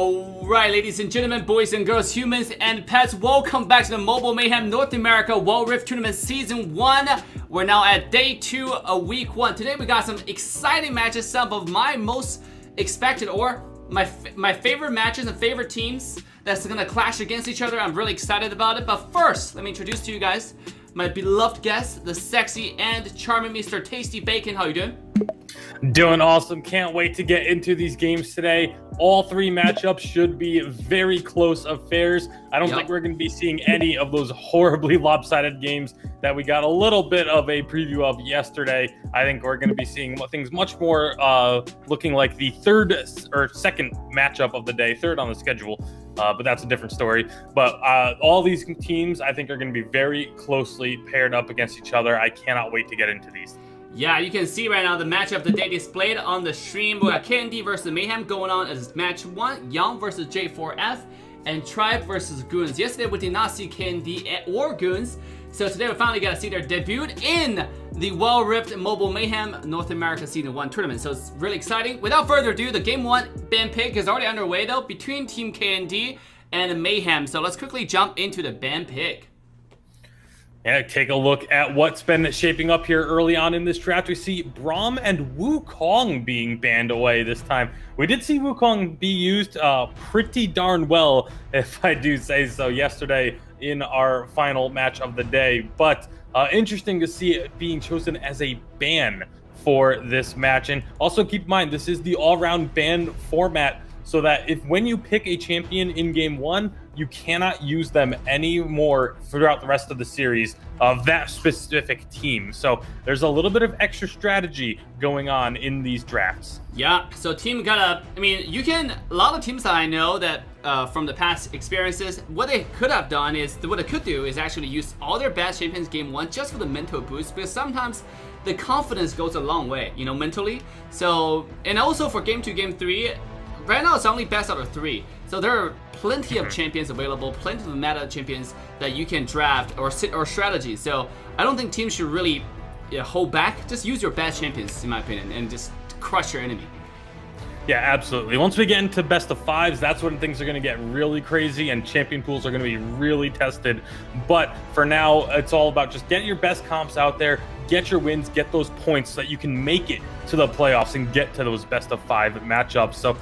Alright, ladies and gentlemen, boys and girls, humans and pets, welcome back to the Mobile Mayhem North America Wild Rift Tournament Season 1. We're now at Day 2 of Week 1. Today we got some exciting matches, some of my most expected or my favorite matches and favorite teams that's gonna clash against each other. I'm really excited about it. But first, let me introduce to you guys my beloved guest, the sexy and charming Mr. Tasty Bacon. How you doing? Doing awesome. Can't wait to get into these games today. All three matchups should be very close affairs. I don't think we're going to be seeing any of those horribly lopsided games that we got a little bit of a preview of yesterday. I think we're going to be seeing things much more looking like the second matchup of the day, third on the schedule. But that's a different story. But all these teams, I think, are going to be very closely paired up against each other. I cannot wait to get into these. Yeah, you can see right now the matchup of the day displayed on the stream. We got KND versus Mayhem going on as match 1, Young versus J4F, and Tribe versus GOONs. Yesterday we did not see KND or GOONs, so today we finally got to see their debut in the well-ripped Mobile Mayhem North America Season 1 tournament. So it's really exciting. Without further ado, the Game 1 ban pick is already underway though between Team KND and Mayhem. So let's quickly jump into the ban pick. Yeah, take a look at what's been shaping up here early on in this draft. We see Braum and Wukong being banned away this time. We did see Wukong be used pretty darn well, if I do say so, yesterday in our final match of the day. But interesting to see it being chosen as a ban for this match. And also keep in mind, this is the all-round ban format, so that when you pick a champion in Game 1, you cannot use them anymore throughout the rest of the series of that specific team. So there's a little bit of extra strategy going on in these drafts. Yeah, so team gotta, a lot of teams that I know that from the past experiences, what they could have done is, what they could do is actually use all their best champions Game 1 just for the mental boost, because sometimes the confidence goes a long way, mentally. So, and also for Game 2, Game 3, right now it's only best out of 3. So there are plenty of champions available, plenty of meta champions that you can draft or strategies. So I don't think teams should really hold back. Just use your best champions, in my opinion, and just crush your enemy. Yeah, absolutely. Once we get into best of 5s, that's when things are going to get really crazy and champion pools are going to be really tested. But for now, it's all about just getting your best comps out there, get your wins, get those points so that you can make it to the playoffs and get to those best of 5 matchups. So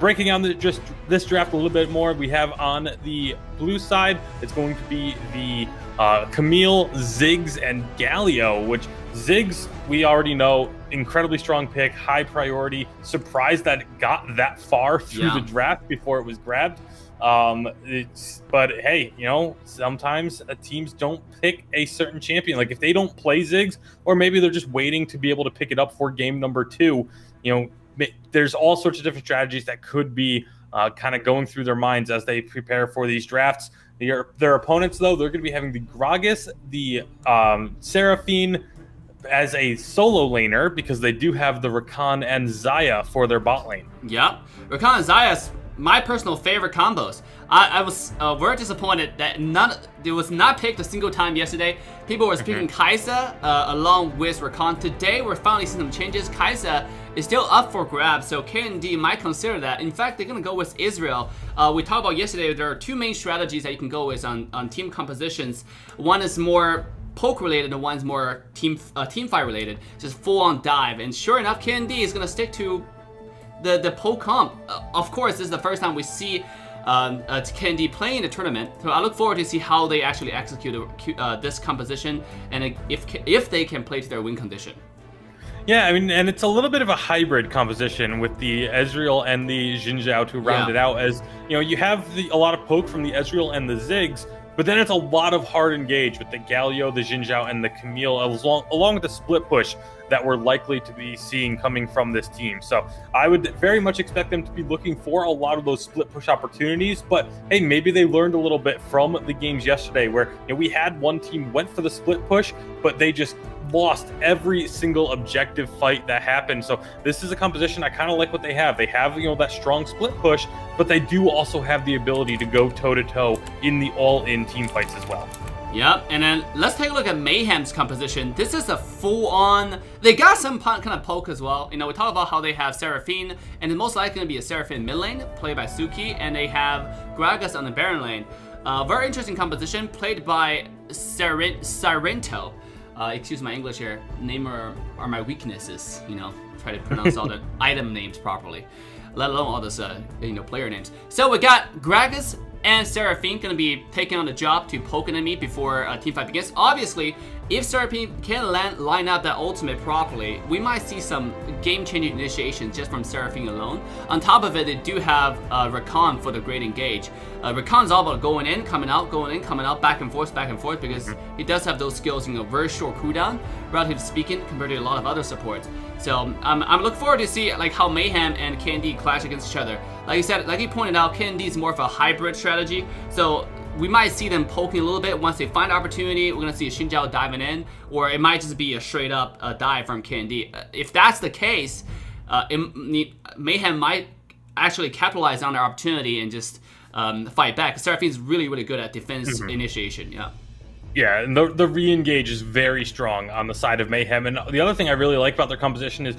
breaking down just this draft a little bit more, we have on the blue side, it's going to be the Camille, Ziggs, and Galio, which Ziggs, we already know, incredibly strong pick, high priority, surprised that it got that far through the draft before it was grabbed. But hey, sometimes teams don't pick a certain champion. Like if they don't play Ziggs, or maybe they're just waiting to be able to pick it up for game number 2, there's all sorts of different strategies that could be kind of going through their minds as they prepare for these drafts. Their opponents, though, they're going to be having the Gragas, the Seraphine as a solo laner, because they do have the Rakan and Xayah for their bot lane. Yeah, Rakan and Xayah, my personal favorite combos. I was very disappointed that it was not picked a single time yesterday. People were picking Kai'Sa along with Rakan. Today we're finally seeing some changes. Kai'Sa is still up for grabs, so KND might consider that. In fact, they're going to go with Israel. We talked about yesterday, there are 2 main strategies that you can go with on team compositions. One is more poke related and one's more team fight related, just full on dive. And sure enough, KND is going to stick to the poke comp. Of course, this is the first time we see KND playing in the tournament, so I look forward to see how they actually execute this composition and if they can play to their win condition. Yeah, and it's a little bit of a hybrid composition with the Ezreal and the Xin Zhao to round it out, as you have a lot of poke from the Ezreal and the Ziggs, but then it's a lot of hard engage with the Galio, the Xin Zhao, and the Camille, along with the split push that we're likely to be seeing coming from this team. So I would very much expect them to be looking for a lot of those split push opportunities, but hey, maybe they learned a little bit from the games yesterday where we had one team went for the split push, but they just lost every single objective fight that happened. So this is a composition I kind of like what they have. They have, that strong split push, but they do also have the ability to go toe-to-toe in the all-in team fights as well. Yep, and then let's take a look at Mayhem's composition. This is a full-on... They got some kind of poke as well. You know, we talk about how they have Seraphine, and it's most likely going to be a Seraphine mid lane, played by Suki, and they have Gragas on the Baron lane. Very interesting composition, played by Sirento. Excuse my English here. Name are my weaknesses, you know. Try to pronounce all the item names properly, let alone all those, player names. So we got Gragas and Seraphine gonna be taking on the job to poke enemy before teamfight begins. Obviously, if Seraphine can line up that ultimate properly, we might see some game-changing initiations just from Seraphine alone. On top of it, they do have Rakan for the great engage. Rakan's all about going in, coming out, back and forth, because he does have those skills in a very short cooldown, relatively speaking, compared to a lot of other supports. So I'm looking forward to see like how Mayhem and KND clash against each other. Like you said, like you pointed out, KND is more of a hybrid strategy. So we might see them poking a little bit once they find opportunity. We're gonna see a Xin Zhao diving in, or it might just be a straight up dive from KND. If that's the case, Mayhem might actually capitalize on their opportunity and just fight back. Seraphine's really, really good at defense initiation. Yeah. Yeah, and the re-engage is very strong on the side of Mayhem. And the other thing I really like about their composition is,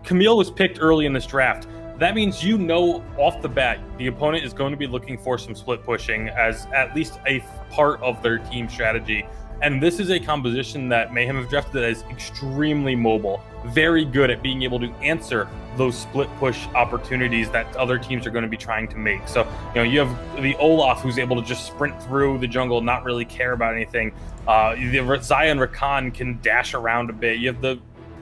Camille was picked early in this draft. That means off the bat, the opponent is going to be looking for some split pushing as at least a part of their team strategy. And this is a composition that Mayhem have drafted that is extremely mobile, very good at being able to answer those split push opportunities that other teams are going to be trying to make. So, you have the Olaf who's able to just sprint through the jungle, not really care about anything. The Zaya and Rakan can dash around a bit. You have the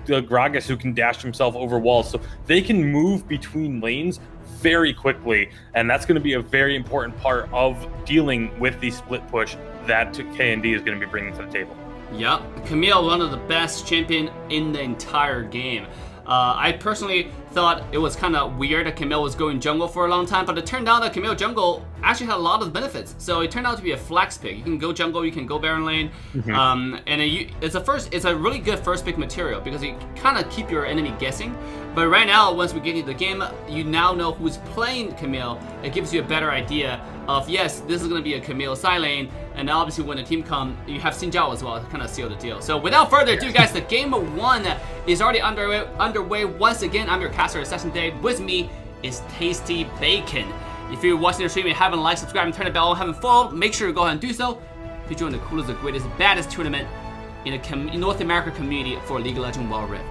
Gragas who can dash himself over walls. So they can move between lanes very quickly, and that's going to be a very important part of dealing with the split push that KND is going to be bringing to the table. Yep, Camille, one of the best champion in the entire game. I personally thought it was kind of weird that Camille was going jungle for a long time, but it turned out that Camille jungle actually had a lot of benefits. So it turned out to be a flex pick. You can go jungle, you can go Baron lane, and it's a really good first pick material because you kind of keep your enemy guessing. But right now, once we get into the game, you now know who's playing Camille. It gives you a better idea of, yes, this is going to be a Camille side lane, and obviously when the team comes, you have Xin Zhao as well to kind of seal the deal. So without further ado, guys, the game 1 is already underway. Once again, I'm your caster, AssassinDave. With me is Tasty Bacon. If you're watching the stream and haven't liked, subscribed, and turned the bell on, haven't followed, make sure to go ahead and do so to join the coolest, the greatest, baddest tournament in the North America community for League of Legends Wild Rift.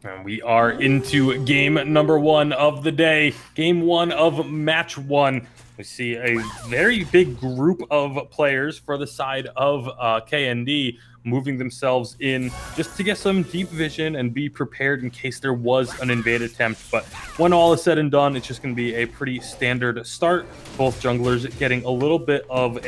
And we are into game number 1 of the day. Game 1 of match 1. We see a very big group of players for the side of KND moving themselves in just to get some deep vision and be prepared in case there was an invade attempt. But when all is said and done, it's just going to be a pretty standard start. Both junglers getting a little bit of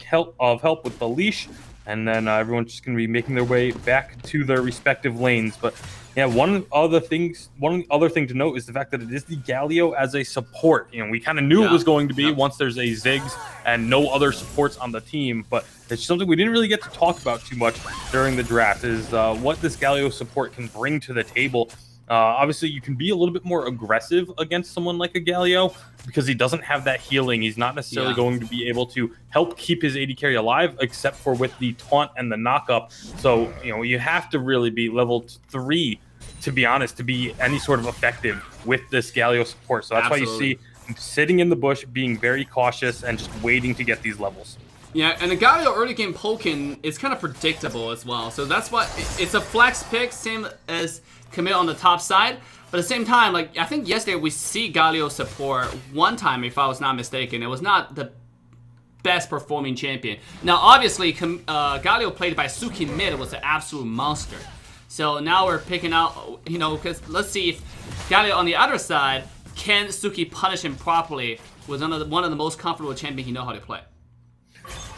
help with the leash, and then everyone's just going to be making their way back to their respective lanes. But yeah, one other thing to note is the fact that it is the Galio as a support. We kind of knew it was going to be once there's a Ziggs and no other supports on the team, but it's something we didn't really get to talk about too much during the draft is what this Galio support can bring to the table. Obviously, you can be a little bit more aggressive against someone like a Galio because he doesn't have that healing. He's not necessarily going to be able to help keep his AD carry alive, except for with the taunt and the knock-up. So, you have to really be level 3, to be honest, to be any sort of effective with this Galio support. So that's why you see him sitting in the bush, being very cautious, and just waiting to get these levels. Yeah, and the Galio early game poking is kind of predictable as well. So that's why it's a flex pick, same as Camille on the top side. But at the same time, like I think yesterday we see Galio support one time, if I was not mistaken. It was not the best performing champion. Now, obviously, Galio played by Suki mid was an absolute monster. So now we're picking out, because let's see if Galio on the other side, can Suki punish him properly with one of the most comfortable champions he knows how to play.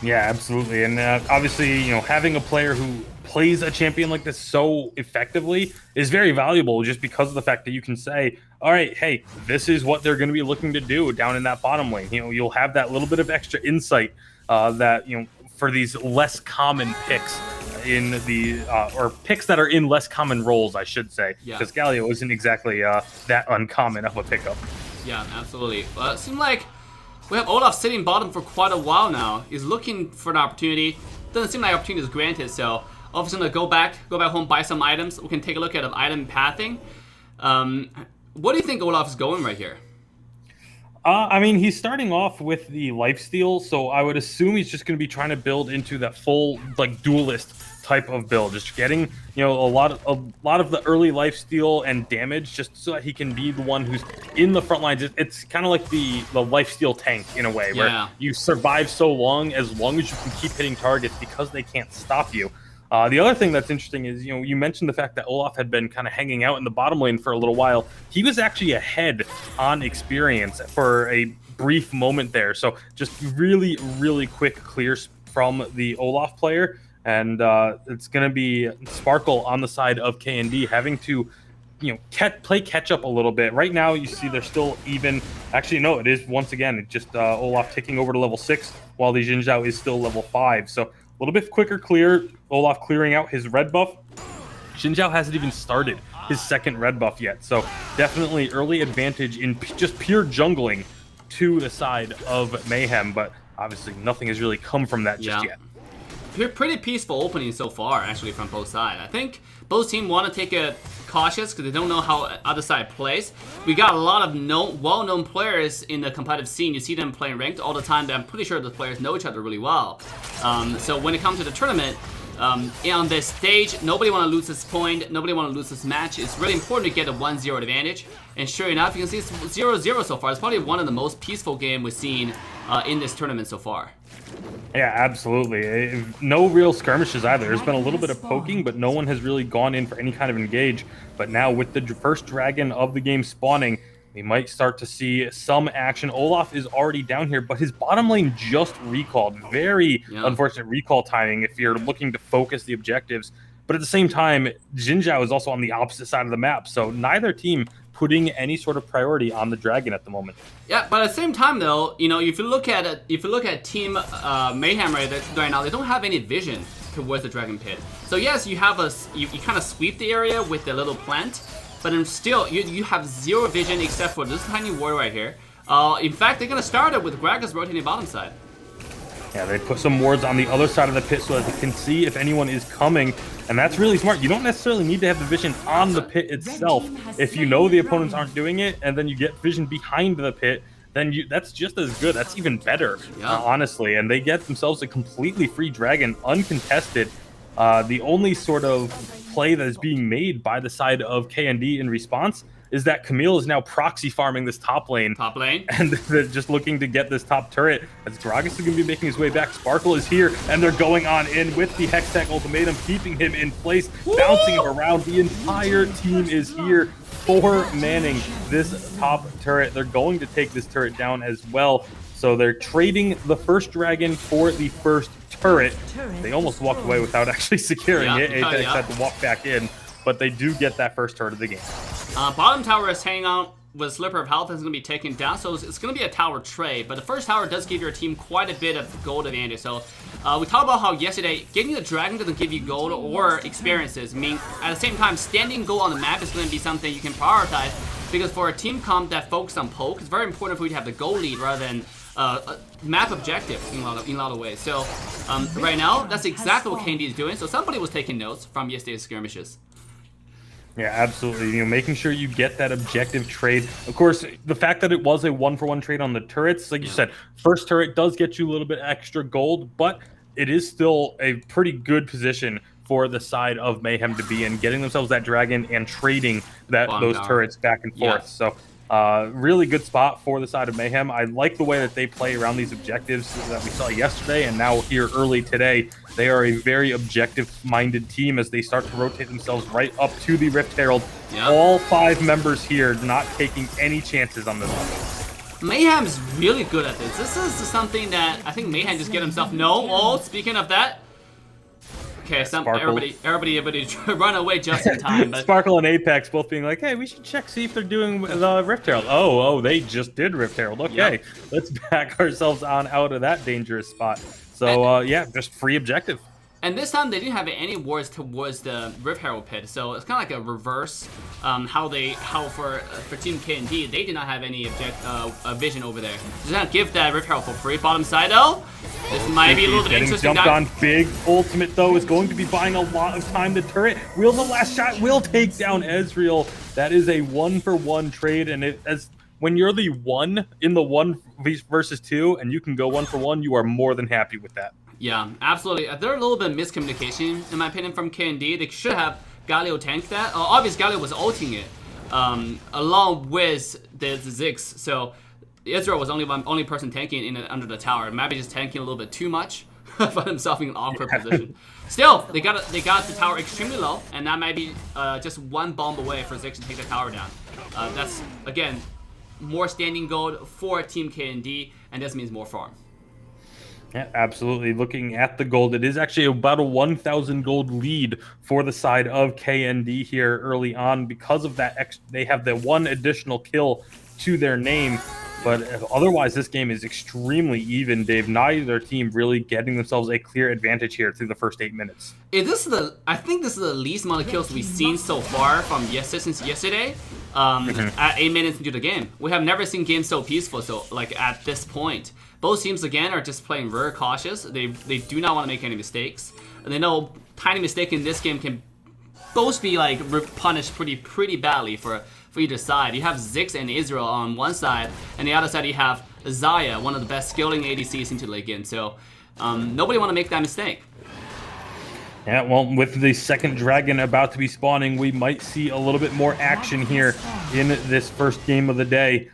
Yeah, absolutely. And obviously, having a player who plays a champion like this so effectively is very valuable just because of the fact that you can say, all right, hey, this is what they're going to be looking to do down in that bottom lane. You'll have that little bit of extra insight that, for these less common picks in the, or picks that are in less common roles, I should say, because Galio isn't exactly that uncommon of a pickup. Yeah, absolutely. It seems like we have Olaf sitting bottom for quite a while now. He's looking for an opportunity. doesn't seem like opportunity is granted. So obviously gonna go back home, buy some items. We can take a look at item pathing. What do you think Olaf is going right here? I mean, he's starting off with the lifesteal, so I would assume he's just going to be trying to build into that full like duelist type of build, just getting a lot of the early lifesteal and damage, just so that he can be the one who's in the front lines. It's kind of like the lifesteal tank in a way, where you survive so long as you can keep hitting targets because they can't stop you. The other thing that's interesting is, you mentioned the fact that Olaf had been kind of hanging out in the bottom lane for a little while. He was actually ahead on experience for a brief moment there. So just really, really quick clears from the Olaf player. And it's going to be Sparkle on the side of KND having to, play catch up a little bit. Right now, you see they're still even. Actually, no, it is once again just Olaf ticking over to level 6 while the Xin Zhao is still level 5. So a little bit quicker clear. Olaf clearing out his red buff. Xin Zhao hasn't even started his second red buff yet. So definitely early advantage in just pure jungling to the side of Mayhem. But obviously nothing has really come from that just yet. Pretty peaceful opening so far, actually, from both sides. I think both teams want to take it cautious because they don't know how other side plays. We got a lot of well-known players in the competitive scene. You see them playing ranked all the time. I'm pretty sure the players know each other really well. So when it comes to the tournament, on this stage, nobody want to lose this point. Nobody want to lose this match. It's really important to get a 1-0 advantage. And sure enough, you can see it's 0-0 so far. It's probably one of the most peaceful games we've seen in this tournament so far. Yeah, absolutely. No real skirmishes either. There's been a little bit of poking, but no one has really gone in for any kind of engage. But now with the first dragon of the game spawning, we might start to see some action. Olaf is already down here, but his bottom lane just recalled. Very unfortunate recall timing if you're looking to focus the objectives. But at the same time, Xin Zhao is also on the opposite side of the map, so neither team putting any sort of priority on the dragon at the moment. Yeah, but at the same time, though, if you look at Team Mayhem right now, they don't have any vision towards the dragon pit. So yes, you have you kind of sweep the area with the little plant, but then still you have zero vision except for this tiny ward right here. In fact, they're gonna start it with Gragas rotating bottom side. Yeah, they put some wards on the other side of the pit so that they can see if anyone is coming, and that's really smart. You don't necessarily need to have the vision on the pit itself. If you know the opponents aren't doing it, and then you get vision behind the pit, then that's just as good. That's even better, honestly. And they get themselves a completely free dragon, uncontested. The only sort of play that is being made by the side of KND in response is that Camille is now proxy farming this top lane. And they're just looking to get this top turret, as Gragas is going to be making his way back. Sparkle is here, and they're going on in with the Hextech ultimatum, keeping him in place, bouncing him around. The entire team is here for manning this top turret. They're going to take this turret down as well. So they're trading the first dragon for the first turret. They almost walked away without actually securing it. Apex had to walk back in, but they do get that first turret of the game. Bottom tower is hanging out with Slipper of Health and is going to be taken down, so it's going to be a tower trade. But the first tower does give your team quite a bit of gold advantage. So we talked about how yesterday getting the dragon doesn't give you gold or experiences. I mean, at the same time, standing gold on the map is going to be something you can prioritize, because for a team comp that focuses on poke, it's very important for you to have the gold lead rather than a map objective in a lot of ways. So right now, that's exactly what KND is doing. So somebody was taking notes from yesterday's skirmishes. Yeah, absolutely. Making sure you get that objective trade. Of course, the fact that it was a 1-for-1 trade on the turrets, like you said, first turret does get you a little bit extra gold, but it is still a pretty good position for the side of Mayhem to be in, getting themselves that dragon and trading those turrets back and forth. So really good spot for the side of Mayhem. I like the way that they play around these objectives that we saw yesterday and now here early today. They are a very objective-minded team as they start to rotate themselves right up to the Rift Herald. All 5 members here not taking any chances on this one. Mayhem's really good at this. This is something that I think Mayhem just get himself. Speaking of that. Okay, everybody run away just in time. But Sparkle and Apex both being like, hey, we should see if they're doing the Rift Herald. Oh, they just did Rift Herald. Okay, let's back ourselves on out of that dangerous spot. So, yeah, just free objective. And this time they didn't have any wards towards the Rift Herald pit, so it's kind of like a reverse. How for Team KND, they did not have any vision over there. Just gonna give that Rift Herald for free. Bottom side though, This might be a little bit Getting interesting. jumped on. Big ultimate, though, is going to be buying a lot of time. The turret will, the last shot will take down Ezreal. That is a 1-for-1 trade, and when you're the one in the 1 versus 2 and you can go 1-for-1, you are more than happy with that. Yeah, absolutely. There's a little bit of miscommunication, in my opinion, from KND. They should have Galio tank that. Obviously, Galio was ulting it along with the Ziggs. So Israel was only person tanking in under the tower. Maybe just tanking a little bit too much, found himself in an awkward position. Still, they got the tower extremely low, and that might be just one bomb away for Ziggs to take the tower down. That's again more standing gold for Team KND, and this means more farm. Yeah, absolutely. Looking at the gold, it is actually about a 1,000 gold lead for the side of KND here early on. Because of that, they have the 1 additional kill to their name. But otherwise, this game is extremely even, Dave. Neither team really getting themselves a clear advantage here through the first 8 minutes. I think this is the least amount of kills we've seen so far from since yesterday. At 8 minutes into the game, we have never seen games so peaceful. So like at this point, both teams again are just playing very cautious. They do not want to make any mistakes, and they know tiny mistake in this game can both be like punished pretty badly for either side. You have Ziggs and Israel on one side, and the other side you have Xayah, one of the best skilling ADCs into late game. So nobody want to make that mistake. Yeah, well, with the second dragon about to be spawning, we might see a little bit more action here in this first game of the day.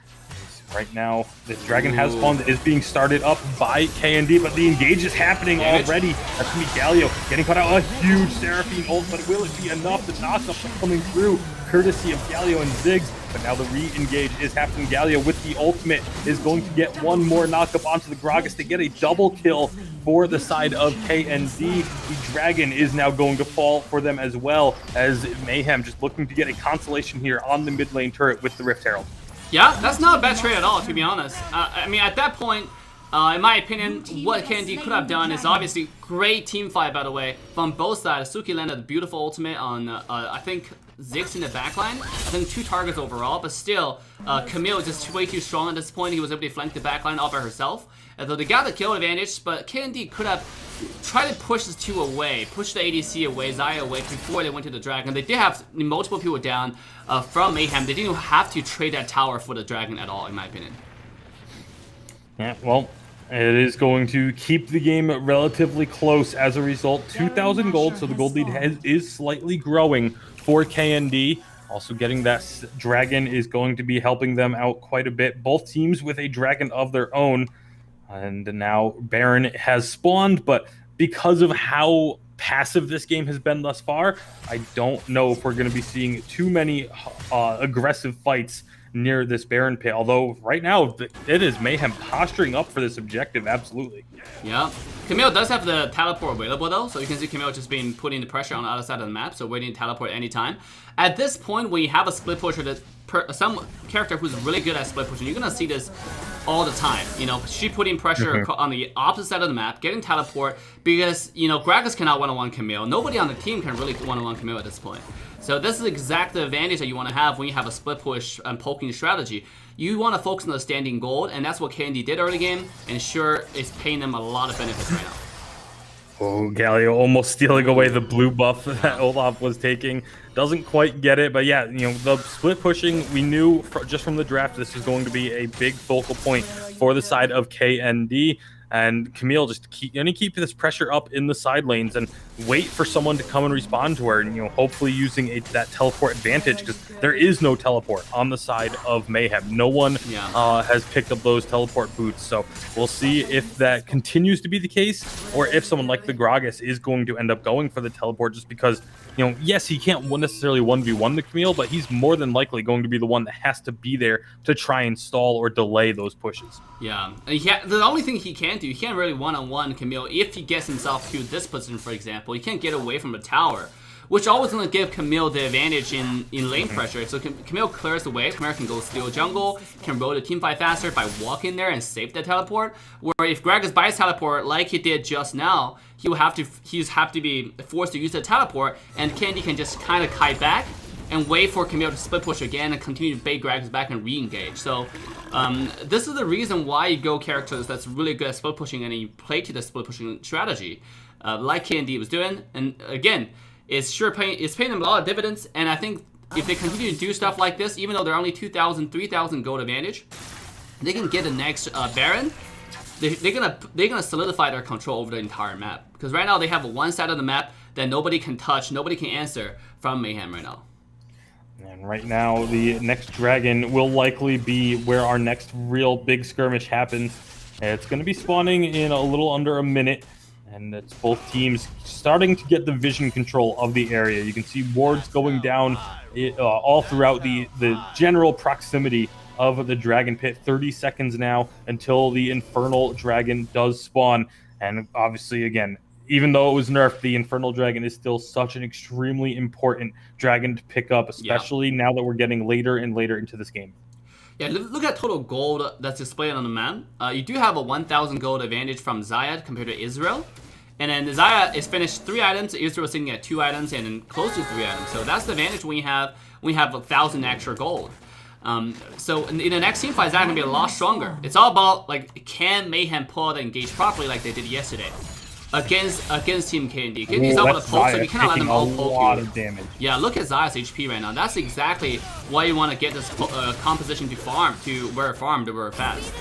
Right now, the dragon has spawned, is being started up by KND, but the engage is happening already. That's going to be Galio getting caught out. A huge Seraphine ult, but will it be enough? The knockups are coming through, courtesy of Galio and Ziggs. But now the re-engage is happening. Galio with the ultimate is going to get one more knockup onto the Gragas to get a double kill for the side of KND. The dragon is now going to fall for them as well, as Mayhem just looking to get a consolation here on the mid lane turret with the Rift Herald. Yeah, that's not a bad trade at all, to be honest. I mean, at that point, in my opinion, what KND could have done is obviously great team fight, by the way, from both sides. Suki landed a beautiful ultimate on, I think, Ziggs in the backline. I think 2 targets overall, but still, Camille is just way too strong at this point. He was able to flank the backline all by herself. Although they got the kill advantage, but KND could have tried to push the 2 away, push the ADC away, Xayah away before they went to the dragon. They did have multiple people down from Mayhem. They didn't have to trade that tower for the dragon at all, in my opinion. Yeah, well, it is going to keep the game relatively close as a result. 2,000 gold, so the gold lead is slightly growing for KND. Also getting that dragon is going to be helping them out quite a bit. Both teams with a dragon of their own. And now Baron has spawned, but because of how passive this game has been thus far, I don't know if we're going to be seeing too many aggressive fights near this Baron pit. Although right now it is Mayhem posturing up for this objective, absolutely. Yeah, Camille does have the teleport available though, so you can see Camille just being putting the pressure on the other side of the map, so waiting to teleport anytime. At this point, when you have a split pusher, some character who's really good at split pushing, you're gonna see this all the time. You know, she putting pressure on the opposite side of the map, getting teleport, because, you know, Gragas cannot one-on-one Camille. Nobody on the team can really one-on-one Camille at this point. So this is exactly the advantage that you want to have when you have a split push and poking strategy. You want to focus on the standing gold, and that's what KND did early game, and sure, it's paying them a lot of benefits right now. Oh, Galio almost stealing away the blue buff that Olaf was taking. Doesn't quite get it, but yeah, you know, the split pushing, we knew just from the draft this is going to be a big focal point for the side of KND. And Camille just keep this pressure up in the side lanes and wait for someone to come and respond to her, and, you know, hopefully using that teleport advantage, because there is no teleport on the side of Mayhem. No one has picked up those teleport boots, so we'll see if that continues to be the case, or if someone like the Gragas is going to end up going for the teleport, just because, you know, yes, he can't necessarily 1v1 the Camille, but he's more than likely going to be the one that has to be there to try and stall or delay those pushes. Yeah, the only thing he can do, he can't really one-on-one Camille if he gets himself to this position, for example. He can't get away from the tower, which always going to give Camille the advantage in lane pressure. So Camille clears the way. Camille can go steal jungle, can roll the team fight faster by walking there and save the teleport. Where if Gragas buys teleport like he did just now, he'll have to be forced to use the teleport, and KND can just kind of kite back and wait for Camille to split push again and continue to bait Gragas back and re-engage. So this is the reason why you go characters that's really good at split pushing and you play to the split pushing strategy, like KND was doing. And again, it's paying them a lot of dividends. And I think if they continue to do stuff like this, even though they're only 2,000, 3,000 gold advantage, they can get the next Baron. They're gonna solidify their control over the entire map, because right now they have one side of the map that nobody can touch, nobody can answer from Mayhem right now. And right now, the next dragon will likely be where our next real big skirmish happens. It's going to be spawning in a little under a minute, and it's both teams starting to get the vision control of the area. You can see wards going down all throughout the general proximity of the dragon pit. 30 seconds now until the infernal dragon does spawn, and obviously, again, even though it was nerfed, the Infernal Dragon is still such an extremely important dragon to pick up, especially now that we're getting later and later into this game. Yeah, look at total gold that's displayed on the map. You do have a 1,000 gold advantage from Zayat compared to Israel. And then Zayat is finished 3 items, Israel is sitting at 2 items, and then close to 3 items. So that's the advantage when you have 1,000 extra gold. So in the next team fight, Zayat can be a lot stronger. It's all about, like, can Mayhem pull out and engage properly like they did yesterday against Team KND. KND's out with a pulse, so you cannot let them all poke you. A lot of damage. Yeah, look at Zaya's HP right now. That's exactly why you want to get this composition to farm, to where fast.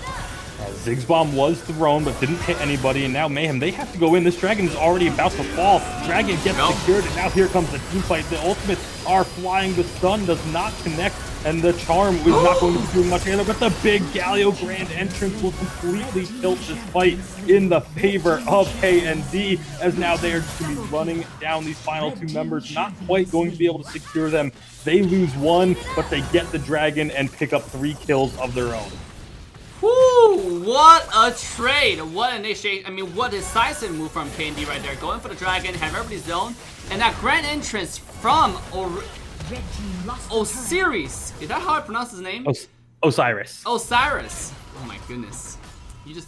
Ziggs Bomb was thrown, but didn't hit anybody, and now Mayhem, they have to go in. This dragon is already about to fall. Dragon gets secured, and now here comes the team fight. The ultimates are flying. The stun does not connect, and the charm is not going to be doing much either, but the big Galio Grand Entrance will completely tilt this fight in the favor of KND, as now they are just going to be running down these final 2 members, not quite going to be able to secure them. They lose 1, but they get the dragon and pick up 3 kills of their own. Whoo! What a trade! What an initiation! I mean, what a decisive move from KND right there. Going for the dragon, have everybody's zone, and that grand entrance from Osiris. Is that how I pronounce his name? Osiris. Osiris. Oh my goodness! You just,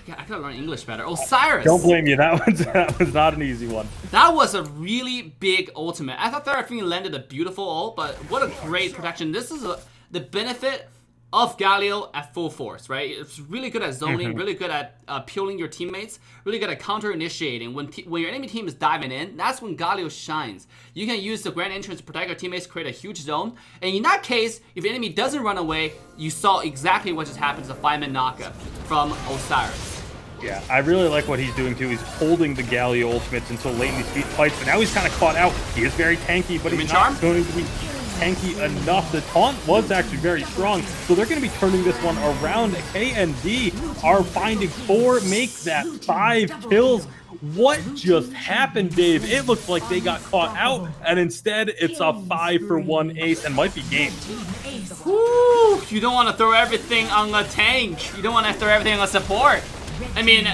I gotta learn English better. Osiris. Don't blame you. That was not an easy one. That was a really big ultimate. I thought Theraphine landed a beautiful ult, but what a great protection. This is the benefit of Galio at full force, right? It's really good at zoning, really good at peeling your teammates, really good at counter-initiating. When your enemy team is diving in, that's when Galio shines. You can use the grand entrance to protect your teammates, create a huge zone, and in that case, if the enemy doesn't run away, you saw exactly what just happened to the 5-man knockup from Osiris. Yeah, I really like what he's doing too. He's holding the Galio ultimates until late in these fights, but now he's kind of caught out. He is very tanky, but he's not going to be tanky enough. The taunt was actually very strong, so they're going to be turning this one around. KND are finding 4, make that 5 kills. What just happened, Dave? It looks like they got caught out, and instead it's a 5-for-1 ace and might be game. Woo! You don't want to throw everything on a tank. You don't want to throw everything on support. I mean,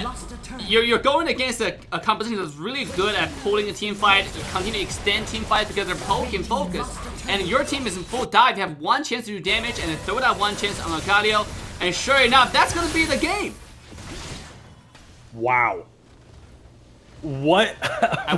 you're going against a composition that's really good at pulling a team fight, continue to extend team fights because they're poking focus. And your team is in full dive. You have 1 chance to do damage and then throw that 1 chance on Galio. And sure enough, that's going to be the game. Wow. What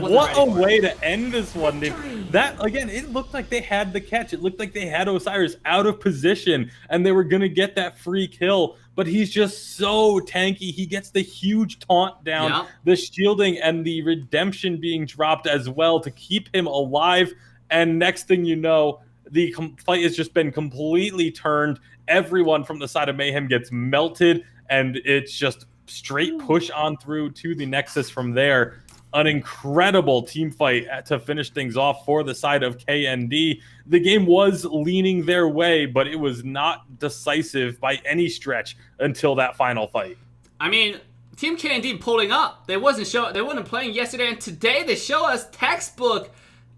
what a way to end this one, Dave. That, again, it looked like they had the catch. It looked like they had Osiris out of position and they were going to get that free kill. But he's just so tanky. He gets the huge taunt down, the shielding, and the redemption being dropped as well to keep him alive. And next thing you know, the fight has just been completely turned. Everyone from the side of Mayhem gets melted, and it's just straight push on through to the Nexus from there. An incredible team fight to finish things off for the side of KND. The game was leaning their way, but it was not decisive by any stretch until that final fight. I mean, Team KND pulling up. They wasn't playing yesterday, and today they show us textbook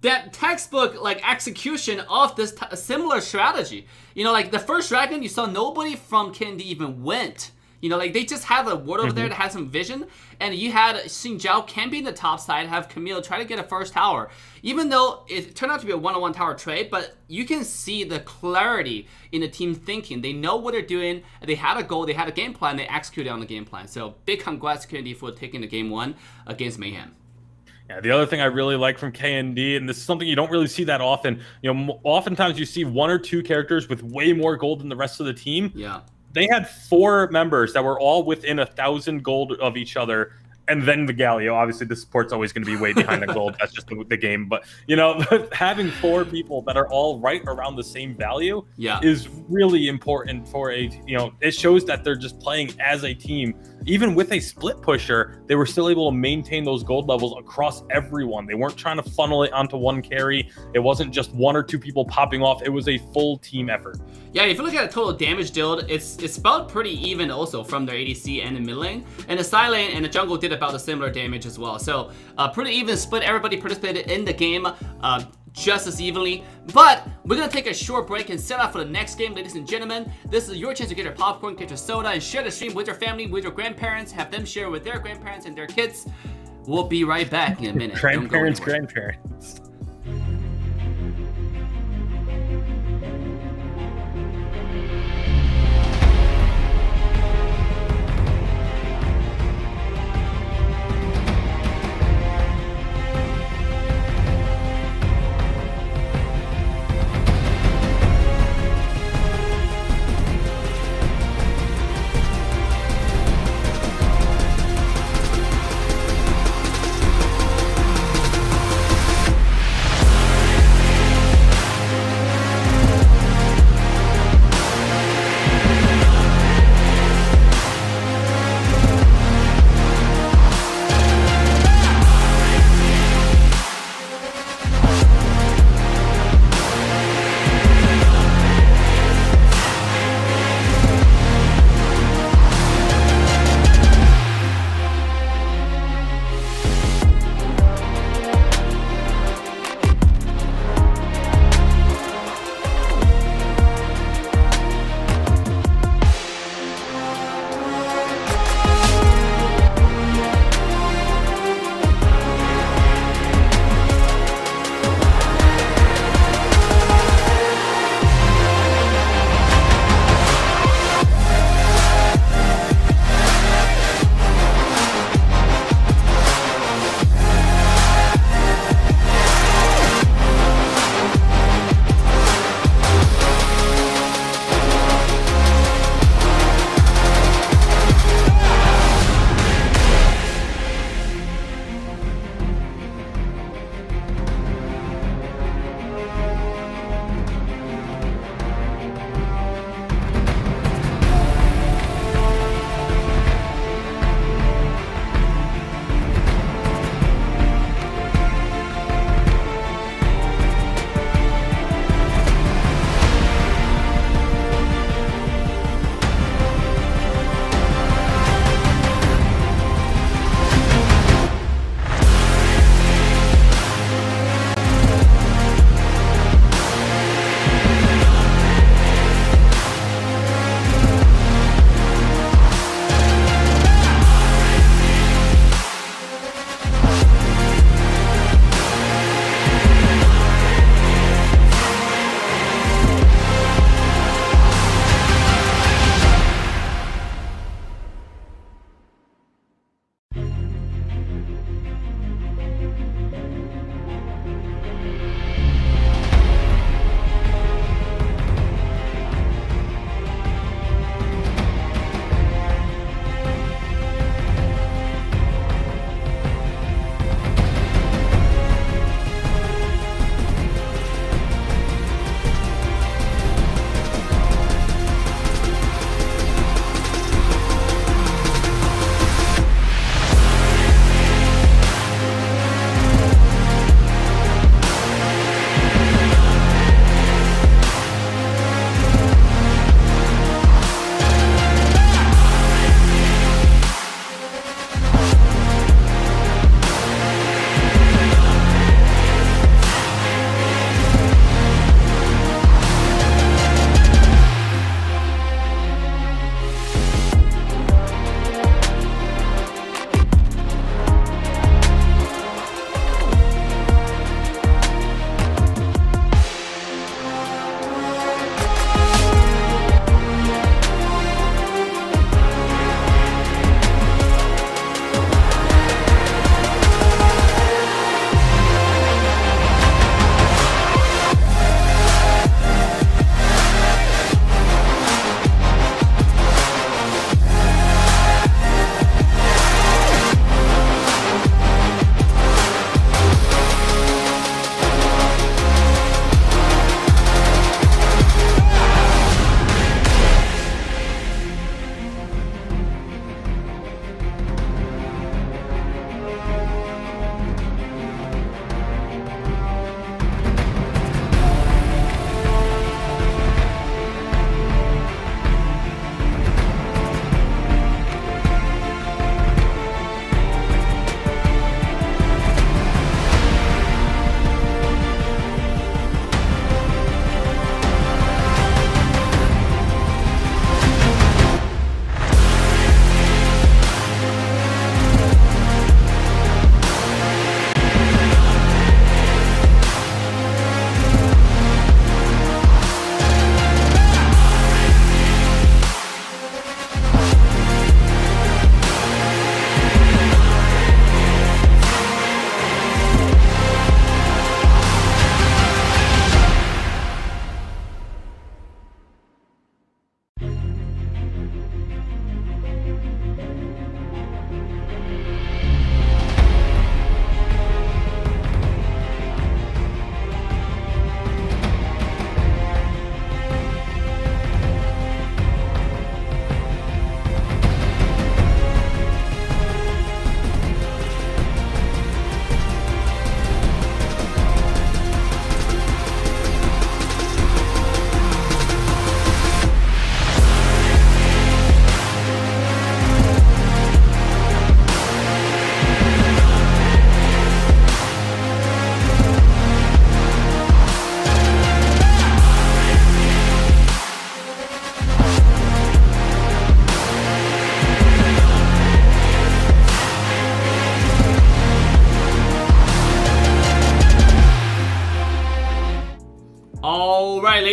like execution of this similar strategy. You know, like the first dragon, you saw nobody from KND even went. You know, like they just have a ward over there that has some vision, and you had Xinjiao camping the top side, have Camille try to get a first tower. Even though it turned out to be a one-on-one tower trade, but you can see the clarity in the team thinking. They know what they're doing, they had a goal, they had a game plan, they executed on the game plan. So big congrats to KND for taking the game 1 against Mayhem. Yeah, the other thing I really like from KND, and this is something you don't really see that often, oftentimes you see 1 or 2 characters with way more gold than the rest of the team. Yeah. They had 4 members that were all within 1,000 gold of each other, and then the Galio. Obviously, the support's always going to be way behind the gold. That's just the game. But having 4 people that are all right around the same value is really important for a. It shows that they're just playing as a team. Even with a split pusher, they were still able to maintain those gold levels across everyone. They weren't trying to funnel it onto one carry. It wasn't just 1 or 2 people popping off. It was a full team effort. Yeah, if you look at the total damage dealt, it's about pretty even also from their ADC and the mid lane. And the side lane and the jungle did about the similar damage as well. So pretty even split. Everybody participated in the game just as evenly. But we're going to take a short break and set up for the next game, ladies and gentlemen. This is your chance to get your popcorn, get your soda, and share the stream with your family, with your grandparents. Have them share with their grandparents and their kids. We'll be right back in a minute. Grandparents.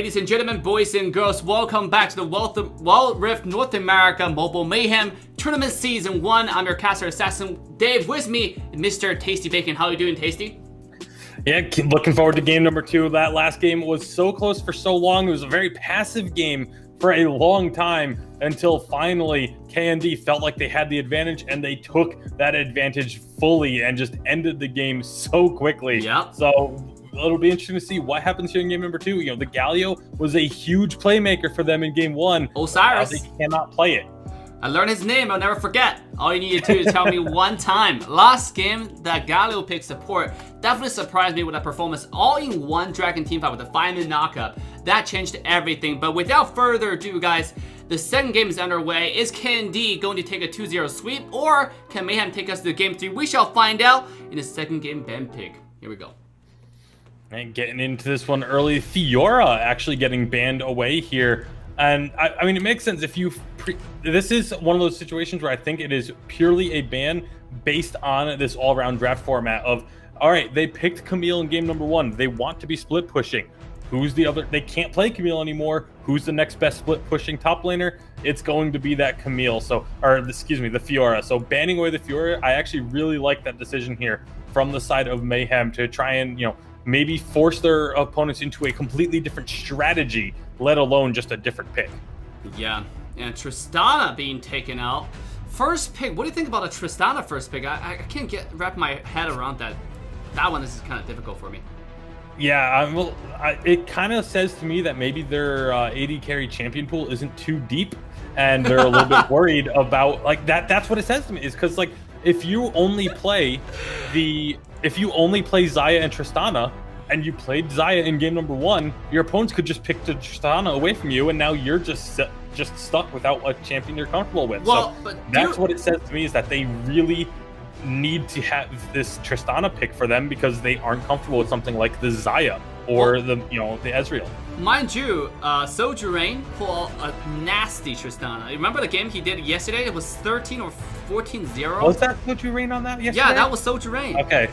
ladies and gentlemen, boys and girls, welcome back to the Wild Rift North America Mobile Mayhem Tournament Season 1. I'm your caster, AssassinDave. With me, Mr. Tasty Bacon. How are you doing, Tasty? Yeah, looking forward to game number 2. That last game was so close for so long. It was a very passive game for a long time until finally K&D felt like they had the advantage, and they took that advantage fully and just ended the game so quickly. Yeah. So it'll be interesting to see what happens here in game number 2. You know, the Galio was a huge playmaker for them in game 1. Osiris. They cannot play it. I learned his name, I'll never forget. All you needed to do is tell me one time. Last game, that Galio pick support definitely surprised me with that performance. All in one Dragon teamfight with a 5-minute knockup. That changed everything. But without further ado, guys, the second game is underway. Is K&D going to take a 2-0 sweep, or can Mayhem take us to game 3? We shall find out in the second game ban pick. Here we go. And getting into this one early, Fiora actually getting banned away here. And I mean, it makes sense if you... This is one of those situations where I think it is purely a ban based on this all-around draft format of, all right, they picked Camille in game number 1. They want to be split pushing. Who's the other? They can't play Camille anymore. Who's the next best split pushing top laner? It's going to be that Camille. So, or excuse me, the Fiora. So banning away the Fiora, I actually really like that decision here from the side of Mayhem to try and, you know, maybe force their opponents into a completely different strategy, let alone just a different pick. Yeah, and Tristana being taken out. First pick, what do you think about a Tristana first pick? I can't wrap my head around that. That one is kind of difficult for me. Yeah, well, it kind of says to me that maybe their AD carry champion pool isn't too deep, and they're a little bit worried about, like, that. That's what it says to me, is because, like, if you only play Xayah and Tristana, and you played Xayah in game number 1, your opponents could just pick the Tristana away from you, and now you're just stuck without a champion you're comfortable with. Well, so that's what it says to me, is that they really need to have this Tristana pick for them because they aren't comfortable with something like the Xayah or the Ezreal. Mind you, Soldier Rain pulled a nasty Tristana. Remember the game he did yesterday? It was 13 or 14-0. Was that Soldier Rain on that yesterday? Yeah, that was Soldier Rain. Okay.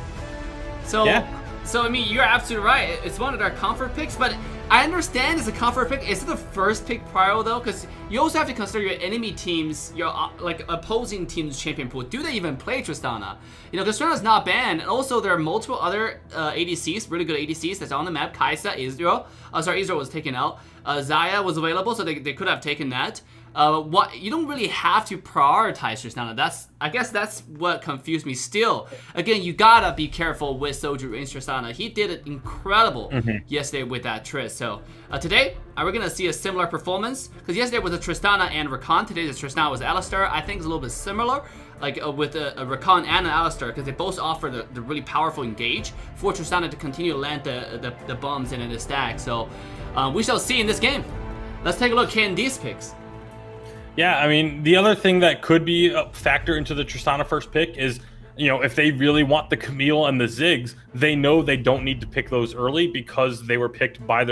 So, yeah. So I mean, you're absolutely right. It's one of their comfort picks, but I understand it's a comfort pick. Is it the first pick prior though? Because you also have to consider your enemy teams, your like opposing team's champion pool. Do they even play Tristana? You know, because Tristana's not banned, and also there are multiple other ADCs, really good ADCs that's on the map. Kai'Sa, Israel. Israel was taken out. Xayah was available, so they could have taken that. What you don't really have to prioritize Tristana. I guess that's what confused me. Still, again, you gotta be careful with Soldier in Tristana. He did it incredible yesterday with that Triss. So today, we're gonna see a similar performance, because yesterday was a Tristana and Rakan. Today the Tristana was Alistar. I think it's a little bit similar, like with a Rakan and an Alistar, because they both offer the really powerful engage for Tristana to continue to land the bombs in the stack. So we shall see in this game. Let's take a look at K&D's picks. Yeah, I mean, the other thing that could be a factor into the Tristana first pick is, you know, if they really want the Camille and the Ziggs, they know they don't need to pick those early because they were picked by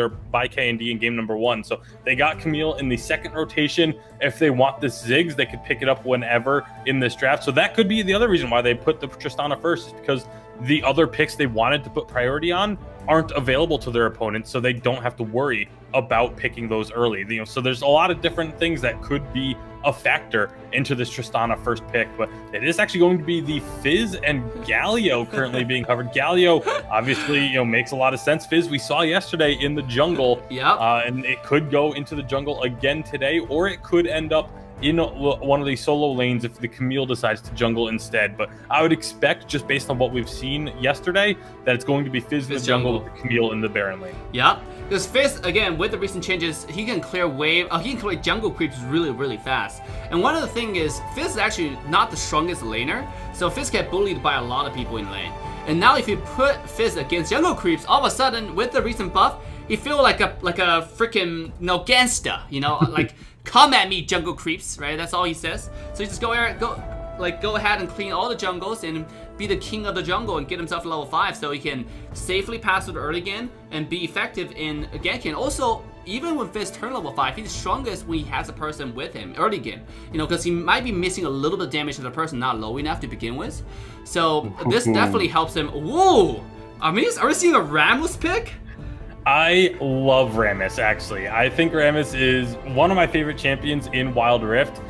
K&D in game number 1. So they got Camille in the second rotation. If they want the Ziggs, they could pick it up whenever in this draft. So that could be the other reason why they put the Tristana first, is because the other picks they wanted to put priority on aren't available to their opponents, so they don't have to worry about picking those early. You know, so there's a lot of different things that could be a factor into this Tristana first pick, but it is actually going to be the Fizz and Galio currently being covered. Galio obviously, you know, makes a lot of sense. Fizz we saw yesterday in the jungle, and it could go into the jungle again today, or it could end up in one of these solo lanes if the Camille decides to jungle instead. But I would expect, just based on what we've seen yesterday, that it's going to be Fizz in the jungle with the Camille in the Baron lane. Yeah, because Fizz, again, with the recent changes, he can clear wave, he can clear jungle creeps really, really fast. And one of the things is, Fizz is actually not the strongest laner, so Fizz get bullied by a lot of people in lane. And now if you put Fizz against jungle creeps, all of a sudden, with the recent buff, you feel like a freaking gangster, you know, like, come at me, jungle creeps, right? That's all he says. So you just go ahead and clean all the jungles and be the king of the jungle and get himself to level 5, so he can safely pass through the early game and be effective in ganking. Also, even when Fizz turn level 5, he's strongest when he has a person with him early game. You know, because he might be missing a little bit of damage to the person not low enough to begin with. So this definitely helps him. Whoa! Are we seeing a Ramos pick? I love Rammus, actually. I think Rammus is one of my favorite champions in Wild Rift.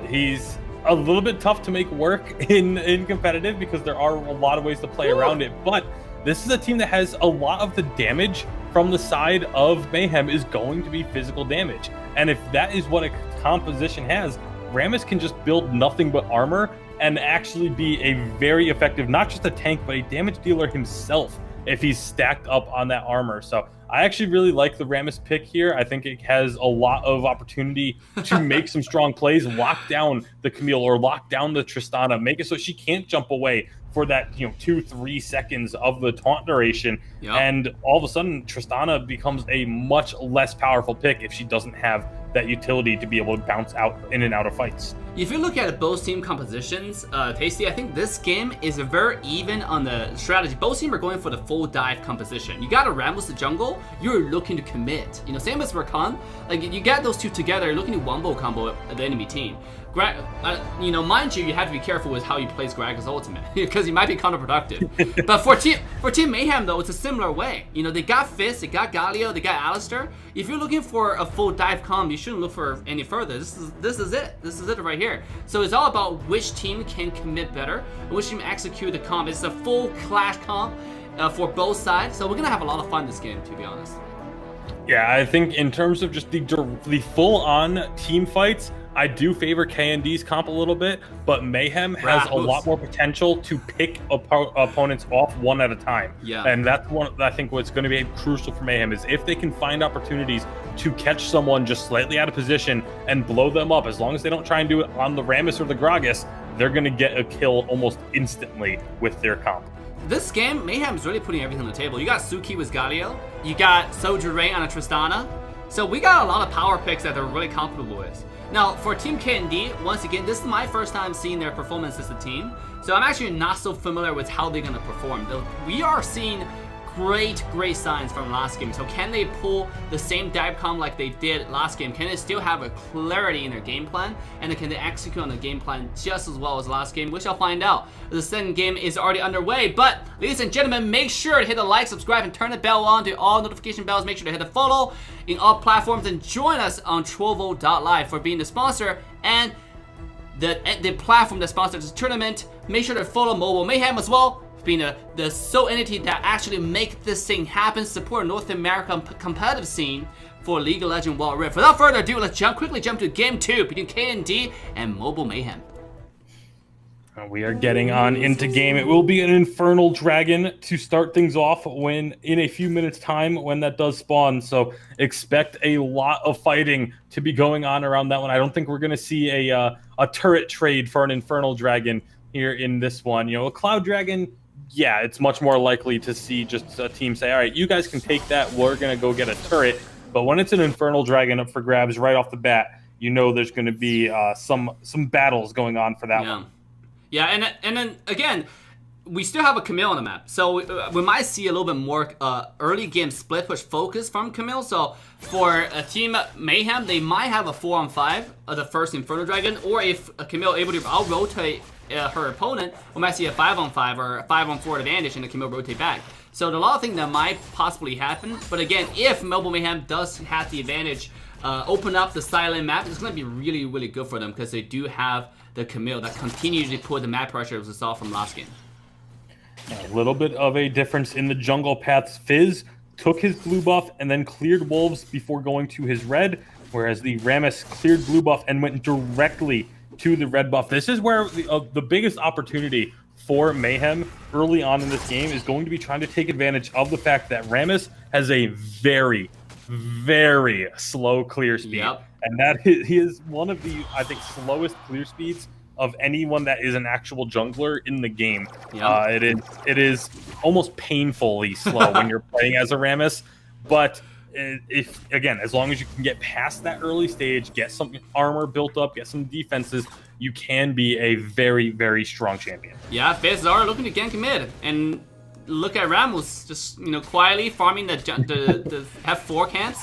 He's a little bit tough to make work in competitive because there are a lot of ways to play around it, but this is a team that has a lot of the damage from the side of Mayhem is going to be physical damage. And if that is what a composition has, Rammus can just build nothing but armor and actually be a very effective, not just a tank, but a damage dealer himself if he's stacked up on that armor. So I actually really like the Rammus pick here. I think it has a lot of opportunity to make some strong plays, lock down the Camille or lock down the Tristana, make it so she can't jump away for that 2-3 seconds of the taunt duration. Yep. And all of a sudden Tristana becomes a much less powerful pick if she doesn't have that utility to be able to bounce out in and out of fights. If you look at both team compositions, Tasty, I think this game is very even on the strategy. Both teams are going for the full dive composition. You got a Rammus the jungle, you're looking to commit. Same as Rakan, like you get those two together, you're looking to wombo combo the enemy team. Mind you have to be careful with how you place Gragas ultimate because he might be counterproductive. But for team Mayhem though, it's a similar way. They got Fizz, they got Galio, they got Alistair. If you're looking for a full dive comp, you shouldn't look for any further. This is it right here. So it's all about which team can commit better, and which team execute the comp. It's a full clash comp for both sides. So we're gonna have a lot of fun this game, to be honest. Yeah, I think in terms of just the full-on team fights, I do favor K&D's comp a little bit, but Mayhem has a lot more potential to pick opponents off one at a time. Yeah. And that's I think what's going to be crucial for Mayhem is if they can find opportunities to catch someone just slightly out of position and blow them up, as long as they don't try and do it on the Rammus or the Gragas, they're going to get a kill almost instantly with their comp. This game, Mayhem's really putting everything on the table. You got Suki with Galio, you got Soldier Ray on a Tristana, so we got a lot of power picks that they're really comfortable with. Now, for Team K&D, once again, this is my first time seeing their performance as a team, so I'm actually not so familiar with how they're going to perform. We are seeing great signs from last game, so can they pull the same dive comp like they did last game? Can they still have a clarity in their game plan, and can they execute on the game plan just as well as last game? We shall find out. The second game is already underway, but ladies and gentlemen, make sure to hit the like, subscribe, and turn the bell on to all notification bells. Make sure to hit the follow in all platforms, and join us on Trovo.live for being the sponsor and the platform that sponsors this tournament. Make sure to follow Mobile Mayhem as well, being the sole entity that actually make this thing happen, support North American competitive scene for League of Legends Wild Rift. Without further ado, let's quickly jump to Game 2 between K&D and Mobile Mayhem. We are getting on into game. It will be an Infernal Dragon to start things off in a few minutes time when that does spawn. So expect a lot of fighting to be going on around that one. I don't think we're going to see a turret trade for an Infernal Dragon here in this one. A Cloud Dragon, yeah, it's much more likely to see just a team say, all right, you guys can take that. We're going to go get a turret. But when it's an Infernal Dragon up for grabs right off the bat, there's going to be some battles going on for that one. Yeah, and then again, we still have a Camille on the map, so we might see a little bit more early game split push focus from Camille. So for a team Mayhem, they might have a 4-on-5 of the first Infernal Dragon, or if Camille able to out-rotate her opponent, we might see a 5-on-5 or a 5-on-4 advantage, and the Camille rotate back. So there are a lot of things that might possibly happen, but again, if Mobile Mayhem does have the advantage, open up the silent map, it's going to be really good for them because they do have the Camille that continues to put the map pressure as we saw from last game. A little bit of a difference in the jungle paths. Fizz took his blue buff and then cleared wolves before going to his red, whereas the Rammus cleared blue buff and went directly to the red buff. This is where the biggest opportunity for Mayhem early on in this game is going to be trying to take advantage of the fact that Rammus has a very slow clear speed. Yep. And that he is one of the, I think, slowest clear speeds of anyone that is an actual jungler in the game. Yep. It is almost painfully slow when you're playing as a Rammus. But if again, as long as you can get past that early stage, get some armor built up, get some defenses, you can be a very strong champion. Yeah, Fizz are looking to gank mid, and look at Rammus just quietly farming the F4 camps.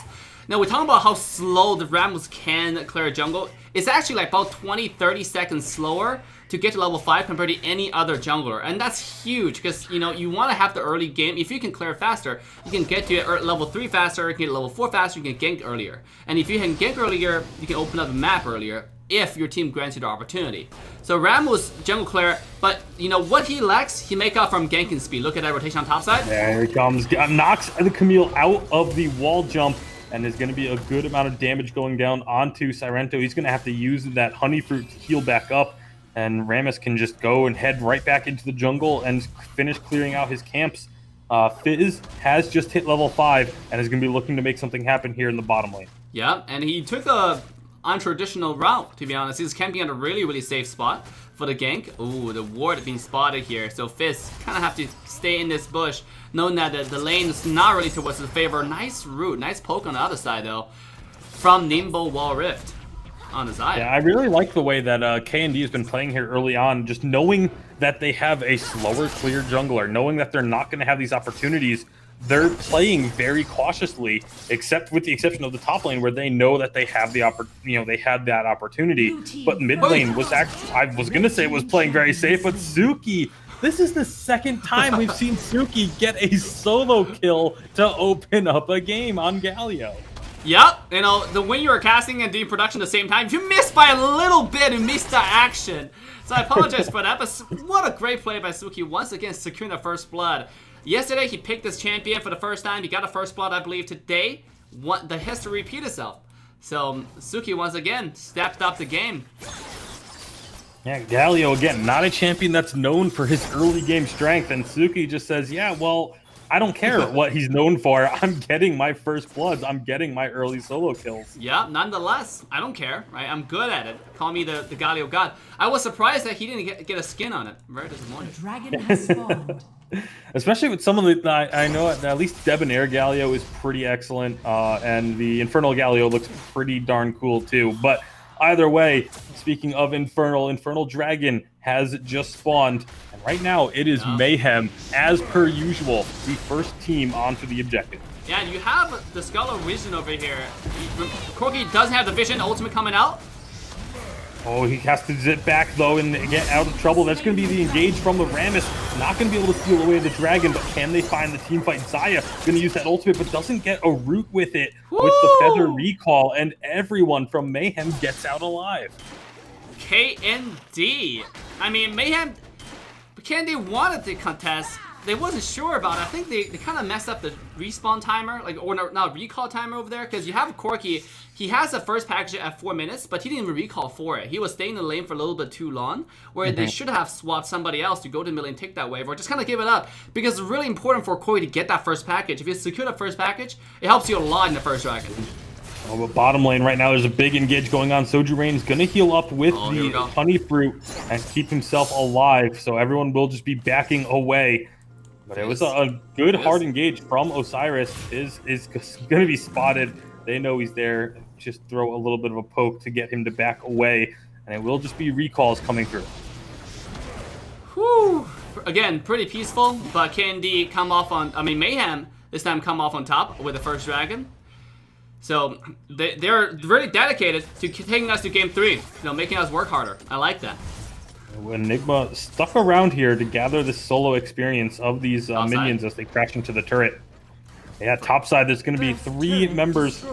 Now, we're talking about how slow the Rammus can clear a jungle. It's actually like about 20-30 seconds slower to get to level 5 compared to any other jungler. And that's huge because, you know, you want to have the early game. If you can clear faster, you can get to level 3 faster, you can get level 4 faster, you can gank earlier. And if you can gank earlier, you can open up the map earlier if your team grants you the opportunity. So Ram was jungle clear, but you know what he lacks, he make up from ganking speed. Look at that rotation on top side. There he comes. Knocks the Camille out of the wall jump. And there's going to be a good amount of damage going down onto Sirento. He's going to have to use that honey fruit to heal back up. And Rammus can just go and head right back into the jungle and finish clearing out his camps. Fizz has just hit level 5 and is going to be looking to make something happen here in the bottom lane. Yeah, and he took a untraditional route, to be honest. He's camping at a really, really safe spot for the gank. Ooh, the ward being spotted here. So Fizz kind of have to stay in this bush, knowing that the lane is not really towards his favor. Nice root, nice poke on the other side, though, from Nimble Wall Rift on the side. Yeah, I really like the way that K&D has been playing here early on, just knowing that they have a slower clear jungler, knowing that they're not going to have these opportunities. They're playing very cautiously, except with the exception of the top lane, where they know that they have the they had that opportunity. But mid lane was actually, I was gonna say, was playing very safe, but Suki. This is the second time we've seen Suki get a solo kill to open up a game on Galio. Yep, you know, when you were casting and doing production at the same time, you missed by a little bit and missed the action. So I apologize for that, but what a great play by Suki, once again securing the first blood. Yesterday, he picked this champion for the first time. He got a first blood, I believe. Today, the history repeat itself. So, Suki, once again, stepped up the game. Yeah, Galio, again, not a champion that's known for his early game strength. And Suki just says, yeah, well, I don't care what he's known for. I'm getting my first bloods. I'm getting my early solo kills. Yeah, nonetheless, I don't care, right? I'm good at it. Call me the Galio god. I was surprised that he didn't get a skin on it. Very disappointed. The dragon has spawned. Especially with some of the, I know at least Debonair Galio is pretty excellent, and the Infernal Galio looks pretty darn cool too. But either way, speaking of Infernal Dragon has just spawned, and right now it is Mayhem, as per usual, the first team onto the objective. Yeah, you have the Skull of Vision over here. Corki doesn't have the Vision ultimate coming out. Oh, he has to zip back, though, and get out of trouble. That's going to be the engage from the Rammus. Not going to be able to steal away the Dragon, but can they find the team fight? Zaya going to use that ultimate, but doesn't get a root with it. Woo! With the Feather Recall, and everyone from Mayhem gets out alive. KND. I mean, Mayhem, KND wanted to contest. They wasn't sure about it. I think they kind of messed up the respawn timer, or not recall timer over there, because you have Corki. He has the first package at 4 minutes, but he didn't even recall for it. He was staying in the lane for a little bit too long, where they should have swapped somebody else to go to the mid lane, take that wave, or just kind of give it up, because it's really important for Corki to get that first package. If you secure the first package, it helps you a lot in the first dragon. Oh, but bottom lane right now, there's a big engage going on. Soju Rain's going to heal up with the honey fruit and keep himself alive, so everyone will just be backing away. But it was a good hard engage from Osiris. Is going to be spotted. They know he's there. Just throw a little bit of a poke to get him to back away, and it will just be recalls coming through. Whew. Again, pretty peaceful, but KND come off on, Mayhem this time come off on top with the first dragon. So they're really dedicated to taking us to game 3, making us work harder. I like that. Enigma stuck around here to gather the solo experience of these minions as they crash into the turret. Yeah, topside, there's going to be 3 members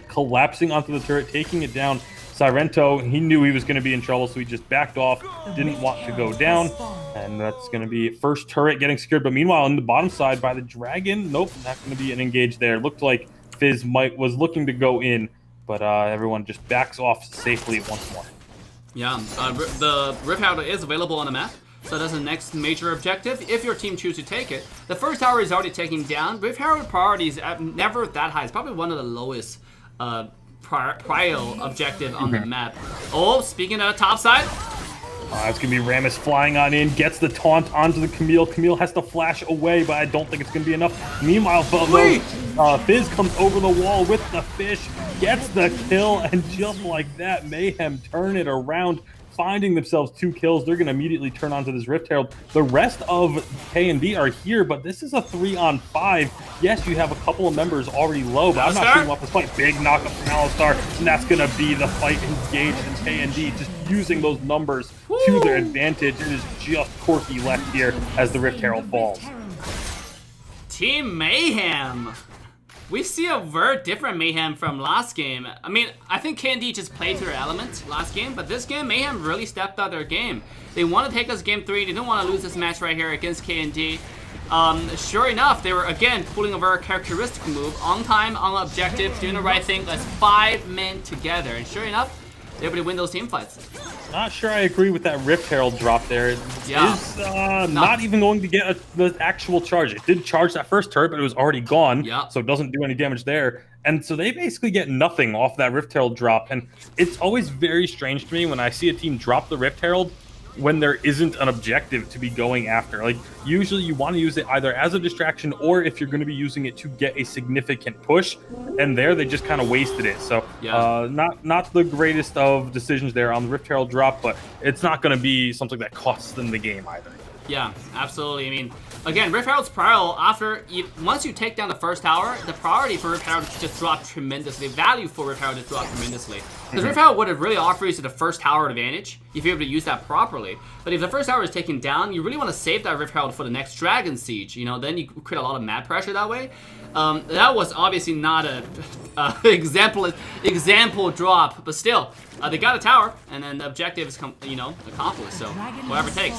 collapsing onto the turret, taking it down. Sirento, he knew he was going to be in trouble, so he just backed off, didn't want to go down. And that's going to be first turret getting secured. But meanwhile, on the bottom side by the Dragon, nope, not going to be an engage there. Looked like Fizz was looking to go in, but everyone just backs off safely once more. Yeah, the Rift Tower is available on the map, so that's the next major objective if your team chooses to take it. The first tower is already taken down. Rift Tower priority is never that high. It's probably one of the lowest prio objective on the map. Oh, speaking of the top side. It's going to be Rammus flying on in, gets the taunt onto the Camille. Camille has to flash away, but I don't think it's going to be enough. Meanwhile, Fizz comes over the wall with the fish, gets the kill, and just like that, Mayhem turn it around finding themselves 2 kills. They're going to immediately turn onto this Rift Herald. The rest of K&D are here, but this is a 3-on-5. Yes, you have a couple of members already low, but I'm not sure what this fight. Big knockup from Alistar, and that's going to be the fight engaged in K&D, just using those numbers to their advantage. It is just Corky left here as the Rift Herald falls. Team Mayhem. We see a very different Mayhem from last game. I mean, I think K&D just played to their element last game, but this game, Mayhem really stepped up their game. They want to take us game 3. They don't want to lose this match right here against K&D. Sure enough, they were, again, pulling a very characteristic move. On time, on objective, doing the right thing. That's 5 men together. And sure enough, they're able to win those team fights. Not sure I agree with that Rift Herald drop there. It is not even going to get the actual charge. It did charge that first turret, but it was already gone, so it doesn't do any damage there. And so they basically get nothing off that Rift Herald drop. And it's always very strange to me when I see a team drop the Rift Herald when there isn't an objective to be going after. Like, usually you want to use it either as a distraction or if you're going to be using it to get a significant push, and there they just kind of wasted it. So not the greatest of decisions there on the Rift Herald drop, but it's not going to be something that costs them the game either. Yeah, absolutely. I mean, again, Rift Herald's priority, once you take down the first tower, the priority for Rift Herald just dropped tremendously. The value for Rift Herald just dropped tremendously. Because Rift Herald, what it really offers is the first tower advantage, if you're able to use that properly. But if the first tower is taken down, you really want to save that Rift Herald for the next Dragon Siege. You know, then you create a lot of map pressure that way. That was obviously not a example drop, but still, they got a tower, and then the objective is, accomplished. So whatever it takes.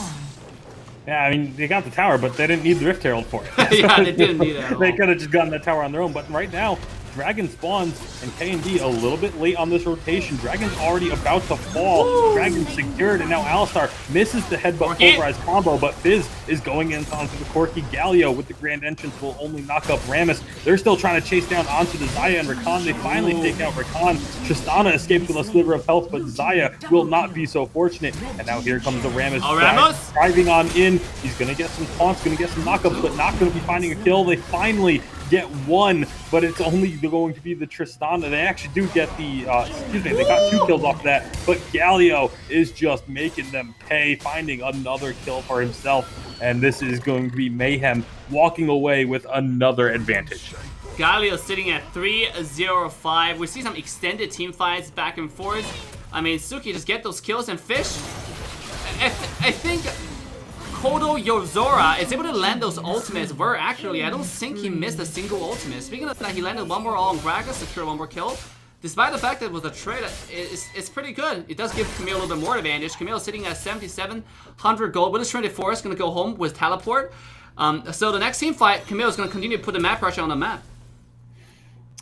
Yeah, I mean, they got the tower, but they didn't need the Rift Herald for it. Yeah, they didn't need it. They could have just gotten that tower on their own. But right now, Dragon spawns, and K&D a little bit late on this rotation. Dragon's already about to fall. Woo! Dragon secured, and now Alistar misses the headbutt pulverize combo, but Fizz is going in onto the Corky. Galio with the grand entrance will only knock up Rammus. They're still trying to chase down onto the Xayah and Rakan. They finally take out Rakan. Tristana escapes with a sliver of health, but Xayah will not be so fortunate. And now here comes the Rammus. Rammus driving on in. He's going to get some taunts, going to get some knockups, but not going to be finding a kill. They finally get one, but it's only going to be the Tristana. They actually do get the, they got 2 kills off of that, but Galio is just making them pay, finding another kill for himself, and this is going to be Mayhem walking away with another advantage. Galio sitting at 3-0-5. We see some extended team fights back and forth. I mean, Suki just get those kills and fish. I think Kodo Yozora is able to land those ultimates very accurately. I don't think he missed a single ultimate. Speaking of that, he landed one more all on Gragas, secured one more kill. Despite the fact that it was a trade, it's pretty good. It does give Camille a little bit more advantage. Camille sitting at 7,700 gold. With his Trinity Forest, going to go home with teleport. So the next team fight, Camille is going to continue to put the map pressure on the map.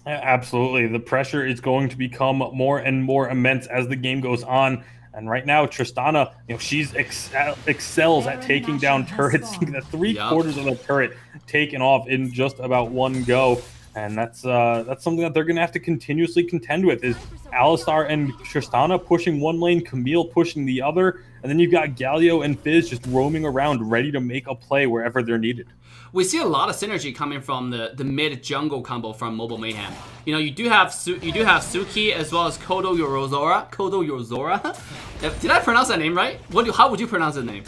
Absolutely. The pressure is going to become more and more immense as the game goes on. And right now, Tristana, she's excels at taking down turrets. That 3/4 of the turret taken off in just about one go. And that's something that they're going to have to continuously contend with, is Alistar and Tristana pushing one lane, Camille pushing the other, and then you've got Galio and Fizz just roaming around, ready to make a play wherever they're needed. We see a lot of synergy coming from the mid jungle combo from Mobile Mayhem. You do have Suki as well as Kodo Yozora. Kodo Yozora. Did I pronounce that name right? How would you pronounce that name?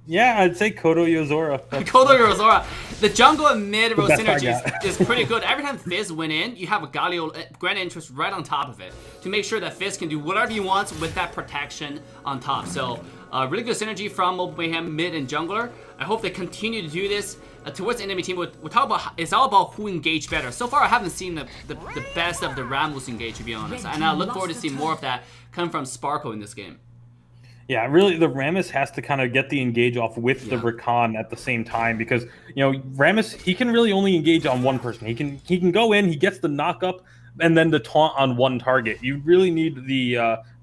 Yeah, I'd say Kodo Yozora. Kodo Yozora. The jungle and mid row synergy is pretty good. Every time Fizz went in, you have a Galio grand interest right on top of it to make sure that Fizz can do whatever he wants with that protection on top. So really good synergy from Mobile Mayhem mid and jungler. I hope they continue to do this towards the enemy team. We'll talk about, it's all about who engaged better. So far, I haven't seen the best of the Rammus engage, to be honest. And I look forward to seeing more of that come from Sparkle in this game. Yeah, really, the Rammus has to kind of get the engage off with the Rakan at the same time, because Rammus, he can really only engage on one person. He can go in, he gets the knock up, and then the taunt on one target. You really need the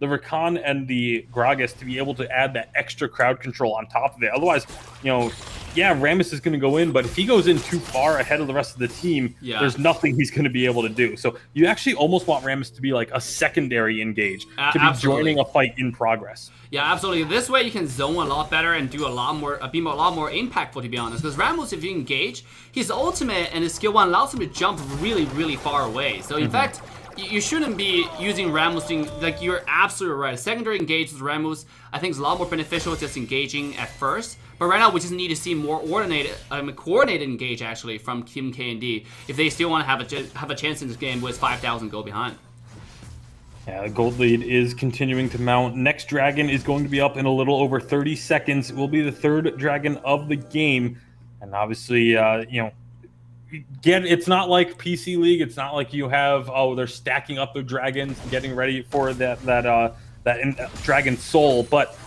Rakan and the Gragas to be able to add that extra crowd control on top of it. Otherwise, yeah, Rammus is going to go in, but if he goes in too far ahead of the rest of the team, there's nothing he's going to be able to do. So you actually almost want Rammus to be like a secondary engage, to be joining a fight in progress. Yeah, absolutely. This way you can zone a lot better and do a lot more, be a lot more impactful, to be honest. Because Rammus, if you engage, his ultimate and his skill 1 allows him to jump really, really far away. So in fact, you shouldn't be using Ramos thing. Like, you're absolutely right. Secondary engage with Ramos, I think, is a lot more beneficial just engaging at first. But right now, we just need to see more coordinated engage actually from Team KND if they still want to have a chance in this game with 5,000 gold behind. Yeah, the gold lead is continuing to mount. Next dragon is going to be up in a little over 30 seconds. It will be the third dragon of the game, and obviously, it's not like PC League. It's not like you have they're stacking up their dragons, getting ready for that dragon soul. But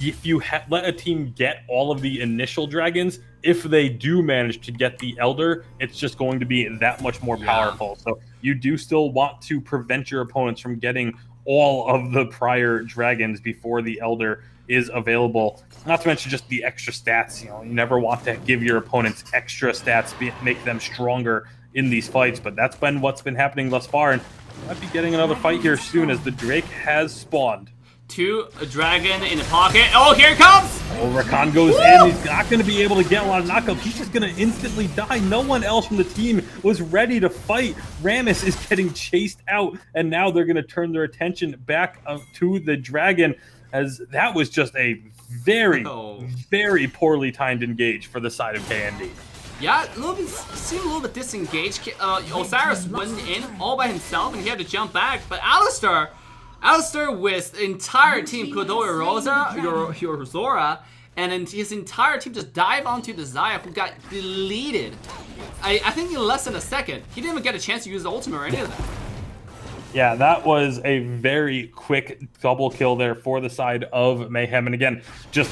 if you let a team get all of the initial dragons, if they do manage to get the elder, it's just going to be that much more powerful. So you do still want to prevent your opponents from getting all of the prior dragons before the elder is available. Not to mention just the extra stats. You never want to give your opponents extra stats, make them stronger in these fights, but that's been what's been happening thus far, and might be getting another fight here soon as the Drake has spawned. A dragon in the pocket. Oh, here it comes! Oh, Rakan goes in. He's not going to be able to get a lot of knockup. He's just going to instantly die. No one else from the team was ready to fight. Rammus is getting chased out, and now they're going to turn their attention back to the dragon, as that was just a very, very poorly timed engage for the side of KND. Yeah, seemed a little bit disengaged. Osiris went in all by himself, and he had to jump back, but Alistar with the entire team, Kodo your Zora, and then his entire team just dive onto the Xayah, who got deleted. I think in less than a second. He didn't even get a chance to use the ultimate or any of that. Yeah, that was a very quick double kill there for the side of Mayhem. And again, just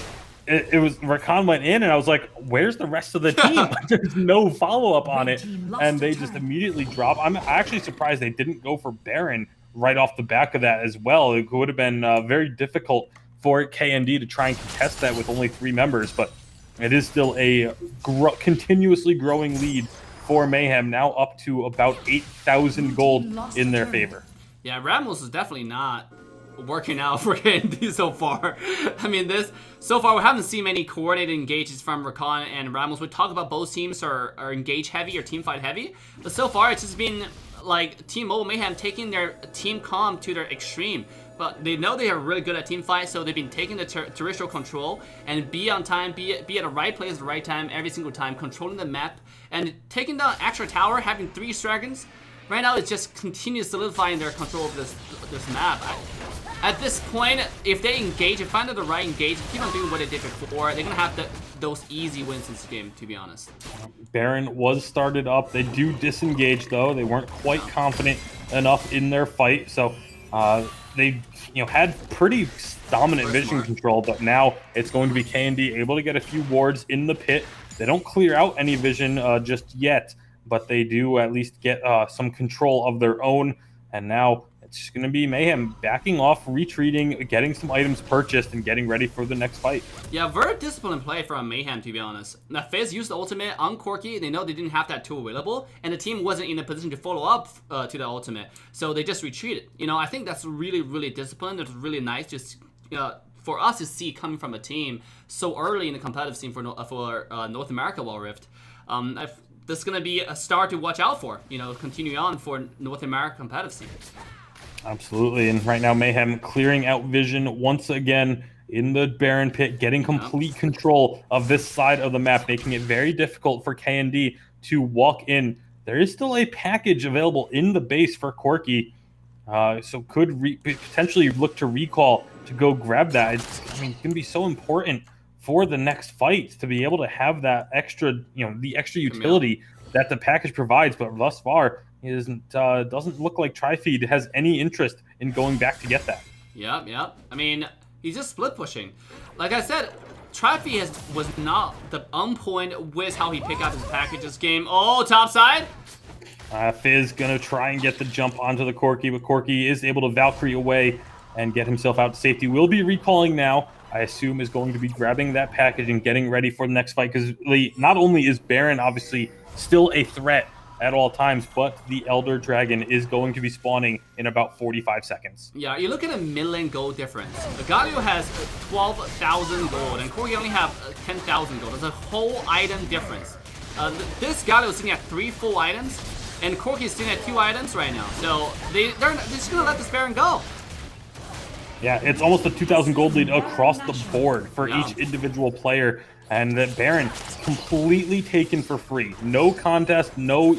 it was Rakan went in, and I was like, where's the rest of the team? There's no follow-up on it, and they just immediately drop. I'm actually surprised they didn't go for Baron right off the back of that as well. It would have been very difficult for KND to try and contest that with only 3 members, but it is still a continuously growing lead for Mayhem, now up to about 8,000 gold in their favor. Yeah, Ramos is definitely not working out for KND so far. I mean, so far we haven't seen many coordinated engages from Rakan and Ramos. We talk about both teams are engage heavy or team fight heavy, but so far it's just been like Team Mobile Mayhem taking their team comp to their extreme. But they know they are really good at team fight, so they've been taking the terrestrial control and be on time, be at the right place at the right time every single time, controlling the map, and taking the extra tower, having 3 dragons. Right now, it's just continues solidifying their control of this map. At this point, if they engage and find the right engage, keep on doing what they did before, they're gonna have those easy wins in this game, to be honest. Baron was started up. They do disengage though. They weren't quite confident enough in their fight, so they had pretty dominant vision control, but now it's going to be KND able to get a few wards in the pit. They don't clear out any vision just yet, but they do at least get some control of their own, and now it's just going to be Mayhem backing off, retreating, getting some items purchased, and getting ready for the next fight. Yeah, very disciplined play from Mayhem, to be honest. Now, Fizz used the ultimate on Corki. They know they didn't have that tool available, and the team wasn't in a position to follow up to the ultimate, so they just retreated. I think that's really, really disciplined. It's really nice just for us to see coming from a team so early in the competitive scene for North America Wild Rift. This is going to be a star to watch out for, continue on for North America competitive scene. Absolutely, and right now Mayhem clearing out vision once again in the Baron pit, getting complete control of this side of the map, making it very difficult for KND to walk in. There is still a package available in the base for Corki, so could potentially look to recall to go grab that. It's going to be so important for the next fight to be able to have that extra, the extra utility that the package provides, but thus far, doesn't look like Tri-Feed has any interest in going back to get that. Yep. I mean, he's just split pushing. Like I said, Tri-Feed was not on point with how he picked up his package this game. Oh, top side. Fizz gonna try and get the jump onto the Corki, but Corki is able to Valkyrie away and get himself out to safety. Will be recalling now. I assume is going to be grabbing that package and getting ready for the next fight, because not only is Baron obviously still a threat at all times, but the Elder Dragon is going to be spawning in about 45 seconds. Yeah, you look at a mid-lane gold difference. Galio has 12,000 gold, and Corki only have 10,000 gold. There's a whole item difference. This Galio is sitting at 3 full items. and Corki's sitting at 2 items right now. So they're just gonna let this Baron go. Yeah, it's almost a 2,000 gold lead across the board for each individual player. And the Baron completely taken for free. No contest, no,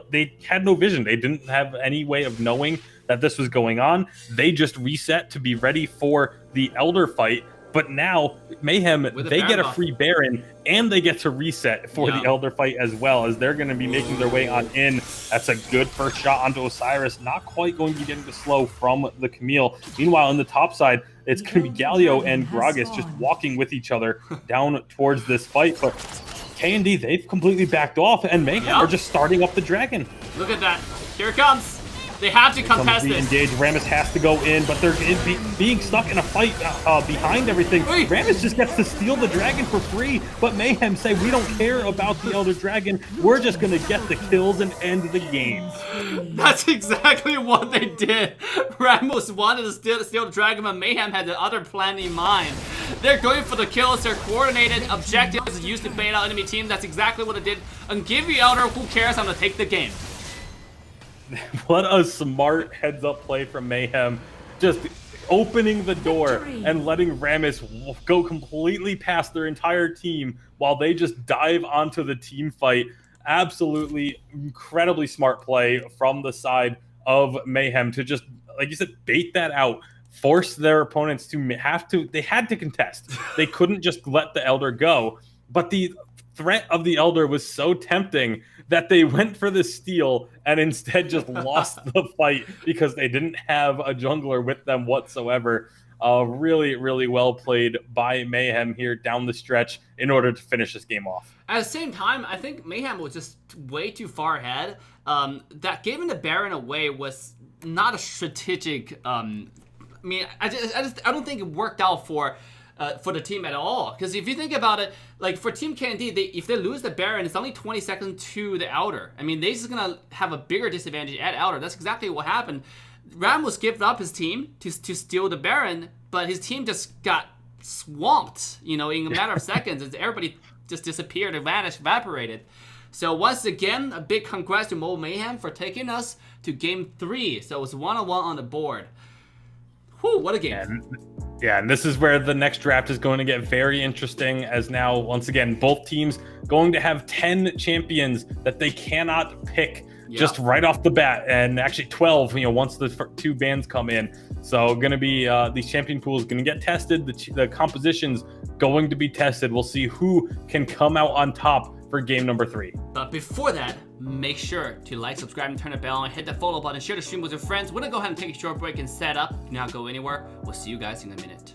they had no vision. They didn't have any way of knowing that this was going on. They just reset to be ready for the Elder fight. But now, Mayhem, they get a free Baron, and they get to reset for the Elder fight as well, as they're going to be making their way on in. That's a good first shot onto Osiris. Not quite going to be getting the slow from the Camille. Meanwhile, on the top side, it's going to be Galio and Gragas just walking with each other down towards this fight. But K&D, they've completely backed off, and Mayhem are just starting up the Dragon. Look at that. Here it comes. They have to contest this. Engage. Rammus has to go in, but they're being stuck in a fight behind everything. Wait. Rammus just gets to steal the Dragon for free, but Mayhem say, we don't care about the Elder Dragon. We're just going to get the kills and end the game. That's exactly what they did. Rammus wanted to steal the Dragon, but Mayhem had the other plan in mind. They're going for the kills. Their coordinated objectives is used to bait out enemy team. That's exactly what it did. And give you Elder, who cares? I'm going to take the game. What a smart heads-up play from Mayhem. Just opening the door and letting Rammus go completely past their entire team while they just dive onto the team fight. Absolutely incredibly smart play from the side of Mayhem to just, like you said, bait that out. Force their opponents to they had to contest. They couldn't just let the Elder go. But the threat of the Elder was so tempting that they went for the steal and instead just lost the fight because they didn't have a jungler with them whatsoever. Really, really well played by Mayhem here down the stretch in order to finish this game off. At the same time, I think Mayhem was just way too far ahead. That giving the Baron away was not a strategic. I mean, I don't think it worked out for the team at all. Because if you think about it, like for Team K&D, if they lose the Baron, it's only 20 seconds to the Elder. I mean, they're just gonna have a bigger disadvantage at Elder. That's exactly what happened. Rammus gave up his team to steal the Baron, but his team just got swamped, you know, in a matter of seconds. Everybody just disappeared, vanished, evaporated. So once again, a big congrats to Mo Mayhem for taking us to Game 3. So it's 1-1 on the board. Whew, what a game. And this is where the next draft is going to get very interesting, as now, once again, both teams going to have 10 champions that they cannot pick just right off the bat, and actually 12, you know, once the 2 bans come in. So going to be these champion pools going to get tested. The composition's going to be tested. We'll see who can come out on top for game number 3. But before that, make sure to like, subscribe, and turn the bell on. Hit the follow button. Share the stream with your friends. We're going to go ahead and take a short break and set up. Do not go anywhere. We'll see you guys in a minute.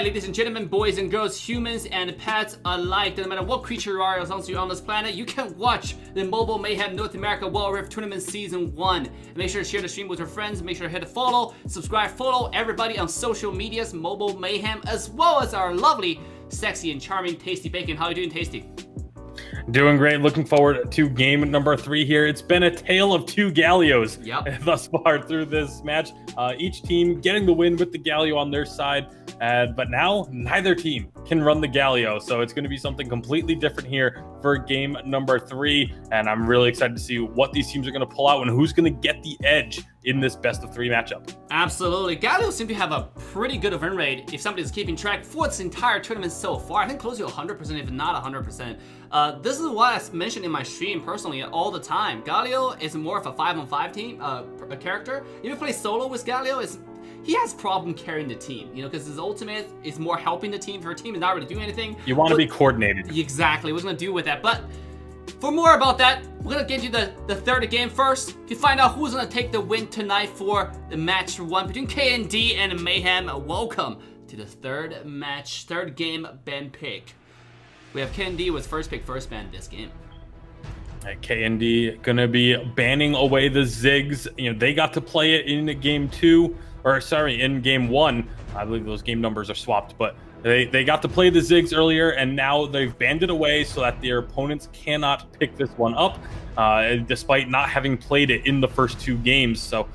right, ladies and gentlemen, boys and girls, humans and pets alike, no matter what creature you are, as long as you're on this planet, you can watch the Mobile Mayhem North America Wild Rift Tournament Season 1. And make sure to share the stream with your friends. Make sure to hit follow, subscribe, follow everybody on social medias, Mobile Mayhem, as well as our lovely, sexy, and charming Tasty Bacon. How are you doing, Tasty? Doing great. Looking forward to game number 3 here. It's been a tale of 2 Gallios thus far through this match. Each team getting the win with the Gallio on their side. But now neither team can run the Gallio. So it's going to be something completely different here for game number 3. And I'm really excited to see what these teams are going to pull out and who's going to get the edge in this best of 3 matchup. Absolutely. Galio seem to have a pretty good win rate if somebody's keeping track for its entire tournament so far. I think close to 100%, if not 100%. This is what I mentioned in my stream personally all the time. Galio is more of a 5-on-5 team a character. If you play solo with Galio, he has problem carrying the team, you know, because his ultimate is more helping the team. If your team is not really doing anything, you want to be coordinated. Exactly. What's going to do with that? But for more about that, we're going to get you the third game first to find out who's going to take the win tonight for the match 1 between KND and Mayhem. Welcome to the third match, third game ban pick. We have KND with first pick, first ban this game. KND gonna be banning away the Ziggs. You know, they got to play it in game 2, or sorry, in game 1. I believe those game numbers are swapped, but they got to play the Ziggs earlier, and now they've banned it away so that their opponents cannot pick this one up, despite not having played it in the first 2 games. So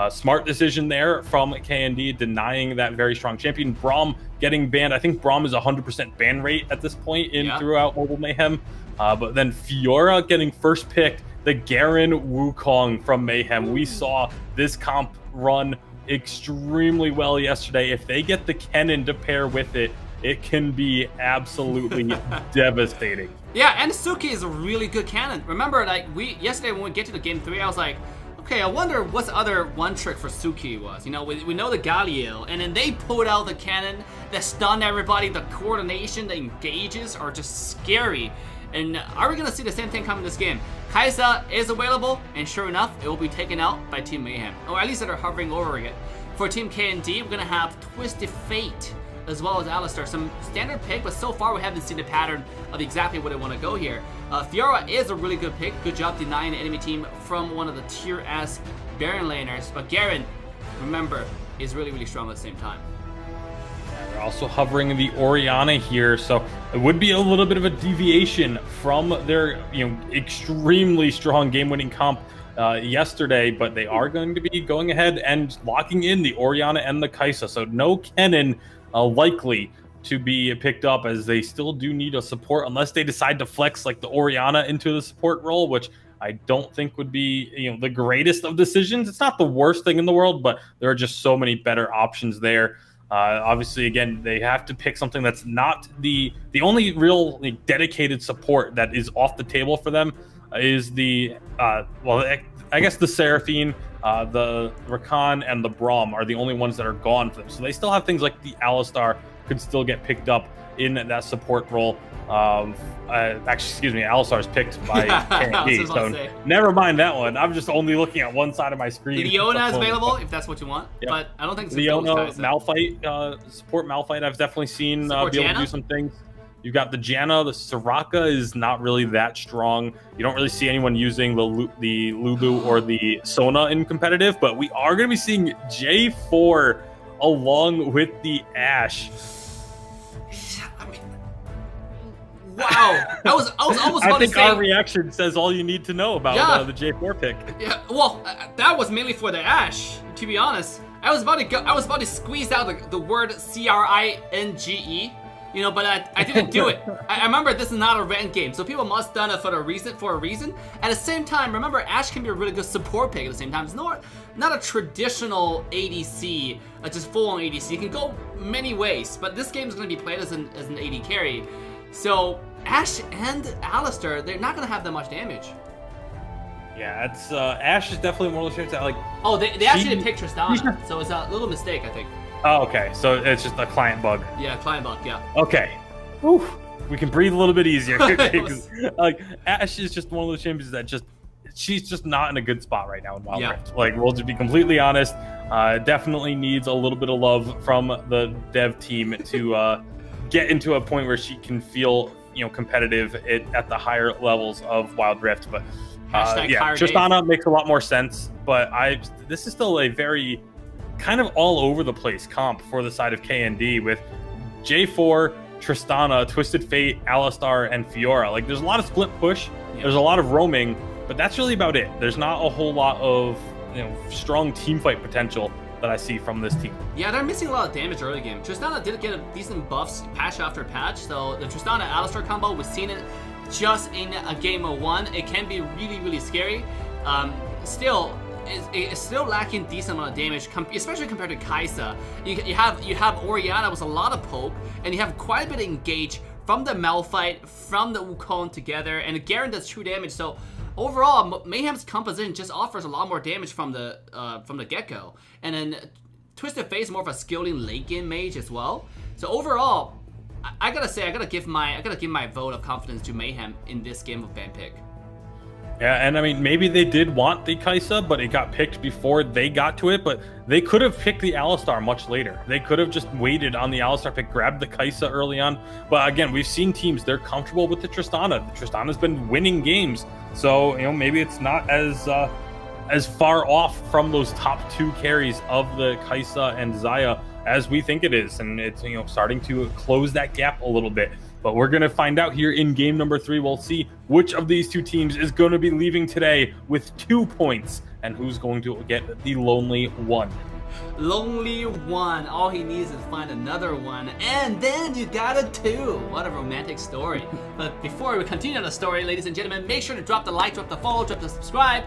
smart decision there from KND, denying that very strong champion. Braum getting banned. I think Braum is 100% ban rate at this point throughout Mobile Mayhem. But then Fiora getting first picked, the Garen Wukong from Mayhem. We saw this comp run extremely well yesterday. If they get the Kennen to pair with it, it can be absolutely devastating. Yeah, and Suki is a really good cannon. Remember, like yesterday when we get to the game 3, I was like, okay, I wonder what's the other one trick for Suki was. You know, we know the Galio, and then they pulled out the cannon that stunned everybody. The coordination, the engages are just scary. And are we going to see the same thing come in this game? Kaisa is available, and sure enough, it will be taken out by Team Mayhem. Or at least they're hovering over it. For Team KND, we're going to have Twisted Fate, as well as Alistar. Some standard pick, but so far we haven't seen the pattern of exactly where they want to go here. Fiora is a really good pick. Good job denying the enemy team from one of the tier S Baron laners. But Garen, remember, is really, really strong at the same time. They're also hovering the Orianna here, so it would be a little bit of a deviation from their extremely strong game-winning comp yesterday, but they are going to be going ahead and locking in the Orianna and the Kaisa. So no Kennen likely to be picked up, as they still do need a support unless they decide to flex like the Orianna into the support role, which I don't think would be the greatest of decisions. It's not the worst thing in the world, but there are just so many better options there. Obviously, again, they have to pick something that's not the only real dedicated support that is off the table for them is the well, I guess the Seraphine, the Rakan, and the Braum are the only ones that are gone for them. So they still have things like the Alistar could still get picked up in that support role. Actually, excuse me, Alistar's picked by KND, so never mind that one. I'm just only looking at one side of my screen. Leona is available if that's what you want, but I don't think it's Leona, Malphite, support Malphite. I've definitely seen be able to do some things. You've got the Janna, the Soraka is not really that strong. You don't really see anyone using the Lulu or the Sona in competitive, but we are going to be seeing J4 along with the Ashe. Wow, I was almost about to say. Our reaction says all you need to know about the J4 pick. Yeah, well, that was mainly for the Ashe. To be honest, I was about to squeeze out the word CRINGE, but I didn't do it. I remember this is not a ranked game, so people must have done it for a reason. At the same time, remember Ashe can be a really good support pick. At the same time, it's not a traditional ADC, just full-on ADC. It can go many ways, but this game is going to be played as an AD carry. So Ashe and Alistar, they're not gonna have that much damage. Yeah, it's Ashe is definitely one of those things that they actually didn't pick Tristana, so it's a little mistake, I think. Oh, okay, so it's just a client bug. Yeah, client bug. Yeah. Okay. Whew. We can breathe a little bit easier. Like Ashe is just one of those champions that just she's just not in a good spot right now in Wild Rift. Like, we'll just be completely honest. Definitely needs a little bit of love from the dev team to get into a point where she can feel, competitive at the higher levels of Wild Rift. But Tristana makes a lot more sense. But this is still a very kind of all over the place comp for the side of KND with J4, Tristana, Twisted Fate, Alistar, and Fiora. Like, there's a lot of split push. There's a lot of roaming, but that's really about it. There's not a whole lot of strong team fight potential that I see from this team. Yeah, they're missing a lot of damage early game. Tristana did get a decent buffs patch after patch, so the Tristana Alistar combo, we've seen it just in a game of one. It can be really, really scary. Still, it's still lacking decent amount of damage, especially compared to Kai'Sa. You have Orianna with a lot of poke, and you have quite a bit of engage from the Malphite, from the Wukong together, and Garen does true damage. So overall, Mayhem's composition just offers a lot more damage from the get-go. And then Twisted Fate is more of a skilling late game mage as well. So overall, I gotta say, I gotta give my vote of confidence to Mayhem in this game of ban pick. Yeah, and I mean, maybe they did want the Kai'Sa, but it got picked before they got to it. But they could have picked the Alistar much later. They could have just waited on the Alistar pick, grabbed the Kai'Sa early on. But again, we've seen teams, they're comfortable with the Tristana. The Tristana's been winning games. So, maybe it's not as far off from those top two carries of the Kai'Sa and Xayah as we think it is. And it's, starting to close that gap a little bit. But we're going to find out here in game number 3. We'll see which of these two teams is going to be leaving today with 2 points and who's going to get the lonely one. Lonely one. All he needs is find another one, and then you got a 2. What a romantic story. But before we continue on the story, ladies and gentlemen, make sure to drop the like, drop the follow, drop the subscribe,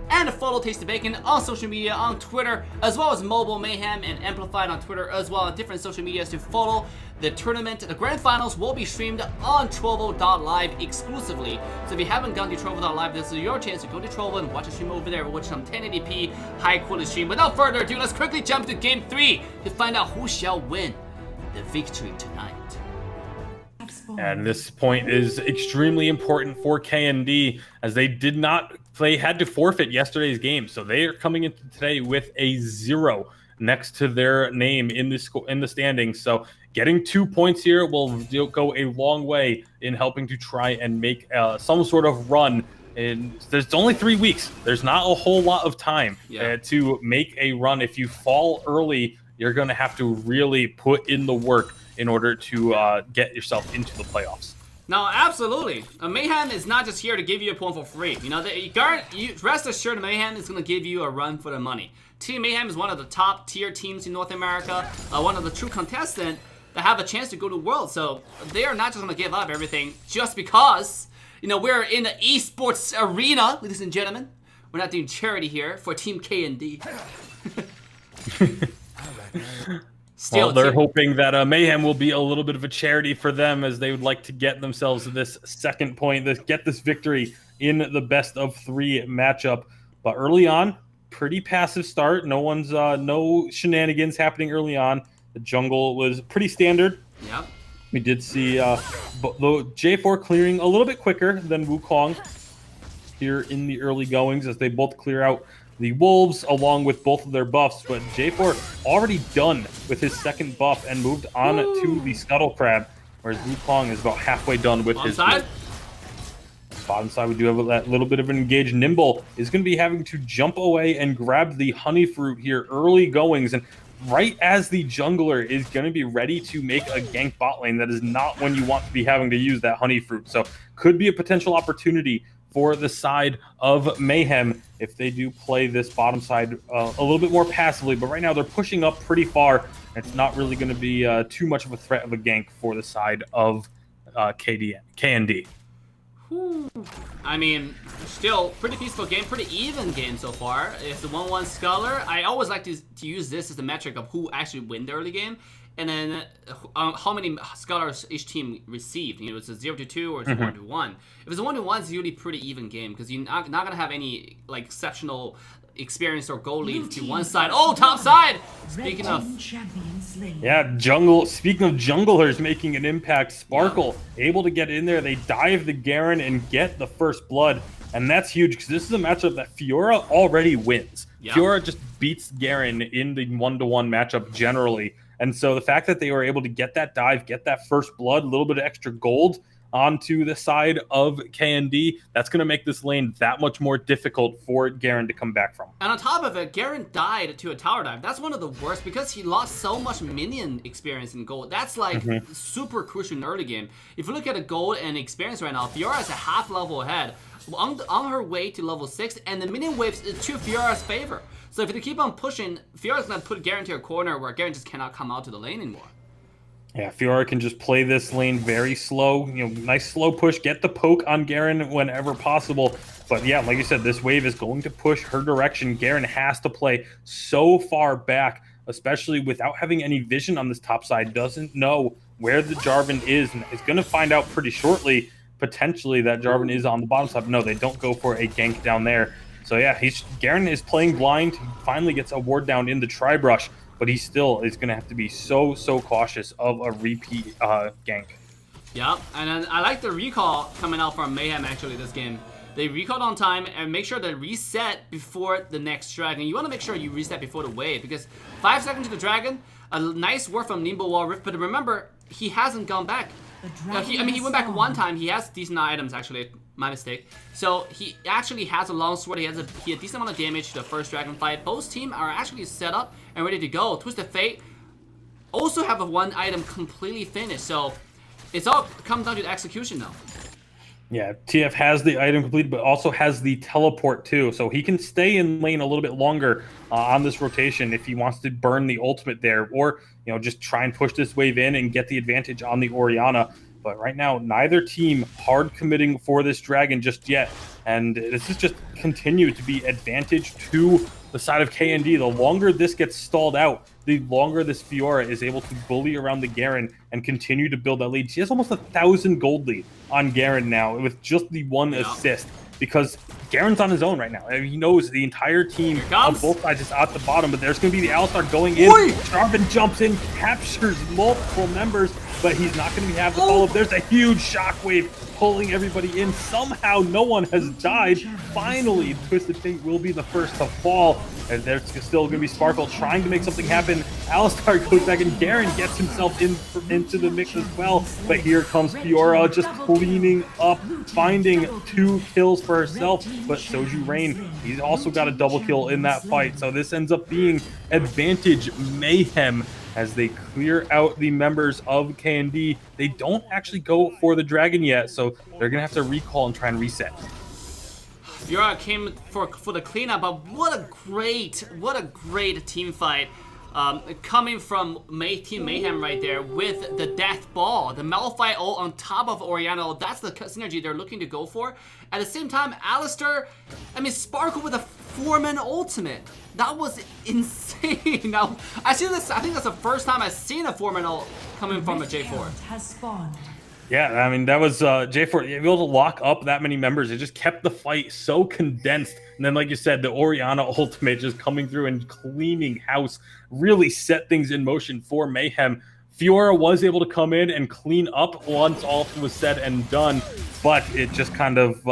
and follow Taste the Bacon on social media, on Twitter, as well as Mobile Mayhem and Amplified on Twitter, as well as different social medias to follow the tournament. The grand finals will be streamed on Trovo.live exclusively. So if you haven't gone to Trovo.live, this is your chance to go to Trovo and watch a stream over there, watch some 1080p high quality stream. Without further ado, let's quickly jump to game 3 to find out who shall win the victory tonight. And this point is extremely important for KND, as they had to forfeit yesterday's game. So they are coming into today with a 0 next to their name in the standings. So getting 2 points here will go a long way in helping to try and make some sort of run. And there's only 3 weeks. There's not a whole lot of time to make a run. If you fall early, you're going to have to really put in the work in order to get yourself into the playoffs. No, absolutely. Mayhem is not just here to give you a point for free. Rest assured, Mayhem is going to give you a run for the money. Team Mayhem is one of the top tier teams in North America, one of the true contestants that have a chance to go to Worlds. So they are not just going to give up everything just because, we're in the esports arena, ladies and gentlemen. We're not doing charity here for Team KND. Still, they're hoping that Mayhem will be a little bit of a charity for them, as they would like to get themselves this second point, get this victory in the best of 3 matchup. But early on, pretty passive start. No shenanigans happening early on. The jungle was pretty standard. Yep. We did see J4 clearing a little bit quicker than Wukong here in the early goings, as they both clear out the wolves along with both of their buffs. But J4 already done with his second buff and moved on to the Scuttle Crab, whereas Wukong is about halfway done with his side. Bottom side, we do have that little bit of an engage. Nimble is going to be having to jump away and grab the honey fruit here early goings, and right as the jungler is going to be ready to make a gank bot lane, that is not when you want to be having to use that honey fruit. So could be a potential opportunity for the side of Mayhem if they do play this bottom side a little bit more passively. But right now they're pushing up pretty far. It's not really going to be too much of a threat of a gank for the side of KND. I mean, still pretty peaceful game, pretty even game so far. It's the 1-1 Sculler. I always like to use this as the metric of who actually win the early game, and then how many Scullers each team received. It's a 0-2 or it's a 1-1. If it's a 1-1, it's usually pretty even game, because you're not gonna have any exceptional experience or goal lead to one side. Oh, top side! Speaking of jungle, speaking of junglers making an impact, Sparkle able to get in there. They dive the Garen and get the first blood and that's huge because this is a matchup that Fiora already wins. Yeah. Fiora just beats Garen in the 1-to-1 matchup generally, and so the fact that they were able to get that dive, get that first blood, a little bit of extra gold onto the side of KND, that's going to make this lane that much more difficult for Garen to come back from. And on top of it, Garen died to a tower dive. That's one of the worst because he lost so much minion experience in gold. That's like super crucial in early game. If you look at the gold and experience right now, Fiora is a half level ahead on her way to level 6, and the minion waves is to Fiora's favor. So if they keep on pushing, Fiora's going to put Garen to a corner where Garen just cannot come out to the lane anymore. Yeah, Fiora can just play this lane very slow, nice slow push, get the poke on Garen whenever possible. But yeah, like you said, this wave is going to push her direction. Garen has to play so far back, especially without having any vision on this top side, doesn't know where the Jarvan is, and is going to find out pretty shortly, potentially, that Jarvan is on the bottom side. No, they don't go for a gank down there. So yeah, Garen is playing blind. He finally gets a ward down in the tri-brush, but he still is going to have to be so cautious of a repeat gank. Yeah, and then I like the recall coming out from Mayhem actually this game. They recalled on time and make sure to reset before the next dragon. You want to make sure you reset before the wave because 5 seconds to the dragon, a nice word from Nimble Wall Rift, but remember, he hasn't gone back. He went back one time. He has decent items actually, my mistake. So he actually has a long sword. He has a decent amount of damage to the first dragon fight. Both teams are actually set up and ready to go. Twisted Fate also have a one item completely finished. So it's all comes down to the execution now. Yeah, TF has the item completed, but also has the teleport too. So he can stay in lane a little bit longer on this rotation if he wants to burn the ultimate there, or just try and push this wave in and get the advantage on the Orianna. But right now, neither team hard committing for this dragon just yet. And this is just continue to be advantage to the side of KND. The longer this gets stalled out, the longer this Fiora is able to bully around the Garen and continue to build that lead. She has almost 1,000 gold lead on Garen now with just the one assist, because Garen's on his own right now. He knows the entire team on both sides is at the bottom, but there's going to be the Alistar going in. Jarvan jumps in, captures multiple members, but he's not going to have the follow-up. There's a huge shockwave pulling everybody in. Somehow no one has died. Finally, Twisted Fate will be the first to fall. And there's still going to be Sparkle trying to make something happen. Alistar goes back, and Garen gets himself into the mix as well. But here comes Fiora just cleaning up, finding 2 kills for herself. But Soju Rain, he's also got a double kill in that fight. So this ends up being advantage Mayhem as they clear out the members of KND. They don't actually go for the dragon yet, so they're going to have to recall and try and reset. Fiora came for the cleanup, but what a great team fight. Coming from Team Mayhem right there with the Death Ball, the Malphite ult on top of Orianna. That's the synergy they're looking to go for. At the same time, Alistar, Sparkle with a 4-man ultimate. That was insane. Now, I think that's the first time I've seen a 4-man ult coming from a J4. Has spawned. Yeah, that was J4 able to lock up that many members. It just kept the fight so condensed. And then, like you said, the Orianna ultimate just coming through and cleaning house really set things in motion for Mayhem. Fiora was able to come in and clean up once all was said and done, but it just kind of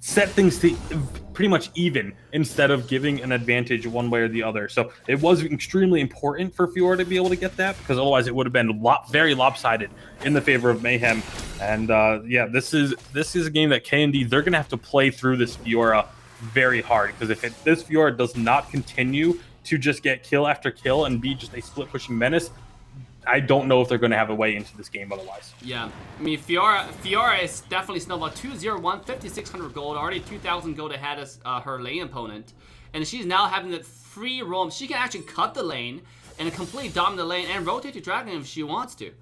set things to pretty much even instead of giving an advantage one way or the other. So it was extremely important for Fiora to be able to get that, because otherwise it would have been very lopsided in the favor of Mayhem. And yeah, this is a game that KND, they're going to have to play through this Fiora very hard, because if this Fiora does not continue to just get kill after kill and be just a split pushing menace, I don't know if they're going to have a way into this game otherwise. Yeah, Fiora is definitely snowball 201, 5,600 gold, already 2,000 gold ahead as her lane opponent. And she's now having the free roam. She can actually cut the lane and completely dominate the lane and rotate to dragon if she wants to.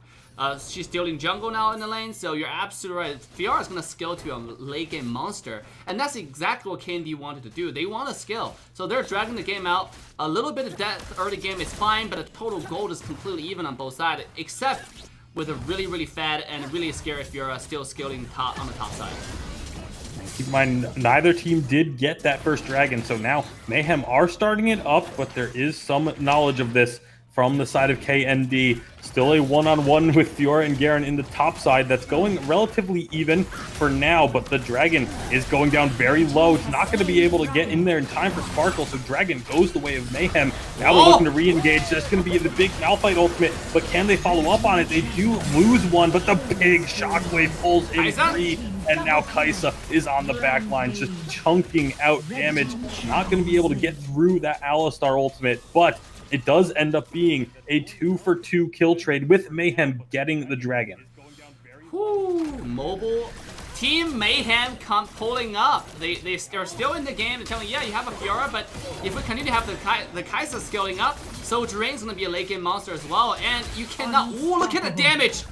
She's stealing jungle now in the lane, so you're absolutely right. Fiora is going to scale to a late game monster, and that's exactly what KND wanted to do. They want to scale, so they're dragging the game out. A little bit of death early game is fine, but the total gold is completely even on both sides, except with a really fat and really scary Fiora still scaling on the top side. Keep in mind, neither team did get that first dragon, so now Mayhem are starting it up, but there is some knowledge of this from the side of KND. Still a one-on-one with Fiora and Garen in the top side. That's going relatively even for now, but the Dragon is going down very low. It's not going to be able to get in there in time for Sparkle, so Dragon goes the way of Mayhem. Now they're looking to re-engage. That's going to be the big Malphite ultimate, but can they follow up on it? They do lose one, but the big Shockwave pulls in 3, and now Kaisa is on the back line, just chunking out damage. Not going to be able to get through that Alistar ultimate, but it does end up being a 2-for-2 kill trade with Mayhem getting the Dragon. Whew, mobile. Team Mayhem pulling up. They're still in the game. They're telling you, yeah, you have a Fiora, but if we continue to have the Kaisa scaling up, Soldier Rain's going to be a late game monster as well, and you cannot... Ooh, look at the damage!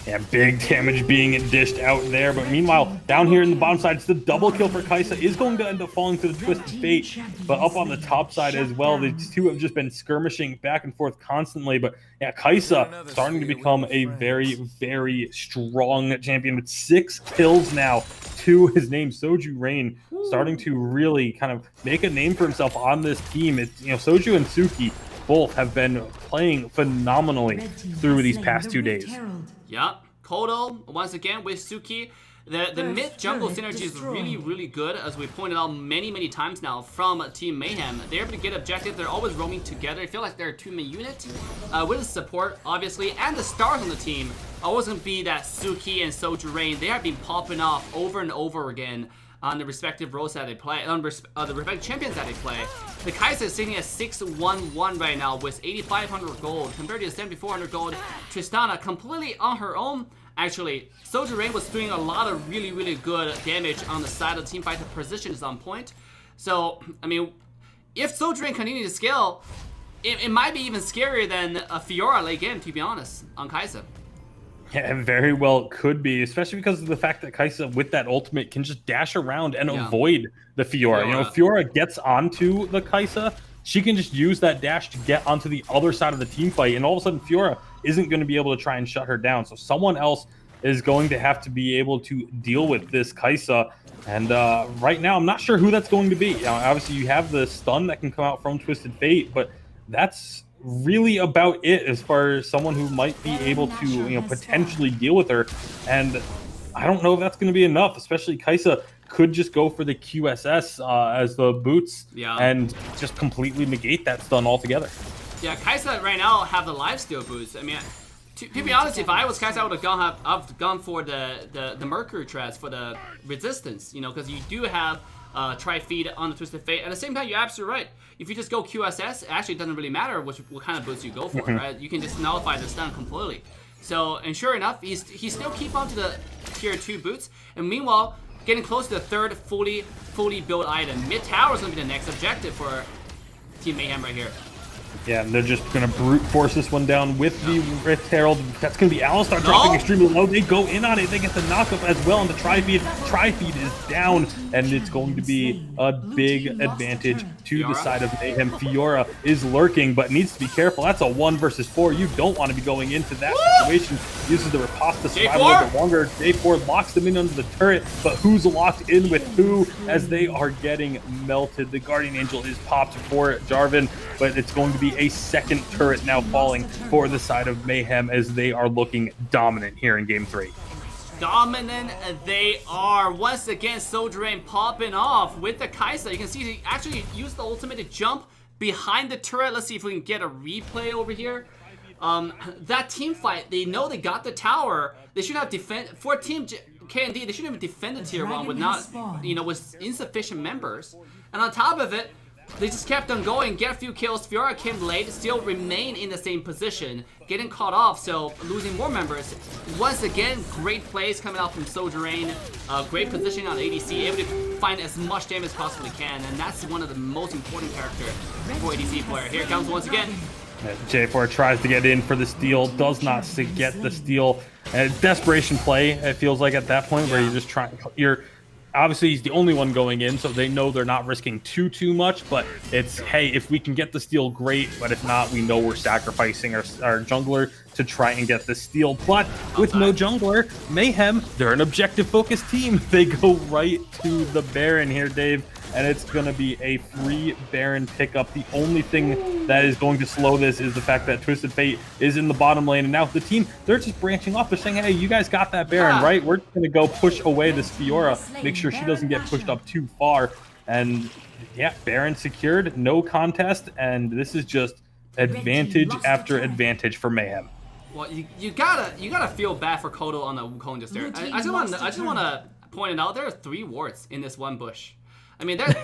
Yeah, big damage being dished out there, but meanwhile, down here in the bottom side, it's the double kill for Kaisa is going to end up falling to the Twisted Fate, but up on the top side as well, these two have just been skirmishing back and forth constantly, but yeah, Kaisa starting to become a very, very strong champion with 6 kills now to his name. Soju Rain starting to really kind of make a name for himself on this team. It's, you know, Soju and Suki both have been playing phenomenally through these past 2 days. Yep, Kodo, once again, with Suki. The mid-jungle synergy is really, really good, as we pointed out many, many times now from Team Mayhem. They're able to get objective. They're always roaming together. I feel like they're a two-man unit with the support, obviously, and the stars on the team. Always going to be that Suki and Soju Rain. They have been popping off over and over again on the respective roles that they play, on the respective champions that they play. The Kaisa is sitting at 611 right now with 8,500 gold compared to 7,400 gold. Tristana completely on her own. Actually, Soldier Rain was doing a lot of really, really good damage on the side of the team fight. The position is on point. So, I mean, if Soldier Rain continues to scale, it might be even scarier than a Fiora late game, to be honest, on Kaisa. Yeah, it very well could be, especially because of the fact that Kaisa with that ultimate can just dash around and avoid the Fiora. You know, if Fiora gets onto the Kaisa, she can just use that dash to get onto the other side of the team fight, and all of a sudden Fiora isn't going to be able to try and shut her down. So someone else is going to have to be able to deal with this Kaisa. And right now, I'm not sure who that's going to be. Obviously, you have the stun that can come out from Twisted Fate, but that's really about it as far as someone who might be able to, you know, potentially deal with her. And I don't know if that's going to be enough, especially Kaisa could just go for the QSS as the boots and just completely negate that stun altogether. Yeah, Kaisa right now have the lifesteal boots. I mean, to be honest, if I was Kaisa, I would have gone for the Mercury Treads for the resistance, you know, because you do have Tri-Feed on the Twisted Fate. At the same time, you're absolutely right. If you just go QSS, it actually doesn't really matter what kind of boots you go for, right? You can just nullify the stun completely. So, and sure enough, he still keep on to the tier 2 boots, and meanwhile, getting close to the third fully built item. Mid tower is going to be the next objective for Team Mayhem right here. Yeah, and they're just going to brute force this one down with the Rift Herald. That's going to be Alistar dropping extremely low. They go in on it. They get the knockup as well, and the Tri-Feed. Tri-Feed is down, and it's going to be a big advantage to the side of Mayhem. Fiora is lurking, but needs to be careful. That's a 1 versus 4. You don't want to be going into that situation. Uses the riposte survival a little bit longer. J4 locks them in under the turret, but who's locked in with who as they are getting melted? The Guardian Angel is popped for Jarvan, but it's going to be a second turret now falling for the side of Mayhem as they are looking dominant here in Game 3. Dominant they are. Once again, Soldier Rain popping off with the Kaisa. You can see he actually used the ultimate to jump behind the turret. Let's see if we can get a replay over here. That team fight, they know they got the tower. They should have for Team KND, they shouldn't have defended tier 1 with not, you know, with insufficient members. And on top of it, they just kept on going, get a few kills. Fiora came late, still remain in the same position, getting caught off, so losing more members. Once again, great plays coming out from Soldier Rain. Great positioning on ADC, able to find as much damage as possibly can, and that's one of the most important characters for ADC player. Here it comes once again. J4 tries to get in for the steal, does not get the steal. Desperation play, it feels like at that point, where you're just trying, obviously he's the only one going in, so they know they're not risking too much, but it's, hey, if we can get the steal, great, but if not, we know we're sacrificing our jungler to try and get the steal. But with no jungler, Mayhem, they're an objective focused team. They go right to the Baron here, Dave. and it's going to be a free Baron pickup. The only thing that is going to slow this is the fact that Twisted Fate is in the bottom lane, and now the team, they're just branching off. They're saying, hey, you guys got that Baron, right? We're just going to go push away this Fiora, make sure she doesn't get pushed up too far. And yeah, Baron secured, no contest, and this is just advantage after advantage for Mayhem. Well, you gotta feel bad for Kodo on the Wukong just there. I just want to point it out. There are 3 wards in this one bush. I mean, there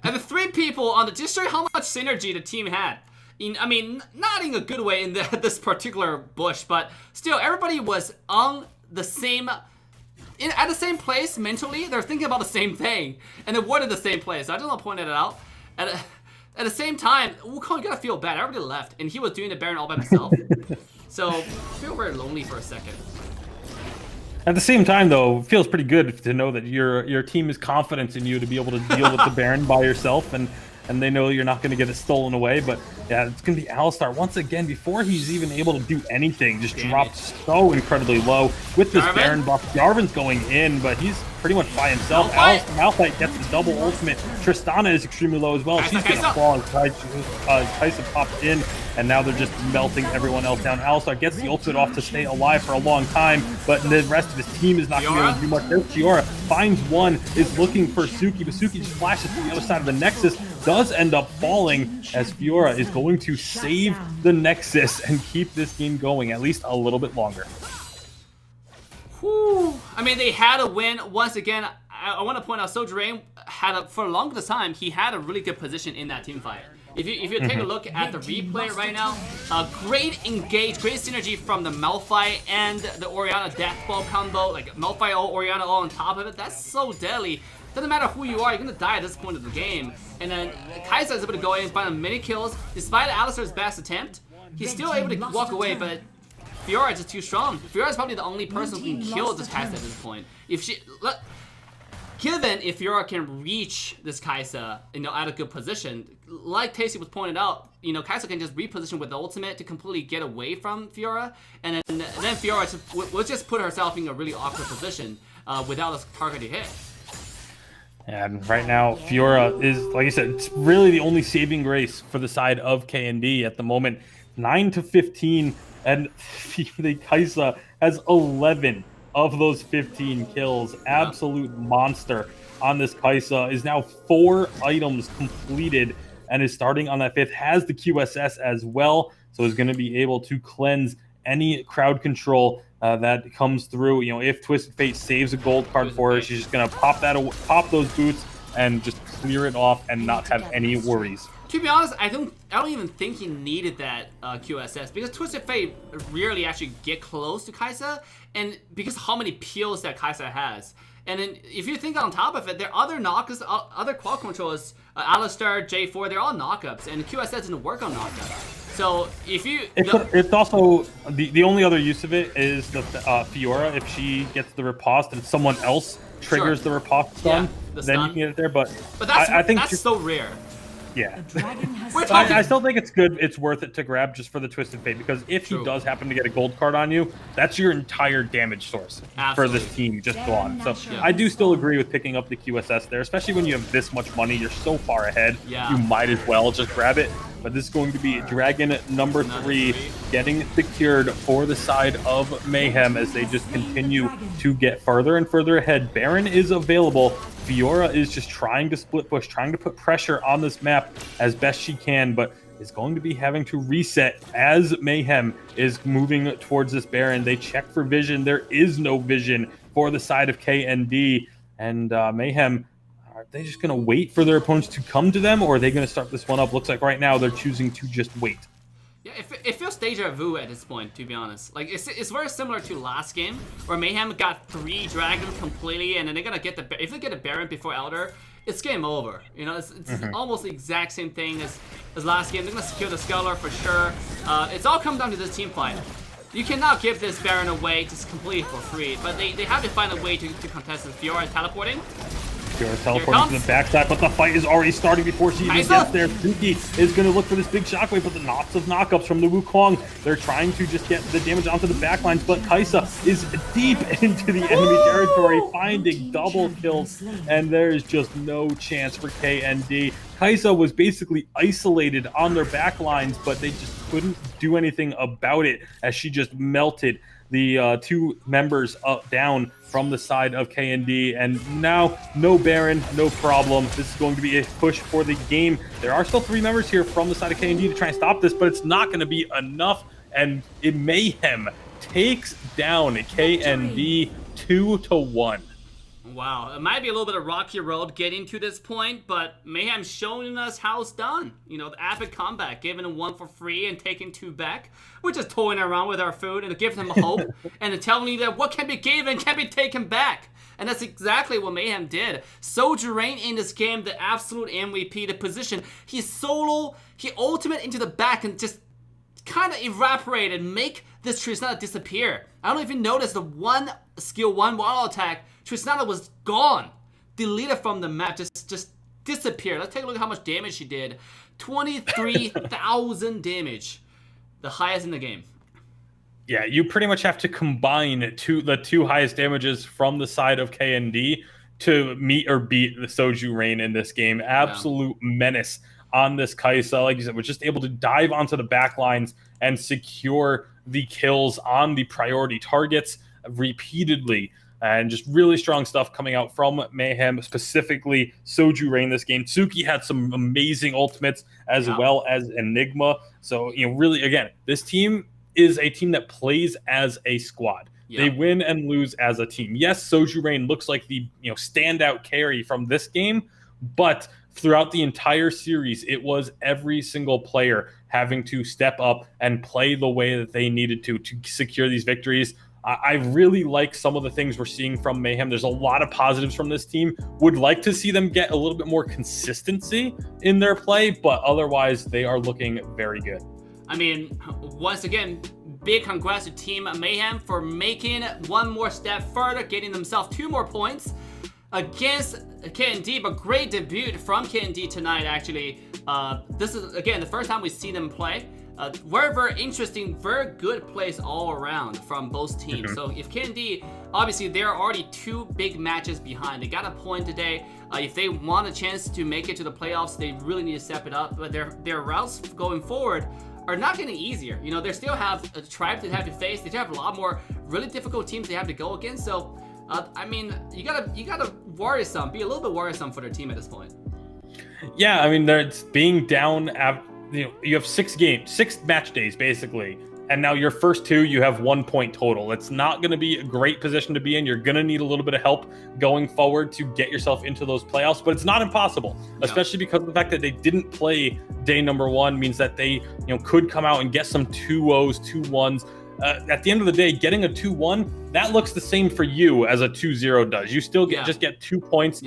and the 3 people on the just show you how much synergy the team had. I mean, not in a good way in this particular bush, but still, everybody was on the same. At the same place mentally. They're thinking about the same thing, and they were in the same place. So I just want to point it out. At the same time, Wukong, you gotta feel bad. Everybody left, and he was doing the Baron all by himself. So I feel very lonely for a second. At the same time, though, it feels pretty good to know that your team is confident in you to be able to deal with the Baron by yourself, and they know you're not going to get it stolen away. But yeah, it's going to be Alistar once again, before he's even able to do anything, just dropped so incredibly low with this Baron buff. Jarvan's going in, but he's pretty much by himself. Malphite gets the double ultimate. Tristana is extremely low as well. She's going to fall as Kaisa popped in, and now they're just melting everyone else down. Alistar gets the ultimate off to stay alive for a long time, but the rest of his team is not going to be able to do much. There's Fiora, finds one, is looking for Suki, but Suki just flashes to the other side of the Nexus, does end up falling, as Fiora is going to save the Nexus and keep this game going at least a little bit longer. Whew. I mean, they had a win once again. I want to point out, Sojourn had for a long time, he had a really good position in that team fight. If you take a look at the replay right now, great engage, great synergy from the Malphite and the Orianna Deathball combo, like Malphite or Orianna all on top of it. That's so deadly. Doesn't matter who you are, you're gonna die at this point of the game. And then Kaisa is able to go in and find many kills. Despite Alistar's best attempt, he's still able to walk away, but Fiora is just too strong. Fiora is probably the only person who can kill this Kaisa at this point. Given if Fiora can reach this Kaisa, at a good position, like Tasty was pointed out, Kaisa can just reposition with the ultimate to completely get away from Fiora, and then Fiora will just put herself in a really awkward position without a targeted hit. And right now, Fiora is, like I said, it's really the only saving grace for the side of KND at the moment. 9-15, and the Kaisa has 11 of those 15 kills. Absolute monster on this Kaisa. Is now 4 items completed and is starting on that 5th. Has the QSS as well, so is going to be able to cleanse any crowd control that comes through. If Twisted Fate saves a gold card for her, she's just going to pop those boots and just clear it off and not have any worries. To be honest, I don't even think he needed that QSS, because Twisted Fate rarely actually get close to Kaisa, and because how many peels that Kaisa has. And then if you think on top of it, there are other knockups, other quad controllers, Alistar, J4, they're all knockups, and QSS doesn't work on knockups. So if you... It's also... The only other use of it is the Fiora, if she gets the riposte and someone else triggers the riposte stun, then you can get it there, but I think that's so rare. Yeah. I still think it's good. It's worth it to grab just for the Twisted Fate, because if he does happen to get a gold card on you, that's your entire damage source for this team just gone. So I do still agree with picking up the QSS there, especially when you have this much money. You're so far ahead. Yeah. You might as well just grab it. But this is going to be Dragon number 3 getting secured for the side of Mayhem as they just continue to get further and further ahead. Baron is available. Fiora is just trying to split push, trying to put pressure on this map as best she can, but is going to be having to reset as Mayhem is moving towards this Baron. They check for vision. There is no vision for the side of KND, and Mayhem, are they just going to wait for their opponents to come to them, or are they going to start this one up? Looks like right now they're choosing to just wait. Yeah, it feels deja vu at this point, to be honest. Like, it's very similar to last game, where Mayhem got 3 dragons completely, and then they're gonna get if they get a Baron before Elder, it's game over. It's almost the exact same thing as last game. They're gonna secure the Scholar for sure. It's all come down to this team fight. You cannot give this Baron away just completely for free, but they have to find a way to contest this. Fiora is teleporting. Here, teleporting to the backside, but the fight is already starting before she even gets there. Suki is going to look for this big shockwave, but the lots of knockups from the Wukong. They're trying to just get the damage onto the backlines, but Kaisa is deep into the enemy territory, finding double kills, and there's just no chance for KND. Kaisa was basically isolated on their backlines, but they just couldn't do anything about it as she just melted the two members down from the side of KND, and now no Baron, no problem. This is going to be a push for the game. There are still 3 members here from the side of KND to try and stop this, but it's not going to be enough, and Mayhem takes down KND 2-1. Wow, it might be a little bit of rocky road getting to this point, but Mayhem showing us how it's done. You know, the epic comeback, giving them 1 for free and taking 2 back. We're just toying around with our food and giving them hope and telling you that what can be given can be taken back. And that's exactly what Mayhem did. Soldier Rain in this game, the absolute MVP, the position. He solo, he ultimate into the back and just kind of evaporate and make this Tristana disappear. I don't even notice the one skill 1 wall attack. Tristana was gone, deleted from the map, just disappeared. Let's take a look at how much damage she did. 23,000 damage, the highest in the game. Yeah, you pretty much have to combine the two highest damages from the side of KND to meet or beat the Soju Rain in this game. Absolute menace on this Kaisa. Like you said, was just able to dive onto the back lines and secure the kills on the priority targets repeatedly. And just really strong stuff coming out from Mayhem, specifically Soju Rain this game. Tsuki had some amazing ultimates as well as Enigma. So, you know, really, again, this team is a team that plays as a squad. They win and lose as a team. Yes, Soju Rain looks like the standout carry from this game, but throughout the entire series, it was every single player having to step up and play the way that they needed to secure these victories. I really like some of the things we're seeing from Mayhem. There's a lot of positives from this team. Would like to see them get a little bit more consistency in their play, but otherwise they are looking very good. I mean, once again, big congrats to Team Mayhem for making one more step further, getting themselves 2 more points against KND, but great debut from KND tonight, actually. This is, again, the first time we've seen them play. Very interesting, very good plays all around from both teams. So if KND, obviously they're already 2 big matches behind. They got a point today. If they want a chance to make it to the playoffs, they really need to step it up. But their routes going forward are not getting easier. You know, they still have a tribe to have to face. They have a lot more really difficult teams they have to go against. So, I mean, you gotta worrisome, be a little bit worrisome for their team at this point. Yeah, I mean, they're being down at. You have 6 match days basically, and now your first 2 you have 1 point total. It's not going to be a great position to be in. You're going to need a little bit of help going forward to get yourself into those playoffs, but it's not impossible, especially because of the fact that they didn't play day number 1 means that they could come out and get some 2-0s, 2-1s. At the end of the day, getting a 2-1, that looks the same for you as a 2-0 does. You still just get 2 points.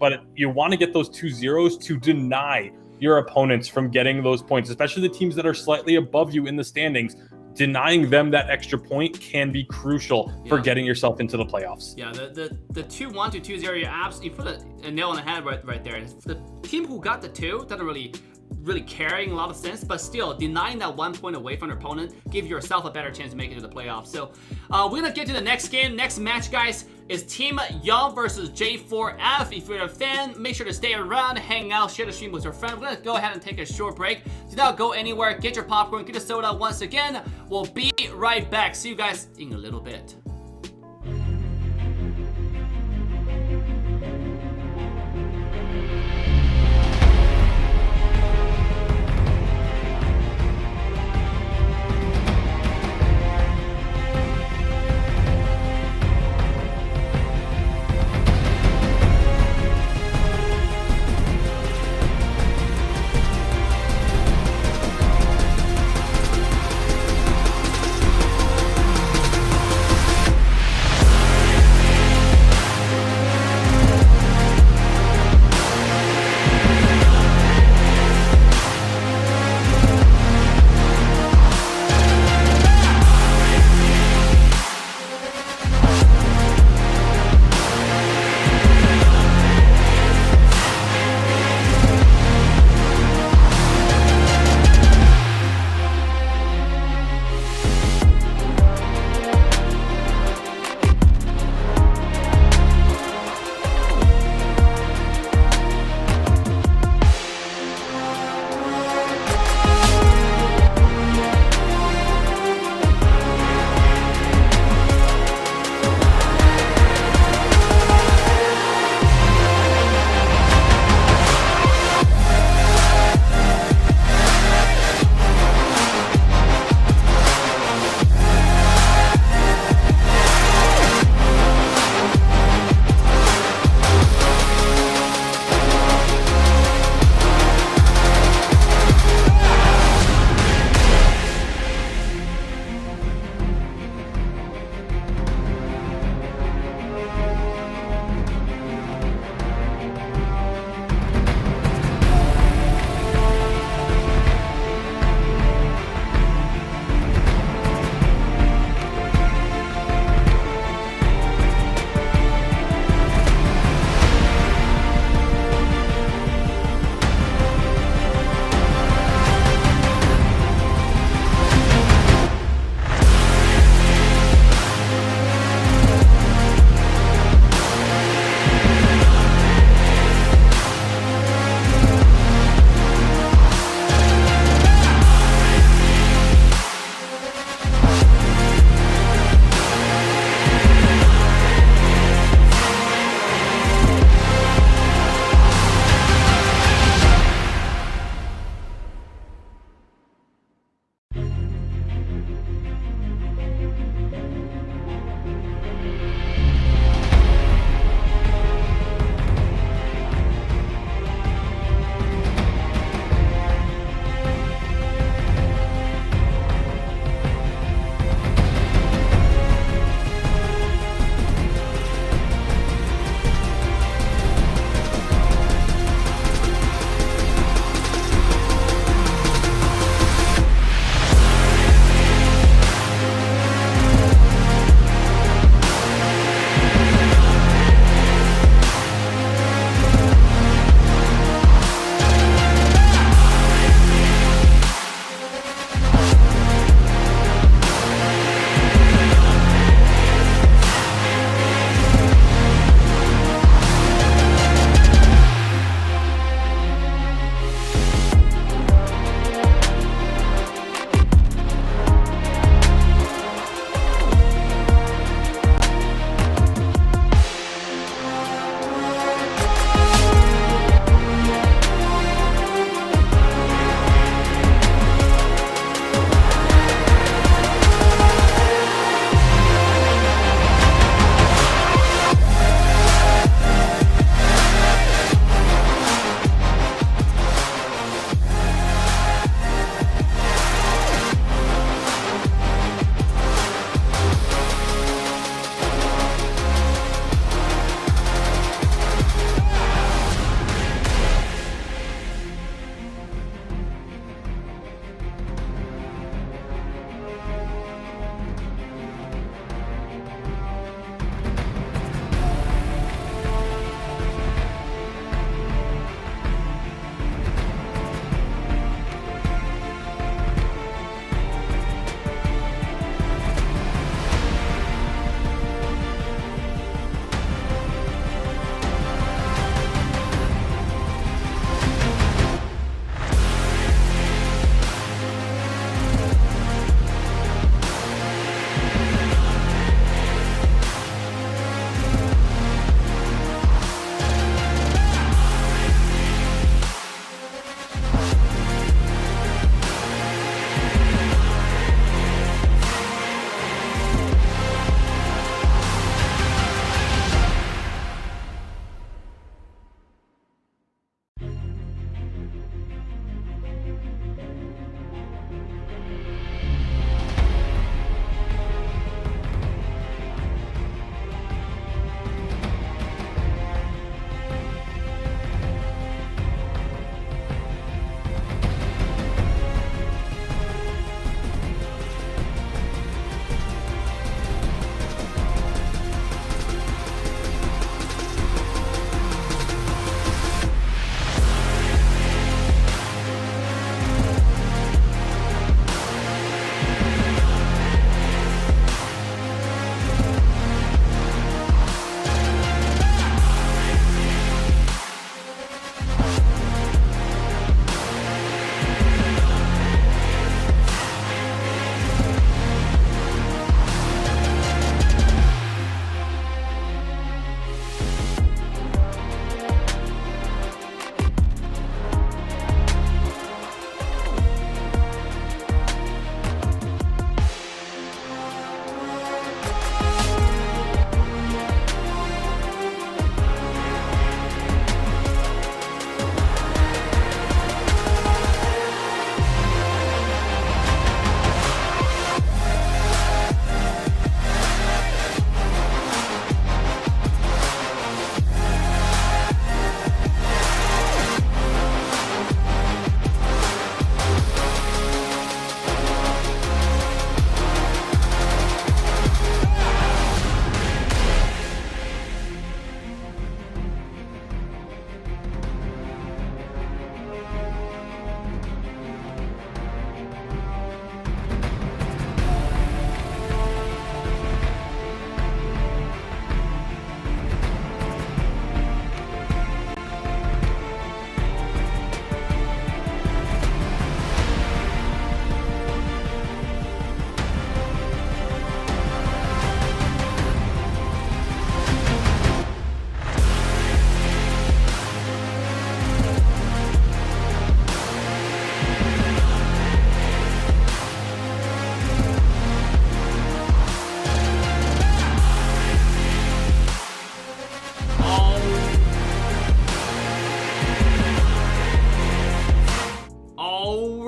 But you want to get those 2-0s to deny your opponents from getting those points, especially the teams that are slightly above you in the standings. Denying them that extra point can be crucial for getting yourself into the playoffs. Yeah, the 2-1 to 2-0, you put a nail on the head right there. The team who got the 2 doesn't really carrying a lot of sense, but still denying that 1 point away from your opponent give yourself a better chance to make it to the playoffs. So we're gonna get to the next game. Next match, guys, is Team Young versus J4F. If you're a fan, make sure to stay around, hang out, share the stream with your friend. We're gonna go ahead and take a short break. Do not go anywhere. Get your popcorn, get your soda. Once again, we'll be right back. See you guys in a little bit.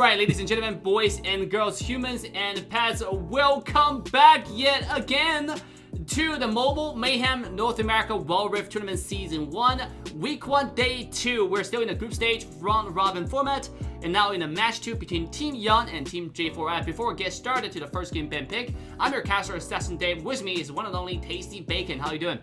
right, ladies and gentlemen, boys and girls, humans and pets, welcome back yet again to the Mobile Mayhem North America World Rift Tournament Season 1, Week 1, Day 2. We're still in the group stage, round-robin format, and now in a match 2 between Team Yon and Team J4F. Before we get started to the first game Ben pick, I'm your caster, AssassinDave. With me is one and only Tasty Bacon. How you doing?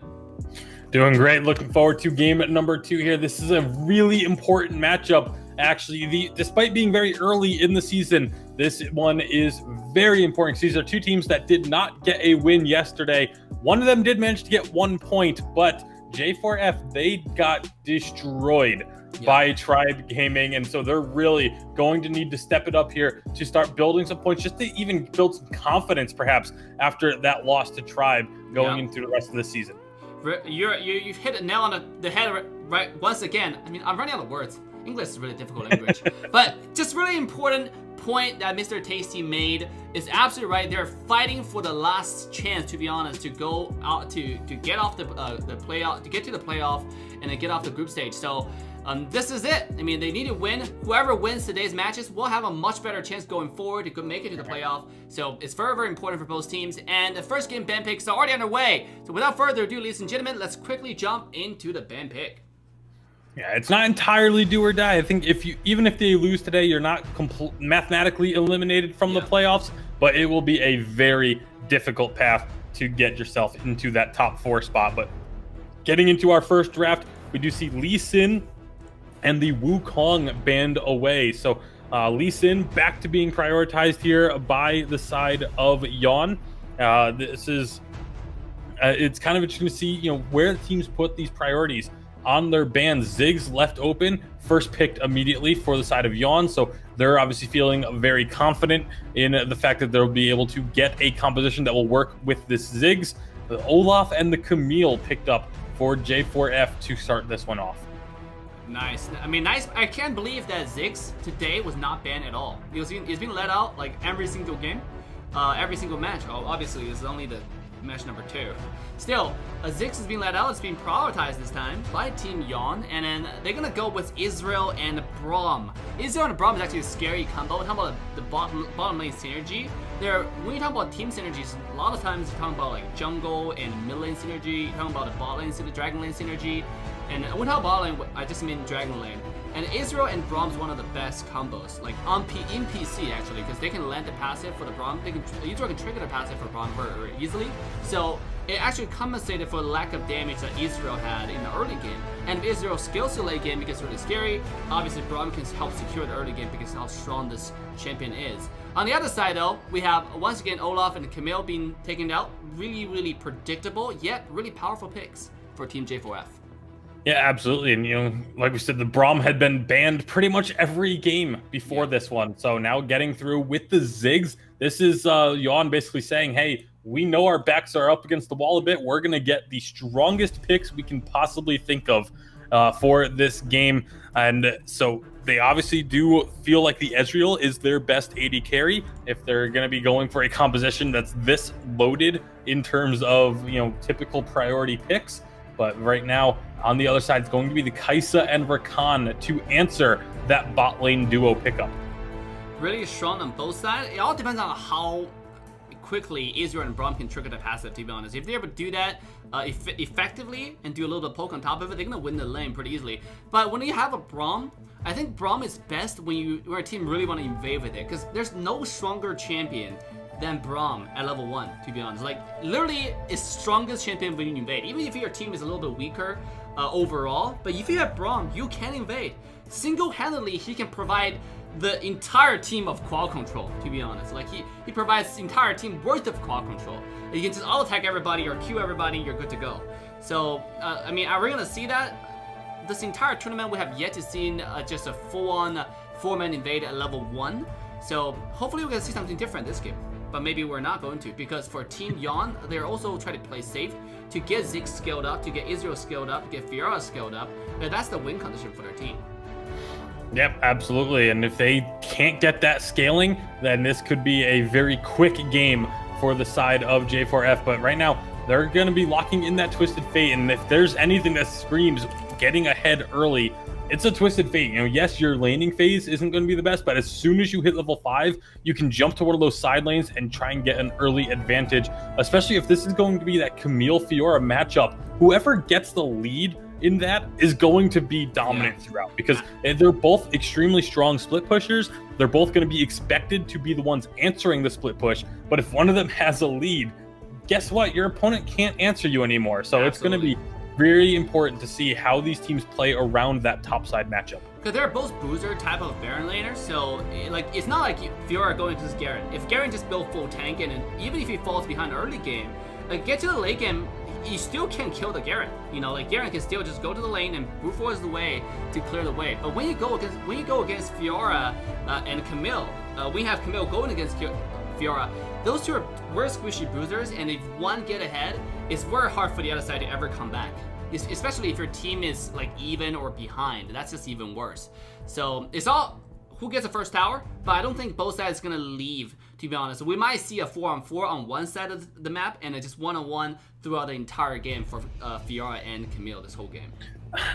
Doing great. Looking forward to game number 2 here. This is a really important matchup. Actually, despite being very early in the season, this one is very important. These are two teams that did not get a win yesterday. One of them did manage to get 1 point, but J4F, they got destroyed by Tribe Gaming, and so they're really going to need to step it up here to start building some points, just to even build some confidence, perhaps, after that loss to Tribe going into the rest of the season. You've hit a nail on the head right once again. I mean, I'm running out of words. English is really difficult language. But just really important point that Mr. Tasty made is absolutely right. They're fighting for the last chance, to be honest, to go out to get off the playoff, to get to the playoff, and then get off the group stage. So this is it. I mean, they need to win. Whoever wins today's matches will have a much better chance going forward to make it to the playoff. So it's very, very important for both teams. And the first game Ben picks are already underway. So without further ado, ladies and gentlemen, let's quickly jump into the Ben pick. Yeah, it's not entirely do or die. I think even if they lose today, you're not mathematically eliminated from the playoffs, but it will be a very difficult path to get yourself into that top 4 spot. But getting into our first draft, we do see Lee Sin and the Wukong banned away. So Lee Sin back to being prioritized here by the side of Yon. This is it's kind of interesting to see where the teams put these priorities on their bans. Ziggs left open, first picked immediately for the side of Yon, so they're obviously feeling very confident in the fact that they'll be able to get a composition that will work with this Ziggs. The Olaf and the Camille picked up for J4F to start this one off. Nice. I mean, nice. I can't believe that Ziggs today was not banned at all. He's been let out like every single game, every single match. Oh, obviously, this is only the match number 2. Still, Ziggs has been let out. It's being prioritized this time by Team Yon, and then they're gonna go with Israel and Braum. Israel and Braum is actually a scary combo. We're talking about the bottom lane synergy. When you talk about team synergies, a lot of times you're talking about like jungle and mid lane synergy. You're talking about the bot lane synergy, dragon lane synergy. And when I talk bot lane, I just mean dragon lane. And Israel and Braum's one of the best combos, like in PC actually, because they can land the passive for the Braum. Israel can trigger the passive for Braum very easily. So it actually compensated for the lack of damage that Israel had in the early game. And if Israel scales the late game, it gets really scary. Obviously, Braum can help secure the early game because of how strong this champion is. On the other side, though, we have once again Olaf and Camille being taken out. Really, really predictable, yet really powerful picks for Team J4F. Yeah, absolutely. And, like we said, the Braum had been banned pretty much every game before this one. So now getting through with the Ziggs, this is Yon basically saying, hey, we know our backs are up against the wall a bit. We're going to get the strongest picks we can possibly think of for this game. And so they obviously do feel like the Ezreal is their best AD carry if they're going to be going for a composition that's this loaded in terms of, typical priority picks. But right now, on the other side, it's going to be the Kai'Sa and Rakan to answer that bot lane duo pickup. Really strong on both sides. It all depends on how quickly Israel and Braum can trigger the passive, to be honest. If they're able to do that effectively and do a little bit of poke on top of it, they're going to win the lane pretty easily. But when you have a Braum, I think Braum is best when a team really want to invade with it, because there's no stronger champion than Braum at level 1, to be honest. Like, literally, it's strongest champion when you invade. Even if your team is a little bit weaker overall, but if you have Braum, you can invade. Single-handedly, he can provide the entire team of quad control, to be honest. Like, he provides the entire team worth of quad control. You can just auto-attack everybody or Q everybody, you're good to go. So, I mean, are we going to see that? This entire tournament, we have yet to see just a full-on 4-man invade at level 1. So, hopefully we're going to see something different this game. But maybe we're not going to, because for Team Yon, they're also trying to play safe to get Ziggs scaled up, to get Israel scaled up, to get Fiora scaled up. And that's the win condition for their team. Yep, absolutely. And if they can't get that scaling, then this could be a very quick game for the side of J4F. But right now, they're going to be locking in that Twisted Fate. And if there's anything that screams getting ahead early it's a twisted fate. You know, yes, your laning phase isn't going to be the best, but as soon as you hit level 5, you can jump to one of those side lanes and try and get an early advantage, especially if this is going to be that Camille Fiora matchup. Whoever gets the lead in that is going to be dominant throughout, because they're both extremely strong split pushers. They're both going to be expected to be the ones answering the split push, but if one of them has a lead, guess what? Your opponent can't answer you anymore. So it's going to be very important to see how these teams play around that topside matchup. Because they're both boozer type of Baron laner, so like it's not like Fiora going to this Garen. If Garen just built full tank and even if he falls behind early game, like get to the late game, you still can kill the Garen. You know, like Garen can still just go to the lane and brute force the way to clear the way. But when you go against Fiora and Camille, we have Camille going against Fiora. Those two are squishy bruisers, and if one get ahead, it's very hard for the other side to ever come back. Especially if your team is like even or behind, that's just even worse. So it's all who gets the first tower, but I don't think both sides gonna leave, to be honest. We might see a 4-on-4 on one side of the map and just 1-on-1 throughout the entire game for Fiora and Camille this whole game.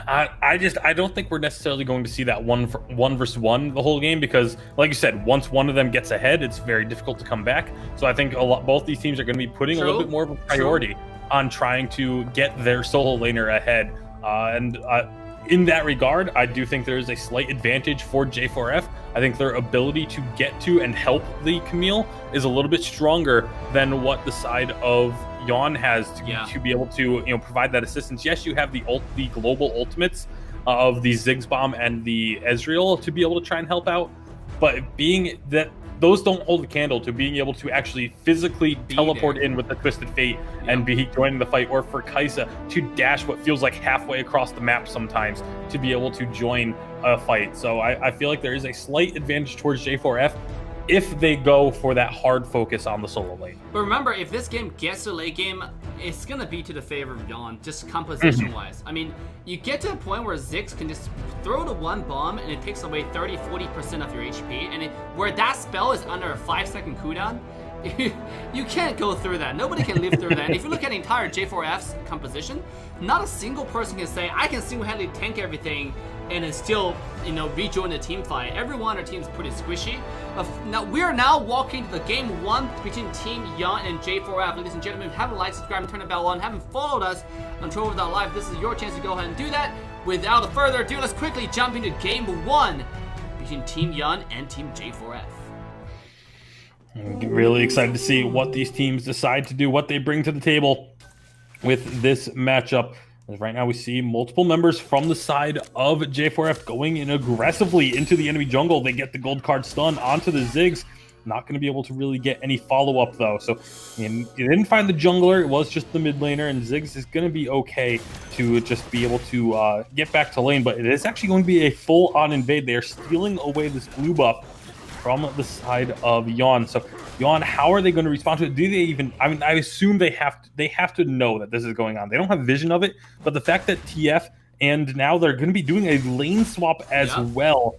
I don't think we're necessarily going to see that one versus one the whole game, because like you said, once one of them gets ahead, it's very difficult to come back. So I think both these teams are going to be putting a little bit more of a priority on trying to get their solo laner ahead. In that regard, I do think there is a slight advantage for J4F. I think their ability to get to and help the Camille is a little bit stronger than what the side of Yawn has to be able to provide that assistance. Yes, you have the global ultimates of the Ziggs bomb and the Ezreal to be able to try and help out, but being that those don't hold a candle to being able to actually physically teleport in with the Twisted Fate and be joining the fight, or for Kai'Sa to dash what feels like halfway across the map sometimes to be able to join a fight. So I feel like there is a slight advantage towards J4F if they go for that hard focus on the solo lane. But remember, if this game gets to late game, it's gonna be to the favor of Yawn, just composition-wise. I mean, you get to a point where Ziggs can just throw the one bomb and it takes away 30-40% of your HP, and where that spell is under a 5-second cooldown, you can't go through that. Nobody can live through that. And if you look at the entire J4F's composition, not a single person can say, I can single-handedly tank everything and then still, rejoin the team fight. Everyone on our team is pretty squishy. Now we are now walking to the game 1 between Team Yawn and J4F. Ladies and gentlemen, if you haven't liked, subscribed, and turned the bell on, haven't followed us on Trovo.live, this is your chance to go ahead and do that. Without further ado, let's quickly jump into game 1 between Team Yawn and Team J4F. I'm really excited to see what these teams decide to do, what they bring to the table with this matchup. As right now we see multiple members from the side of J4F going in aggressively into the enemy jungle. They get the gold card stun onto the Ziggs. Not going to be able to really get any follow-up though. So you didn't find the jungler, it was just the mid laner, and Ziggs is going to be okay to just be able to get back to lane. But it is actually going to be a full-on invade. They are stealing away this blue buff from the side of Yawn. So Yawn, how are they going to respond to it? Do they even, I assume they have to know that this is going on. They don't have vision of it, but the fact that TF and now they're going to be doing a lane swap as well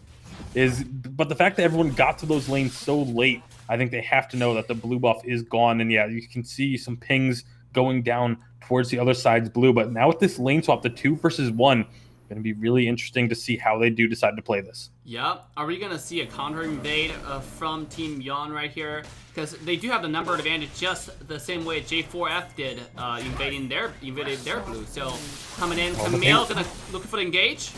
but the fact that everyone got to those lanes so late, I think they have to know that the blue buff is gone. And yeah, you can see some pings going down towards the other side's blue, but now with this lane swap, the 2 versus 1, going to be really interesting to see how they do decide to play this. Yeah, are we going to see a counter invade from Team Yawn right here? Because they do have the number advantage just the same way J4F did, invaded their blue. So coming in, Camille going to looking for the engage.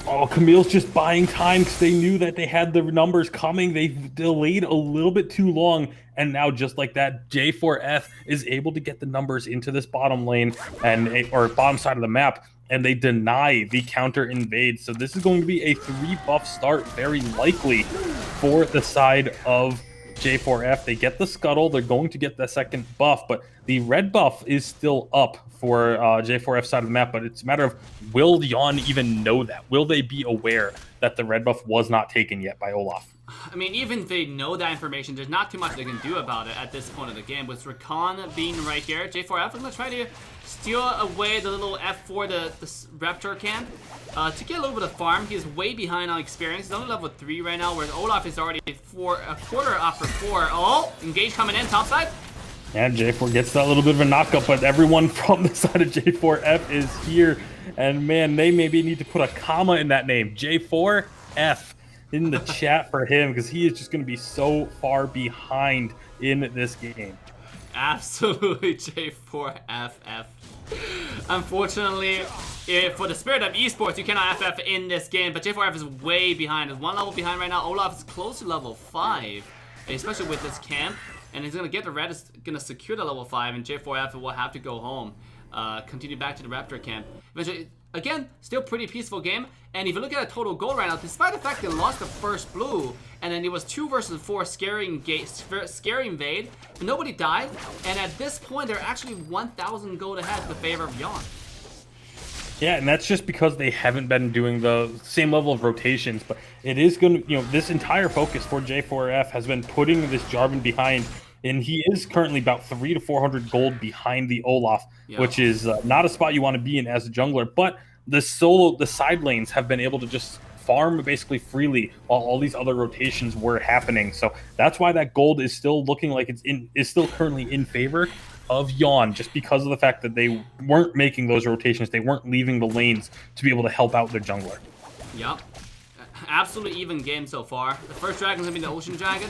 Oh, Camille's just buying time because they knew that they had the numbers coming. They delayed a little bit too long, and now just like that, J4F is able to get the numbers into this bottom lane or bottom side of the map, and they deny the counter invade. So this is going to be a 3-buff start, very likely, for the side of J4F. They get the scuttle, they're going to get the second buff, but the red buff is still up for J4F side of the map, but it's a matter of, will Yawn even know that? Will they be aware that the red buff was not taken yet by Olaf? I mean, even if they know that information, there's not too much they can do about it at this point of the game. With Rakan being right here, J4F is going to try to steal away the little F4 the Raptor can to get a little bit of farm. He's way behind on experience. He's only level 3 right now, whereas Olaf is already a quarter after 4. Oh, engage coming in, top side. Yeah, J4 gets that little bit of a knockup, but everyone from the side of J4F is here. And man, they maybe need to put a comma in that name. J4F in the chat for him, because he is just going to be so far behind in this game. Absolutely, J4FF. Unfortunately, for the spirit of esports, you cannot FF in this game, but J4F is way behind. He's 1 level behind right now. Olaf is close to level 5, especially with this camp. And he's going to get the red, is going to secure the level 5, and J4F will have to go home. Continue back to the Raptor camp. Eventually, again, still pretty peaceful game. And if you look at a total goal right now, despite the fact they lost the first blue, and then it was 2 versus 4 scary invade, but nobody died. And at this point, they're actually 1,000 gold ahead in the favor of Yawn. Yeah, and that's just because they haven't been doing the same level of rotations. But it is going to, this entire focus for J4F has been putting this Jarvan behind. And he is currently about 300 to 400 gold behind the Olaf, which is not a spot you want to be in as a jungler. But the side lanes have been able to just farm basically freely while all these other rotations were happening. So that's why that gold is still looking like is still currently in favor of Yawn, just because of the fact that they weren't making those rotations. They weren't leaving the lanes to be able to help out their jungler. Yep. Absolutely even game so far. The first dragon is going to be the Ocean Dragon.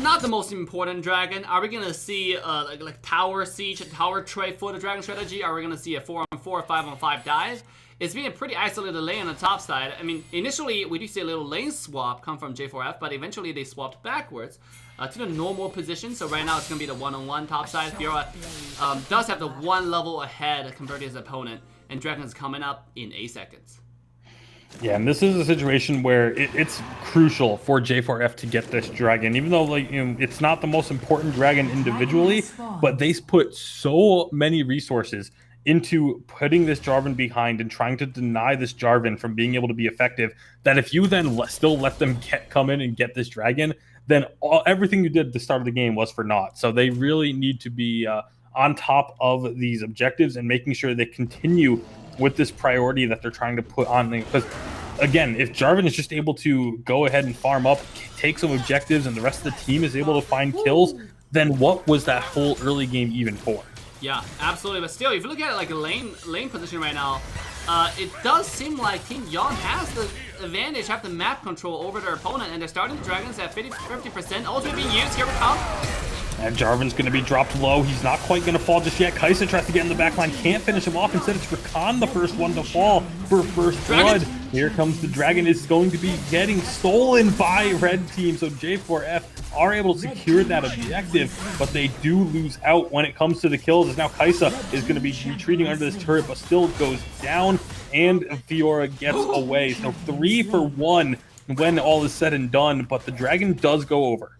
Not the most important dragon. Are we going to see like tower siege, tower trade for the dragon strategy? Are we going to see a 4-on-4, 5-on-5 dive? It's been a pretty isolated lane on the top side. I mean, initially we do see a little lane swap come from J4F, but eventually they swapped backwards to the normal position. So right now it's going to be the 1-on-1 top side. Fiora does have the 1 level ahead compared to his opponent, and Dragon's coming up in 8 seconds. Yeah, and this is a situation where it's crucial for J4F to get this dragon, even though it's not the most important dragon individually, but they put so many resources into putting this Jarvan behind and trying to deny this Jarvan from being able to be effective, that if you then still let them come in and get this dragon, then everything you did at the start of the game was for naught. So they really need to be on top of these objectives and making sure they continue with this priority that they're trying to put on. Because again, if Jarvan is just able to go ahead and farm up, take some objectives, and the rest of the team is able to find kills, then what was that whole early game even for? Yeah, absolutely. But still, if you look at it like a lane position right now, it does seem like Team Yawn has the advantage, have the map control over their opponent, and they're starting the dragons at 50%. Also being used, here we come. And Jarvan's going to be dropped low. He's not quite going to fall just yet. Kaisa tries to get in the backline, can't finish him off. Instead, it's Rakan, the first one to fall for first blood. Here comes the dragon. Is going to be getting stolen by red team. So J4F are able to secure that objective, but they do lose out when it comes to the kills, as now Kaisa is going to be retreating under this turret, but still goes down, and Fiora gets away. So 3 for 1 when all is said and done, but the dragon does go over.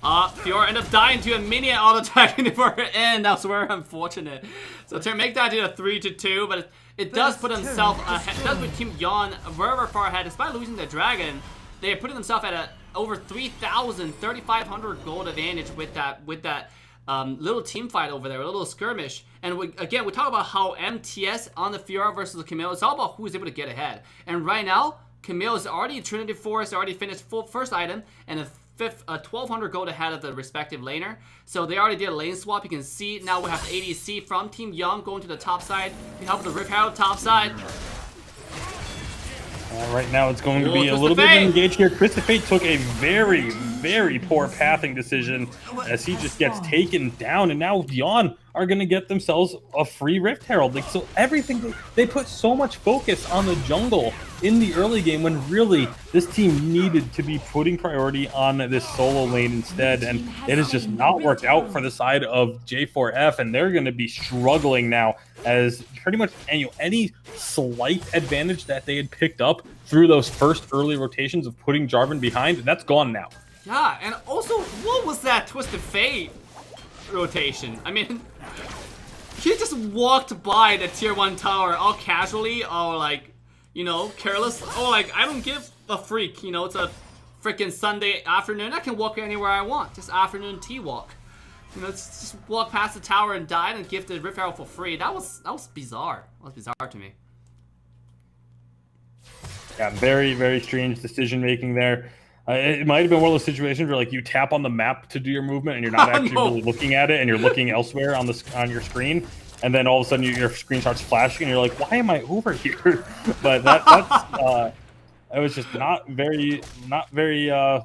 Fiora ended up dying to a minion auto dragon before her end. That was very unfortunate. So to make that to a 3-2, but it does put himself ahead. It does put Team Yawn very far ahead. Despite losing the dragon, they are putting themselves at a over 3,000, 3,500 gold advantage with that little team fight over there, a little skirmish. And again, we talk about how MTS on the Fiora versus the Camille. It's all about who's able to get ahead. And right now, Camille is already Trinity Forest, already finished first item, and 1,200 gold ahead of the respective laner. So they already did a lane swap. You can see now we have ADC from Team Young going to the top side. We help the Rip Herald top side. Right now it's going to be a little bit engaged here. Christopher took a very, very poor pathing decision as he just gets taken down, and now Yawn are going to get themselves a free Rift Herald. Like, so everything, they put so much focus on the jungle in the early game when really this team needed to be putting priority on this solo lane instead, and it has just not worked out for the side of J4F, and they're going to be struggling now as pretty much any slight advantage that they had picked up through those first early rotations of putting Jarvan behind, that's gone now. Yeah, and also, what was that Twisted Fate rotation? I mean, he just walked by the tier 1 tower all casually, all like, careless. Oh, like, I don't give a freak, it's a freaking Sunday afternoon. I can walk anywhere I want, just afternoon tea walk. Just walk past the tower and die and give the Rift Herald for free. That was bizarre. That was bizarre to me. Yeah, very, very strange decision making there. It might have been one of those situations where like you tap on the map to do your movement and you're not actually really looking at it and you're looking elsewhere on your screen, and then all of a sudden your screen starts flashing and you're like, why am I over here? But that's it was just not very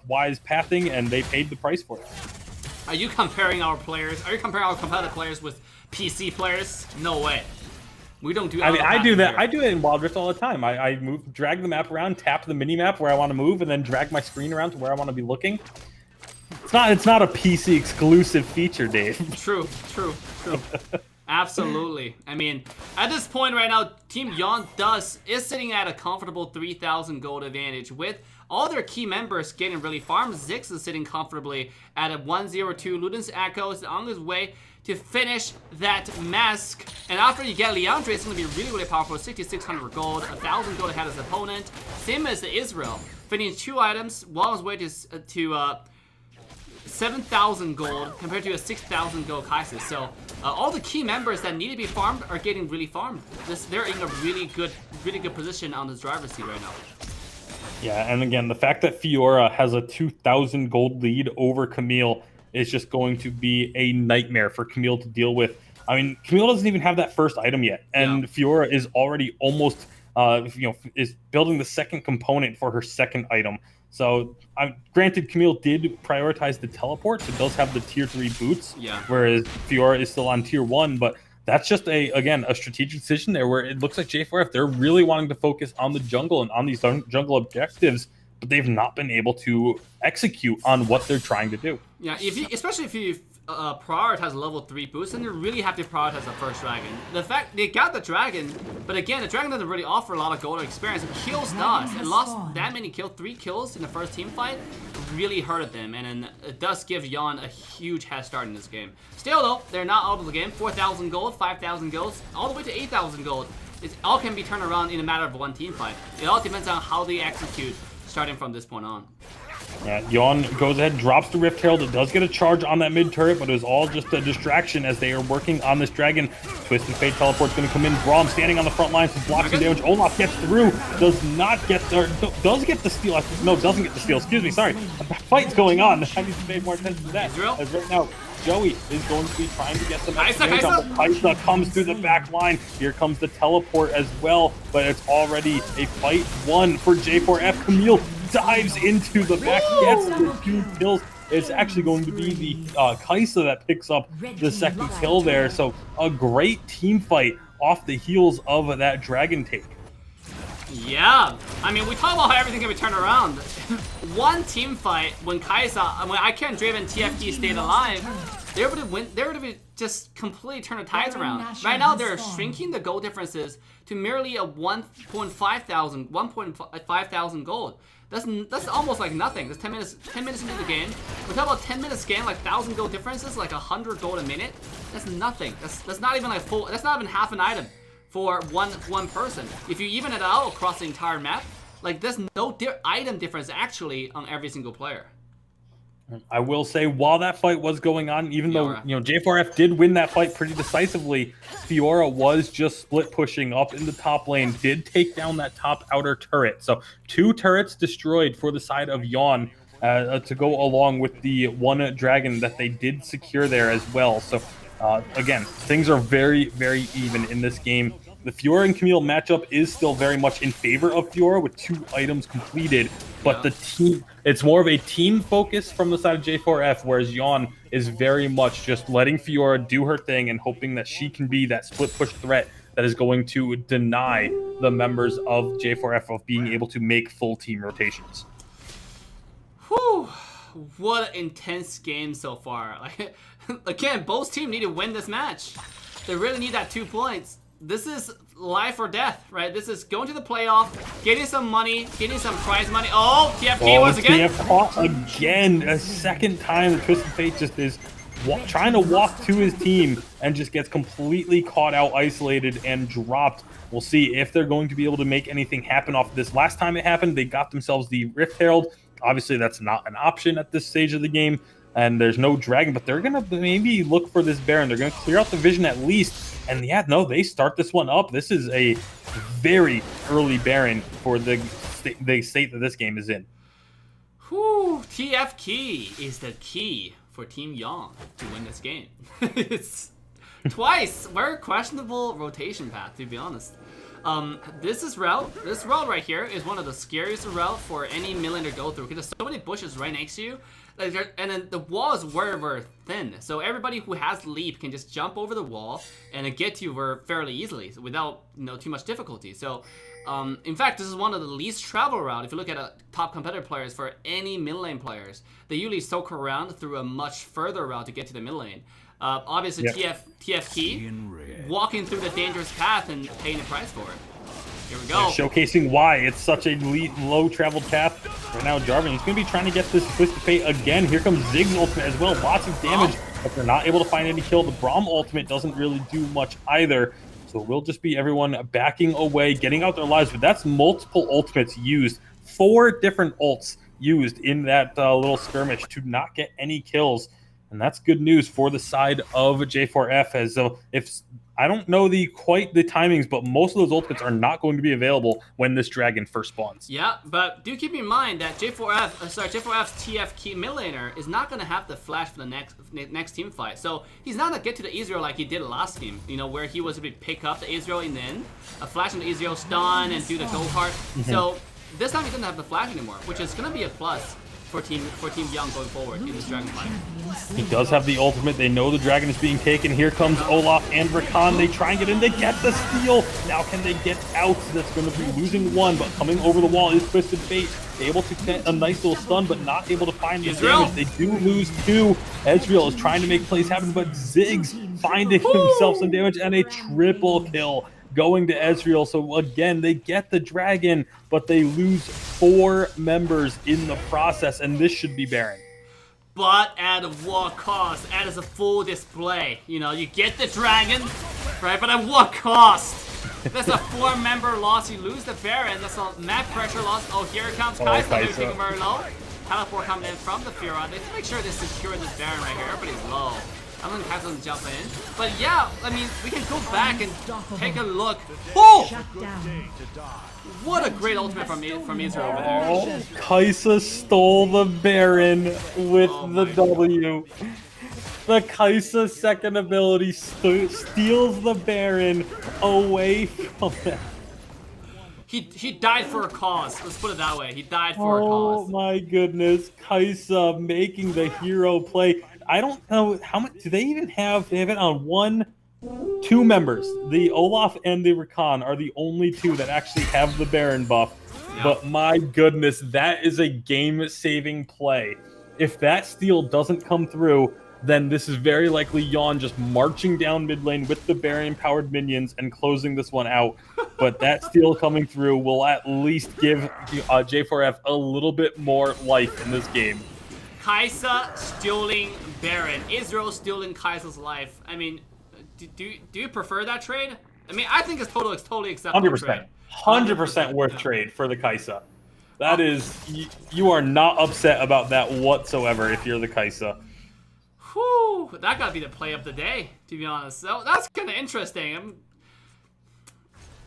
wise pathing, and they paid the price for it. Are you comparing our players? Are you comparing our competitive players with PC players? No way. We don't do. I mean, I do that. Here. I do it in Wild Rift all the time. I move, drag the map around, tap the mini map where I want to move, and then drag my screen around to where I want to be looking. It's not a PC exclusive feature, Dave. True. Absolutely. I mean, at this point right now, Team Yon is sitting at a comfortable 3,000 gold advantage with all their key members getting really farmed. Zix is sitting comfortably at a 102. Luden's Echo is on his way to finish that mask. And after you get Leandre, it's going to be really, really powerful. 6,600 gold, 1,000 gold ahead of his opponent. Same as the Israel, finishing 2 items while on his way to 7,000 gold compared to a 6,000 gold Kai'Sa. So all the key members that need to be farmed are getting really farmed. They're in a really good position on this driver's seat right now. Yeah, and again, the fact that Fiora has a 2,000 gold lead over Camille is just going to be a nightmare for Camille to deal with. I mean, Camille doesn't even have that first item yet, and Fiora is already almost, is building the second component for her second item. So, granted, Camille did prioritize the teleport, so it does have the tier 3 boots, whereas Fiora is still on tier 1, but that's just a strategic decision there where it looks like J4F, they're really wanting to focus on the jungle and on these jungle objectives, but they've not been able to execute on what they're trying to do. Yeah, especially if you prioritize level 3 boost, then you really have to prioritize the first dragon. The fact they got the dragon, but again, the dragon doesn't really offer a lot of gold experience. It kills does, and lost that many 3 kills in the first team fight really hurted them, and it does give Yon a huge head start in this game. Still though, they're not out of the game. 4,000 gold, 5,000 gold, all the way to 8,000 gold. It all can be turned around in a matter of one team fight. It all depends on how they execute starting from this point on. Yeah, Yon goes ahead, drops the Rift Herald. It does get a charge on that mid turret, but it was all just a distraction as they are working on this dragon. Twisted Fate teleport's going to come in. Braum standing on the front lines, blocks some damage. Olaf gets through, does get the steal. No, doesn't get the steal. Excuse me, sorry. A fight's going on. I need to pay more attention to that. As right now, Joey is going to be trying to get some Kai'Sa comes through the back line. Here comes the teleport as well, but it's already a fight won for J4F. Camille dives into the back, gets the 2 kills. It's actually going to be the Kai'Sa that picks up the second kill there. So a great team fight off the heels of that dragon take. Yeah, I mean, we talk about how everything can be turned around. One team fight when Kai'Sa, when I Can't Driven TFT stayed alive, they were able to win. They were able to just completely turn the tides around. Right now, they're shrinking the gold differences to merely a 1.5 thousand gold. That's almost like nothing. That's 10 minutes into the game. We're talking about 10 minutes game, like 1,000 gold differences, like 100 gold a minute. That's nothing. That's not even like full. That's not even half an item for one person. If you even it out across the entire map, like there's no item difference actually on every single player. I will say, while that fight was going on, even though J4F did win that fight pretty decisively, Fiora was just split pushing up in the top lane, did take down that top outer turret. So 2 turrets destroyed for the side of Yon to go along with the 1 dragon that they did secure there as well. So again, things are very, very even in this game. The Fiora and Camille matchup is still very much in favor of Fiora with 2 items completed, but the team, it's more of a team focus from the side of J4F, whereas Yon is very much just letting Fiora do her thing and hoping that she can be that split push threat that is going to deny the members of J4F of being able to make full team rotations. Whew, what an intense game so far. Like, again, both teams need to win this match. They really need that 2 points. This is life or death, right? This is going to the playoff, getting some money, getting some prize money. Oh, TFT once again. TF caught again, a second time. The Twisted Fate just is trying to walk to his team and just gets completely caught out, isolated, and dropped. We'll see if they're going to be able to make anything happen off of this. Last time it happened, they got themselves the Rift Herald. Obviously, that's not an option at this stage of the game, and there's no dragon, but they're going to maybe look for this Baron. They're going to clear out the vision at least. And yeah, no, they start this one up. This is a very early Baron for the state that this game is in. Whew, TF key is the key for Team Yang to win this game. It's twice. Very questionable rotation path, to be honest. This route right here is one of the scariest route for any mid laner to go through, because there's so many bushes right next to you, and then the wall is very, very thin. So everybody who has leap can just jump over the wall and get to you fairly easily without too much difficulty. So in fact, this is one of the least travel route. If you look at top competitive players for any mid lane players, they usually soak around through a much further route to get to the mid lane. Obviously, TF key, walking through the dangerous path and paying the price for it. Here we go. They're showcasing why it's such a low traveled path. Right now, Jarvan is going to be trying to get this Twisted Fate again. Here comes Ziggs ultimate as well. Lots of damage, but they're not able to find any kill. The Braum ultimate doesn't really do much either. So it will just be everyone backing away, getting out their lives. But that's multiple ultimates used. 4 different ults used in that little skirmish to not get any kills. And that's good news for the side of J4F, as if I don't know quite the timings, but most of those ultimates are not going to be available when this dragon first spawns. Yeah, but do keep in mind that J4F's TF key mid laner is not going to have the flash for the next team fight. So he's not going to get to the Ezreal like he did last game, where he was to pick up the Ezreal and then a flash on the Ezreal, stun, and do the go-kart. So this time he doesn't have the flash anymore, which is going to be a plus for Team Young going forward in this dragon fight. He does have the ultimate. They know the dragon is being taken. Here comes Olaf and Rakan. They try and get in. They get the steal. Now can they get out? That's going to be losing one, but coming over the wall is Twisted Fate. Able to get a nice little stun, but not able to find the damage. They do lose 2. Ezreal is trying to make plays happen, but Ziggs finding himself some damage and a triple kill going to Ezreal. So again, they get the dragon, but they lose 4 members in the process, and this should be Baron. But at what cost? At a full display. You get the dragon, right? But at what cost? That's a 4-member loss. You lose the Baron. That's a map pressure loss. Oh, here comes Kaisa. They're taking very low. Teleport coming in from the Fiora. They have to make sure they secure this Baron right here. Everybody's low. I don't think Kaisa doesn't jump in. But yeah, I mean, we can go back and take a look. Oh! What a great ultimate from Israel over there. Oh, Kaisa stole the Baron with the W. The Kaisa second ability steals the Baron away from him. He died for a cause. Let's put it that way. He died for a cause. Oh my goodness. Kaisa making the hero play. I don't know how much do they even have. They have it on 2 members. The Olaf and the Rakan are the only 2 that actually have the Baron buff. Yeah. But my goodness, that is a game-saving play. If that steal doesn't come through, then this is very likely Yawn just marching down mid lane with the Baron-powered minions and closing this one out. But that steal coming through will at least give J4F a little bit more life in this game. Kaisa stealing Baron. Israel stealing Kaisa's life. I mean, do you prefer that trade? I mean, I think it's totally acceptable. 100%. 100% worth trade for the Kaisa. That is, you are not upset about that whatsoever if you're the Kaisa. Whew, that gotta be the play of the day, to be honest. So that's kind of interesting.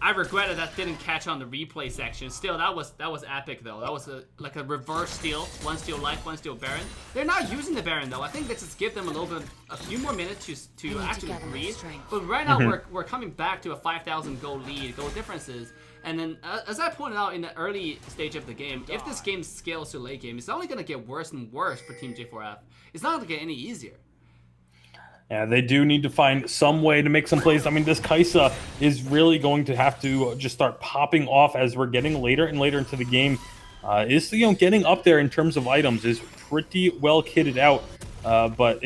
I regretted that didn't catch on the replay section. Still, that was epic though. That was like a reverse steal. 1 steal life, 1 steal Baron. They're not using the Baron though. I think they just give them a few more minutes to actually breathe. But right now we're coming back to a 5,000 goal lead, goal differences. And then as I pointed out in the early stage of the game, if this game scales to late game, it's only gonna get worse and worse for Team J4F. It's not gonna get any easier. Yeah, they do need to find some way to make some plays. I mean, this Kaisa is really going to have to just start popping off as we're getting later and later into the game. Getting up there in terms of items is pretty well kitted out. But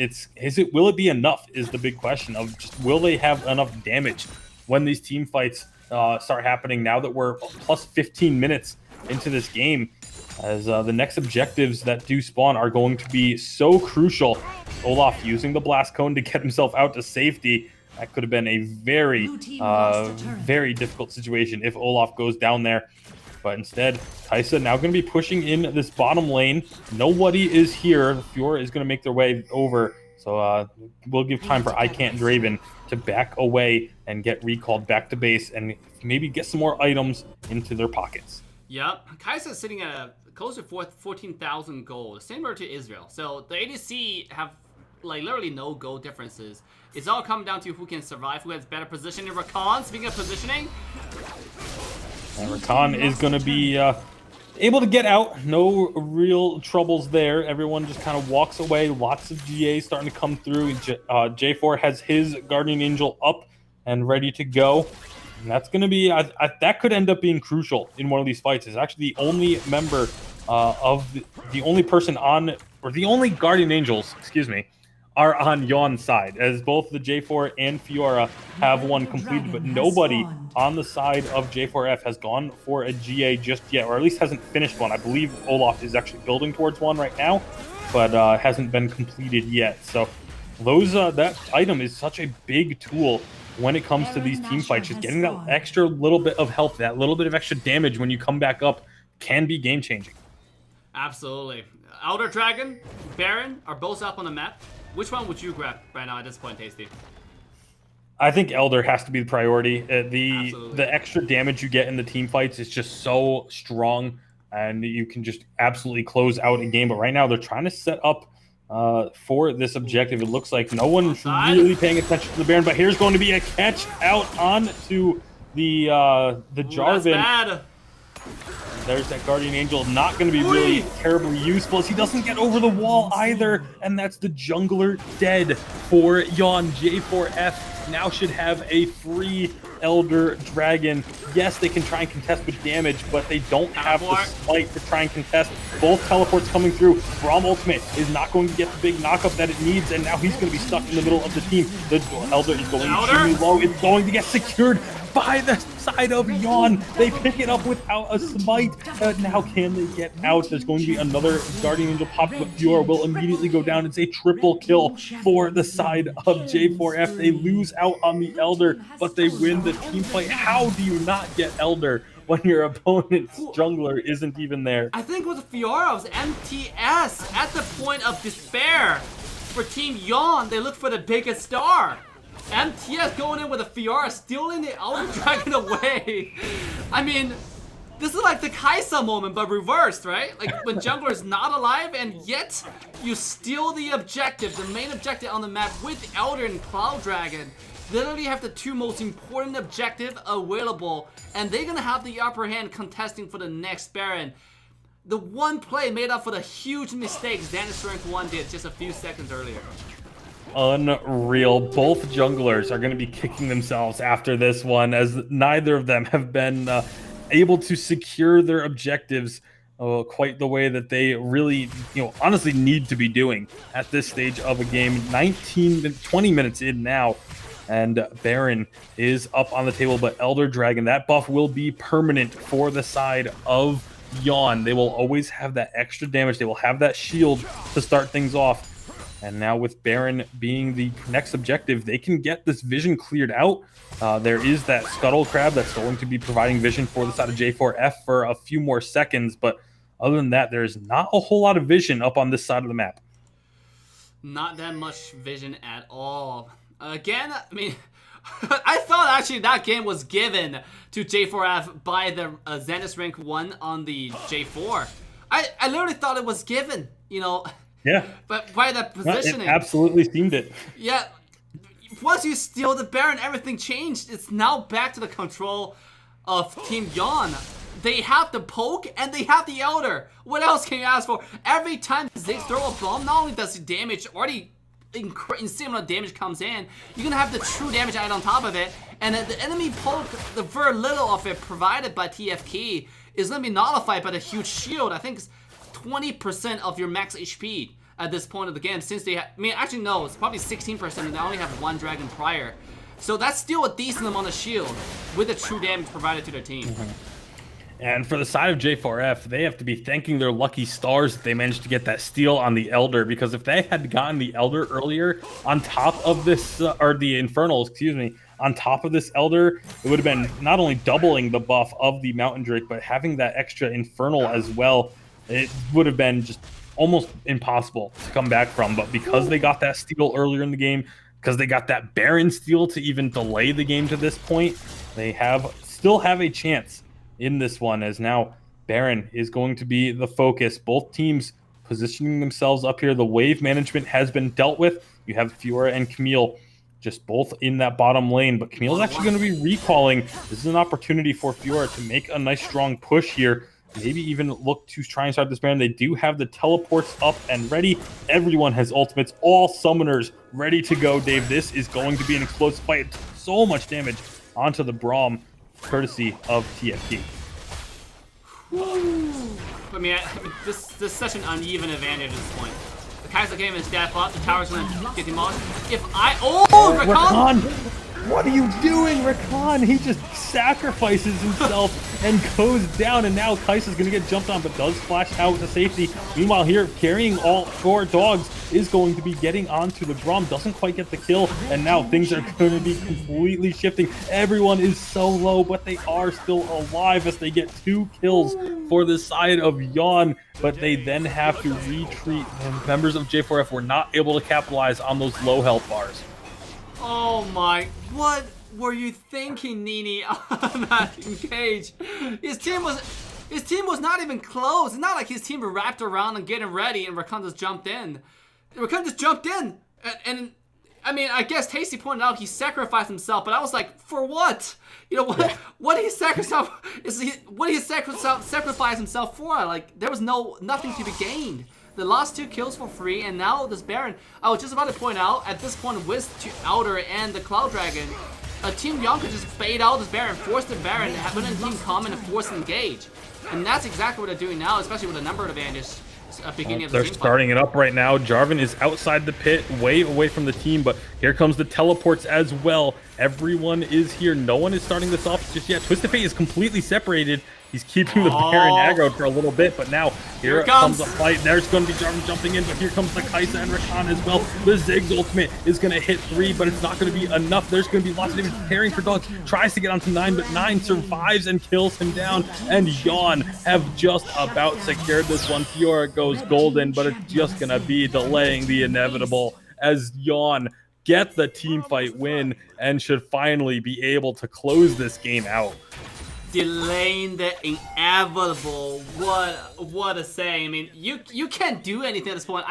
will it be enough is the big question of just will they have enough damage when these team fights start happening now that we're plus 15 minutes into this game, as the next objectives that do spawn are going to be so crucial. Olaf using the blast cone to get himself out to safety. That could have been a very, very difficult situation if Olaf goes down there. But instead, Kaisa now going to be pushing in this bottom lane. Nobody is here. The Fiora is going to make their way over. So we'll give time for I Can't Draven to back away and get recalled back to base and maybe get some more items into their pockets. Yep, Kaisa's sitting at a close to 14,000 gold, similar to Israel. So the ADC have like literally no gold differences. It's all coming down to who can survive, who has better positioning. Rakan, speaking of positioning, and Rakan is going to be able to get out. No real troubles there. Everyone just kind of walks away. Lots of GA starting to come through. J4 has his Guardian Angel up and ready to go. And that's going to be, that could end up being crucial in one of these fights. It's actually the only member of the only person on, or the only Guardian Angels, excuse me, are on Yawn's side, as both the J4 and Fiora have one completed, but nobody on the side of J4F has gone for a GA just yet, or at least hasn't finished one. I believe Olaf is actually building towards one right now, but hasn't been completed yet. So those that item is such a big tool when it comes to these team fights. Just getting that extra little bit of health, that little bit of extra damage when you come back up can be game-changing. Absolutely. Elder Dragon, Baron are both up on the map. Which one would you grab right now at this point, Tasty? I think Elder has to be the priority. The extra damage you get in the team fights is just so strong, and you can just absolutely close out a game. But right now, they're trying to set up for this objective. It looks like no one's really paying attention to the Baron, but here's going to be a catch out onto the Jarvan. That's bad. There's that Guardian Angel, not going to be really terribly useful as he doesn't get over the wall either. And that's the jungler dead for Yawn. J4F now should have a free Elder Dragon. Yes, they can try and contest with damage, but they don't have the spite to try and contest. Both teleports coming through. Braum Ultimate is not going to get the big knockup that it needs, and now he's going to be stuck in the middle of the team. The Elder is going extremely low. It's going to get secured by the side of Yawn. They pick it up without a smite. Now can they get out? There's going to be another Guardian Angel pop, but Fiora will immediately go down. It's a triple kill for the side of J4F. They lose out on the Elder, but they win the team fight. How do you not get Elder when your opponent's jungler isn't even there? I think with Fiora was MTS at the point of despair. For Team Yawn, they look for the biggest star. MTS going in with a Fiora, stealing the Elder Dragon away. I mean, this is like the Kaisa moment, but reversed, right? Like when jungler is not alive, and yet you steal the objective, the main objective on the map with Elder and Cloud Dragon. Literally have the two most important objective available, and they're gonna have the upper hand contesting for the next Baron. The one play made up for the huge mistakes Danish Rank 1 did just a few seconds earlier. Unreal. Both junglers are going to be kicking themselves after this one, as neither of them have been able to secure their objectives quite the way that they really, honestly need to be doing at this stage of a game. 20 minutes in now, and Baron is up on the table, but Elder Dragon, that buff will be permanent for the side of Yawn. They will always have that extra damage. They will have that shield to start things off. And now with Baron being the next objective, they can get this vision cleared out. There is that Scuttle Crab that's going to be providing vision for the side of J4F for a few more seconds. But other than that, there's not a whole lot of vision up on this side of the map. Not that much vision at all. Again, I mean, I thought actually that game was given to J4F by the Zenith Rank 1 on the J4. I literally thought it was given, Yeah. But by the positioning. It absolutely seemed it. Yeah. Once you steal the Baron, everything changed. It's now back to the control of Team Yawn. They have the poke and they have the Elder. What else can you ask for? Every time they throw a bomb, not only does the damage already insane amount of damage comes in, you're gonna have the true damage added on top of it, and the enemy poke, the very little of it provided by TFK is gonna be nullified by the huge shield. I think it's 20% of your max HP at this point of the game, since they actually no, it's probably 16% and they only have one dragon prior. So that's still a decent amount of shield with the true damage provided to their team. And for the side of J4F, they have to be thanking their lucky stars that they managed to get that steal on the Elder, because if they had gotten the Elder earlier on top of this, or the Infernal, excuse me, on top of this Elder, it would have been not only doubling the buff of the Mountain Drake, but having that extra Infernal as well. It would have been just almost impossible to come back from. But because they got that steal earlier in the game, because they got that Baron steal to even delay the game to this point, they still have a chance in this one, as now Baron is going to be the focus. Both teams positioning themselves up here. The wave management has been dealt with. You have Fiora and Camille just both in that bottom lane, but Camille's actually going to be recalling. This is an opportunity for Fiora to make a nice strong push here. Maybe even look to try and start this Baron. They do have the teleports up and ready. Everyone has ultimates, all summoners ready to go, Dave. This is going to be an explosive fight. So much damage onto the Braum, courtesy of TFT. I mean, this is such an uneven advantage at this point. The Kaiser game is dead up. The tower's gonna get demolished. If I Rakan! What are you doing, Rakan? He just sacrifices himself and goes down, and now Kaisa's gonna get jumped on, but does flash out to safety. Meanwhile, here, carrying all 4 dogs is going to be getting onto the Braum. Doesn't quite get the kill, and now things are going to be completely shifting. Everyone is so low, but they are still alive as they get 2 kills for the side of Yawn, but they then have to retreat. And members of J4F were not able to capitalize on those low health bars. Oh my, what were you thinking, Nini, on that engage? His team was not even close. It's not like his team were wrapped around and getting ready and Rakan just jumped in. Rakan just jumped in. And I mean, I guess Tasty pointed out he sacrificed himself, but I was like, for what? You know, what did he sacrifice? What did he sacrifice himself for? Like, there was nothing to be gained. The last 2 kills for free, and now this Baron. I was just about to point out, at this point with Outer and the Cloud Dragon, Team Young could just bait out this Baron, force the Baron, put in Team Common and force engage. And that's exactly what they're doing now, especially with the number advantage beginning of the They're team starting it up right now. Jarvan is outside the pit, way away from the team, but here comes the teleports as well. Everyone is here. No one is starting this off just yet. Twisted Fate is completely separated. He's keeping the Baron aggroed for a little bit, but now here comes a fight. There's going to be Jarvan jumping in, but here comes the Kaisa and Rakan as well. The Ziggs ultimate is going to hit 3, but it's not going to be enough. There's going to be lots of damage preparing for dogs. Tries to get onto 9, but 9 survives and kills him down. And Yawn have just about secured this one. Fiora goes golden, but it's just going to be delaying the inevitable as Yawn get the team fight win and should finally be able to close this game out. Delaying the inevitable. What a say. I mean, you can't do anything at this point.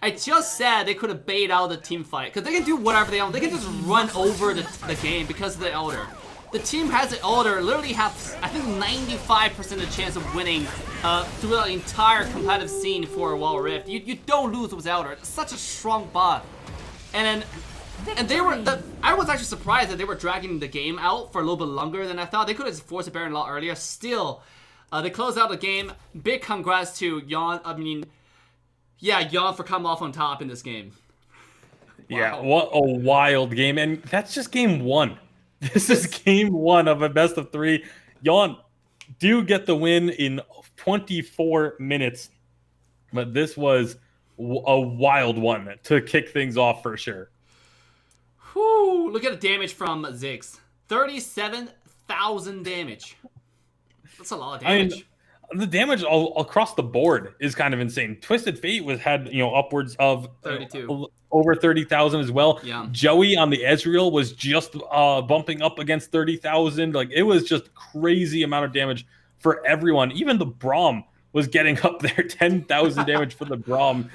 I just said they could have bait out the team fight because they can do whatever they want. They can just run over the game because of the Elder. The team has the Elder, literally have I think 95% of the chance of winning throughout the entire competitive scene for a Wild Rift. You don't lose with Elder. It's such a strong buff. And they were. I was actually surprised that they were dragging the game out for a little bit longer than I thought. They could have forced a Baron a lot earlier. Still, they closed out the game. Big congrats to Yawn. I mean, yeah, Yawn for coming off on top in this game. Wow. Yeah, what a wild game, and that's just game 1. This is game 1 of a best of 3. Yawn do get the win in 24 minutes, but this was a wild one to kick things off for sure. Whew, look at the damage from Ziggs. 37,000 damage. That's a lot of damage. I mean, the damage all across the board is kind of insane. Twisted Fate had upwards of 32. Over 30,000 as well. Yeah. Joey on the Ezreal was just bumping up against 30,000. Like, it was just crazy amount of damage for everyone. Even the Braum was getting up there. 10,000 damage for the Braum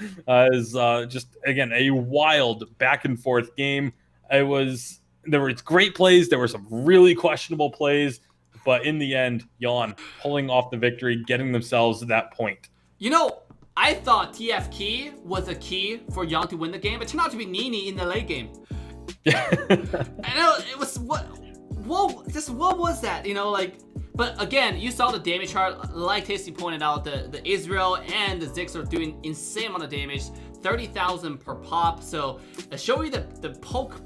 is just, again, a wild back and forth game. There were great plays. There were some really questionable plays, but in the end, Yawn pulling off the victory, getting themselves to that point. You know, I thought TF key was a key for Yawn to win the game. It turned out to be Nini in the late game. I know it was what was that? But again, you saw the damage chart. Like Tasty pointed out, the Israel and the Ziggs are doing insane amount of damage. 30,000 per pop, so I show you the poke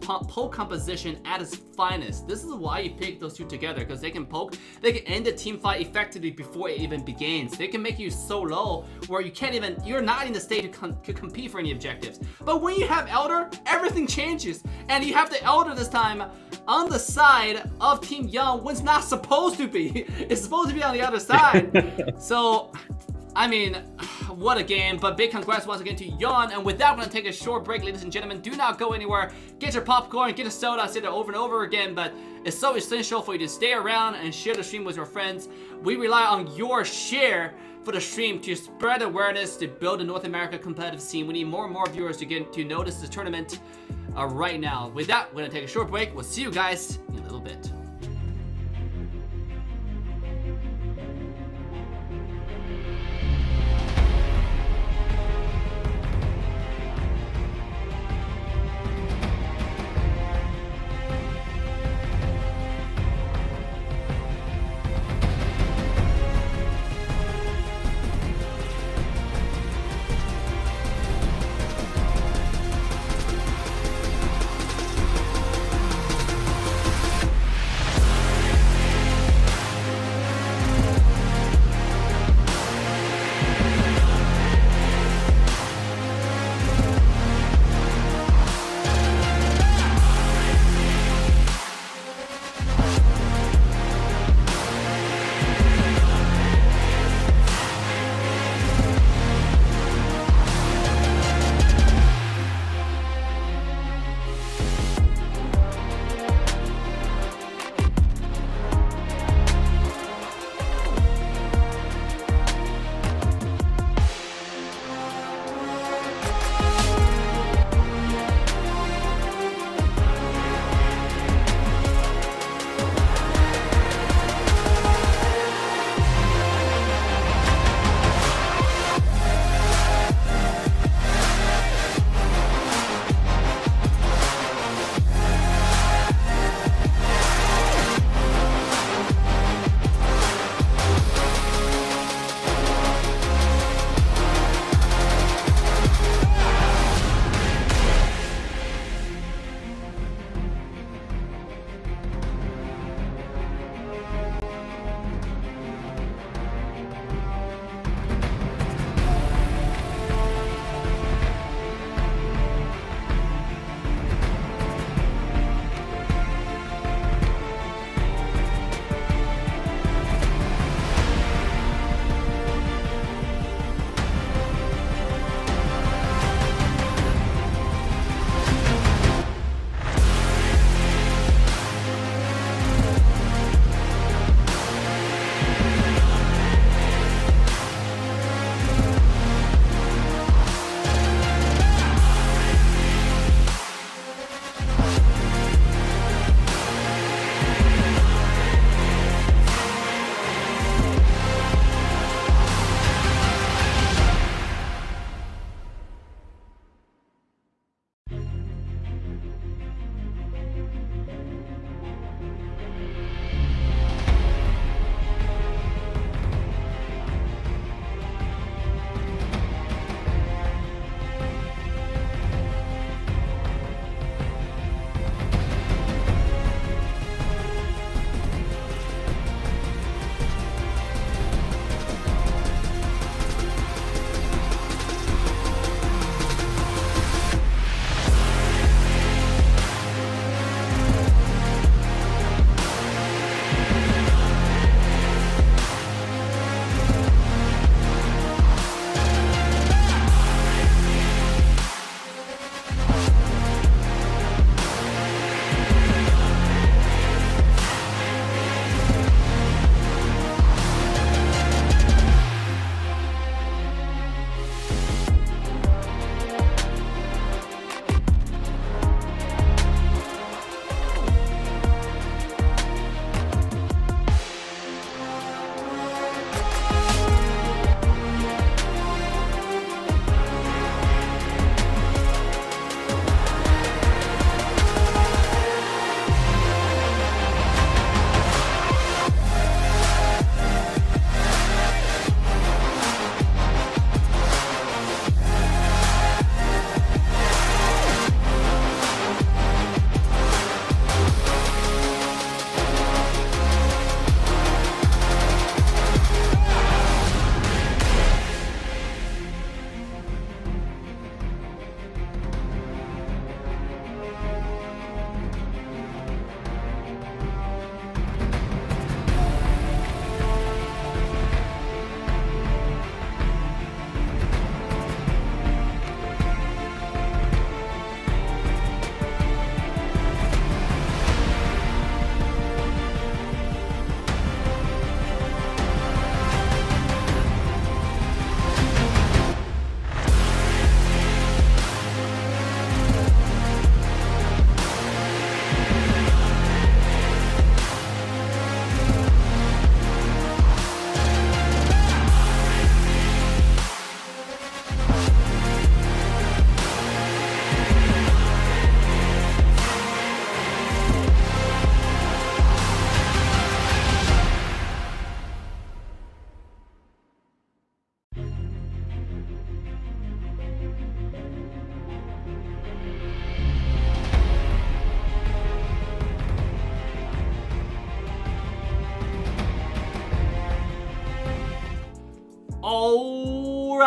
composition at its finest. This is why you pick those 2 together, because they can poke, they can end the team fight effectively before it even begins. They can make you so low where you're not in the state to compete for any objectives. But when you have Elder, everything changes, and you have the Elder this time on the side of Team Young when it's not supposed to be. It's supposed to be on the other side. So I mean, what a game, but big congrats once again to Yon. And with that, we're going to take a short break, ladies and gentlemen. Do not go anywhere. Get your popcorn, get a soda. I say that over and over again, but it's so essential for you to stay around and share the stream with your friends. We rely on your share for the stream to spread awareness, to build a North America competitive scene. We need more and more viewers to get to notice the tournament right now. With that, we're going to take a short break. We'll see you guys in a little bit.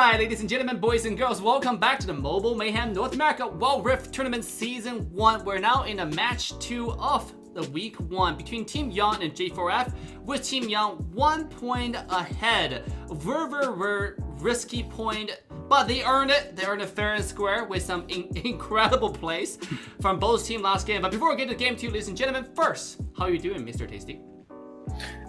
Alright, ladies and gentlemen, boys and girls, welcome back to the Mobile Mayhem North America Wild Rift Tournament Season 1. We're now in a match 2 of the week 1 between Team Yon and J4F, with Team Yon 1 point ahead. Very risky point, but they earned it. They earned it fair and square with some incredible plays from both teams last game. But before we get to game 2, ladies and gentlemen, first, how are you doing, Mr. Tasty?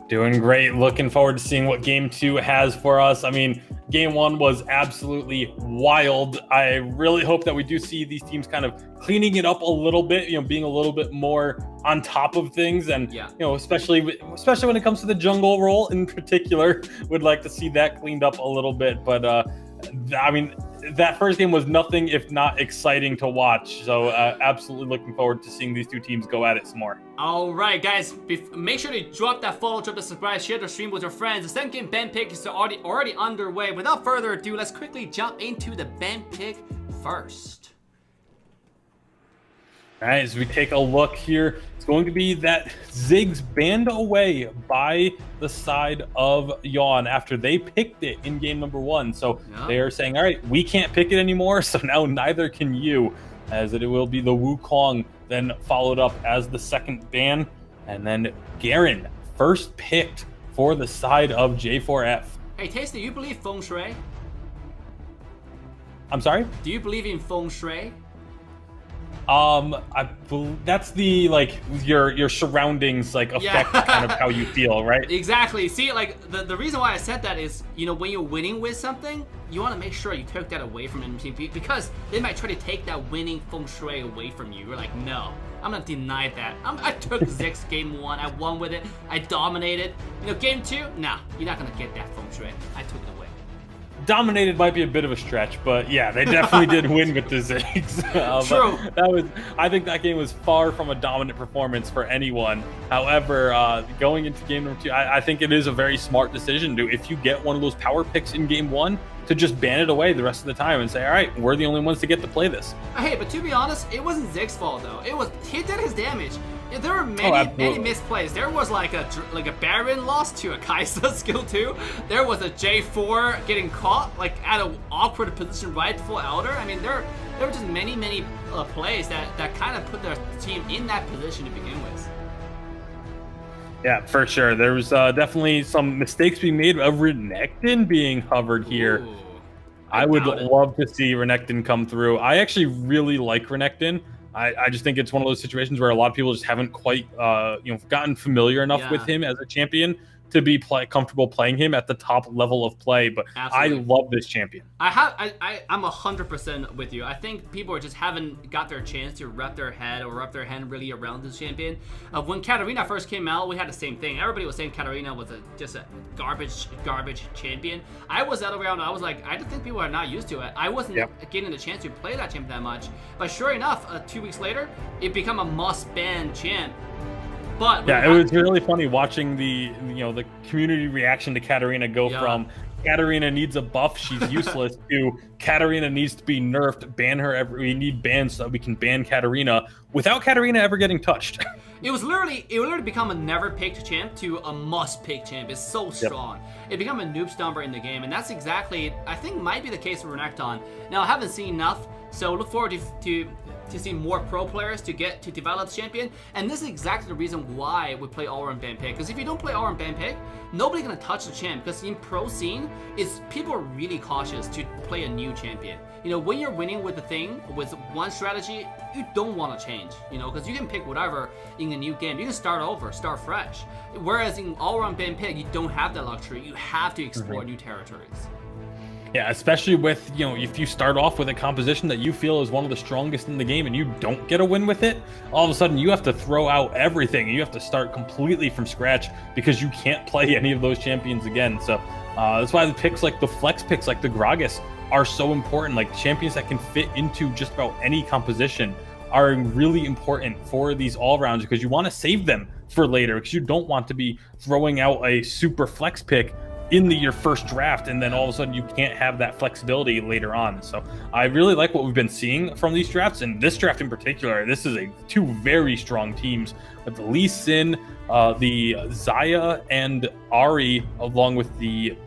Doing great. Looking forward to seeing what game 2 has for us. I mean, game 1 was absolutely wild. I really hope that we do see these teams kind of cleaning it up a little bit, being a little bit more on top of things. And, especially when it comes to the jungle role in particular, would like to see that cleaned up a little bit. But, I mean, that first game was nothing if not exciting to watch. So absolutely looking forward to seeing these two teams go at it some more. All right, guys, make sure to drop that follow, drop the subscribe, share the stream with your friends. The second game ban pick is already underway. Without further ado, let's quickly jump into the ban pick first. All right, as we take a look here, it's going to be that Ziggs banned away by the side of Yawn after they picked it in game number 1. So they are saying, all right, we can't pick it anymore, so now neither can you, as it will be the Wukong then followed up as the second ban. And then Garen, first picked for the side of J4F. Hey, Tasty, do you believe feng shui? I'm sorry? Do you believe in feng shui? That's the, your surroundings, affect kind of how you feel, right? Exactly. See, the reason why I said that is, when you're winning with something, you want to make sure you took that away from MTP, because they might try to take that winning feng shui away from you. You're like, no, I'm gonna deny that. I took Ziggs game 1, I won with it, I dominated. Game 2, nah, you're not gonna get that feng shui. I took it away. Dominated might be a bit of a stretch, but yeah, they definitely did win with the Ziggs. True. I think that game was far from a dominant performance for anyone. However, going into game number 2, I think it is a very smart decision to, if you get one of those power picks in game 1, to just ban it away the rest of the time and say, all right, we're the only ones to get to play this. Hey, but to be honest, it wasn't Ziggs' fault though. He did his damage. There were many missed plays. There was like a Baron loss to a Kai'Sa skill 2. There was a J4 getting caught at an awkward position right full Elder. I mean, there were just many plays that kind of put their team in that position to begin with. Yeah, for sure. There was definitely some mistakes being made of Renekton being hovered here. Ooh, I would love to see Renekton come through. I actually really like Renekton. I just think it's one of those situations where a lot of people just haven't quite gotten familiar enough with him as a champion to be comfortable playing him at the top level of play. But absolutely. I love this champion. I'm 100% with you. I think people just haven't got their chance to wrap their head hand really around this champion. When Katarina first came out, we had the same thing. Everybody was saying Katarina was just a garbage champion. I was the other way around. I was like, I just think people are not used to it. I wasn't getting the chance to play that champion that much. But sure enough, 2 weeks later, it became a must-ban champ. But yeah, it was really funny watching the community reaction to Katarina go from Katarina needs a buff, she's useless, to Katarina needs to be nerfed, ban her. We need bans so that we can ban Katarina without Katarina ever getting touched. It literally become a never picked champ to a must pick champ. It's so strong. It become a noob stomper in the game, and that's exactly, I think, might be the case for Renekton. Now I haven't seen enough, so look forward to see more pro players to get to develop this champion. And this is exactly the reason why we play all-around ban pick. Because if you don't play all-around ban pick, nobody's gonna touch the champ. Because in pro scene, people are really cautious to play a new champion. When you're winning with the thing, with one strategy, you don't want to change. Because you can pick whatever in a new game. You can start over, start fresh. Whereas in all-around ban pick, you don't have that luxury. You have to explore new territories. Yeah, especially with, if you start off with a composition that you feel is one of the strongest in the game and you don't get a win with it, all of a sudden you have to throw out everything. You have to start completely from scratch because you can't play any of those champions again. So that's why the picks like the flex picks like the Gragas are so important. Like champions that can fit into just about any composition are really important for these all-rounds because you want to save them for later because you don't want to be throwing out a super flex pick in your first draft and then all of a sudden you can't have that flexibility later on. So I really like what we've been seeing from these drafts, and this draft in particular. This is two very strong teams with the Lee Sin, the Xayah and Ari, along with the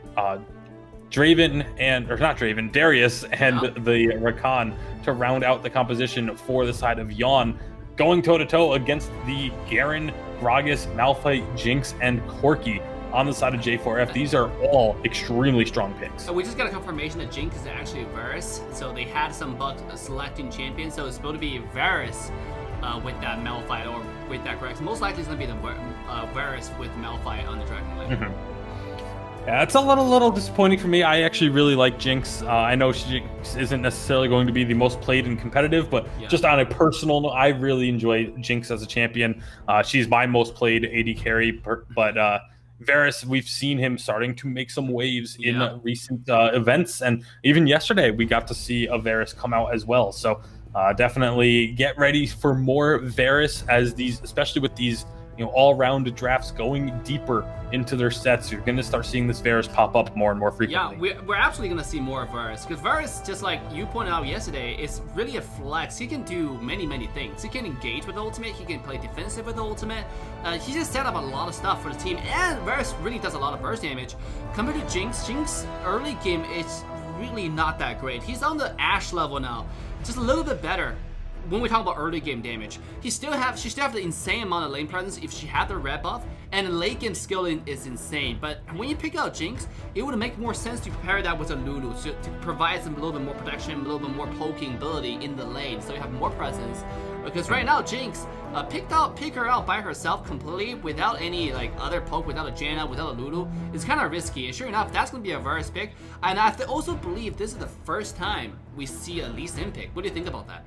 Draven or not Draven, Darius and the Rakan to round out the composition for the side of Yawn, going toe-to-toe against the Garen, Gragas, Malphite, Jinx, and Corki on the side of J4F. These are all extremely strong picks. We just got a confirmation that Jinx is actually Varus, so they had some bugs selecting champions, so it's supposed to be Varus with that Malphite or with that Gragas. Most likely it's going to be the Varus with Malphite on the Dragon Lane. Yeah, it's a little disappointing for me. I actually really like Jinx. I know Jinx isn't necessarily going to be the most played and competitive, but just on a personal note, I really enjoy Jinx as a champion. She's my most played AD carry, but Varus, we've seen him starting to make some waves in recent events, and even yesterday we got to see a Varus come out as well. So definitely get ready for more Varus as especially with these all-round drafts going deeper into their sets. You're going to start seeing this Varus pop up more and more frequently. Yeah, we're absolutely going to see more of Varus, because Varus, just like you pointed out yesterday, is really a flex. He can do many things. He can engage with the ultimate, he can play defensive with the ultimate. He just set up a lot of stuff for the team, and Varus really does a lot of burst damage. Compared to Jinx, early game is really not that great. He's on the Ashe level now, just a little bit better. When we talk about early game damage, she still have the insane amount of lane presence if she had the red buff, and late game skilling is insane. But when you pick out Jinx, it would make more sense to pair that with a Lulu to provide some a little bit more protection, a little bit more poking ability in the lane, so you have more presence. Because right now Jinx, pick her out by herself completely without any other poke, without a Janna, without a Lulu, is kind of risky. And sure enough, that's going to be a Varus pick. And I also believe this is the first time we see a Lee Sin pick. What do you think about that?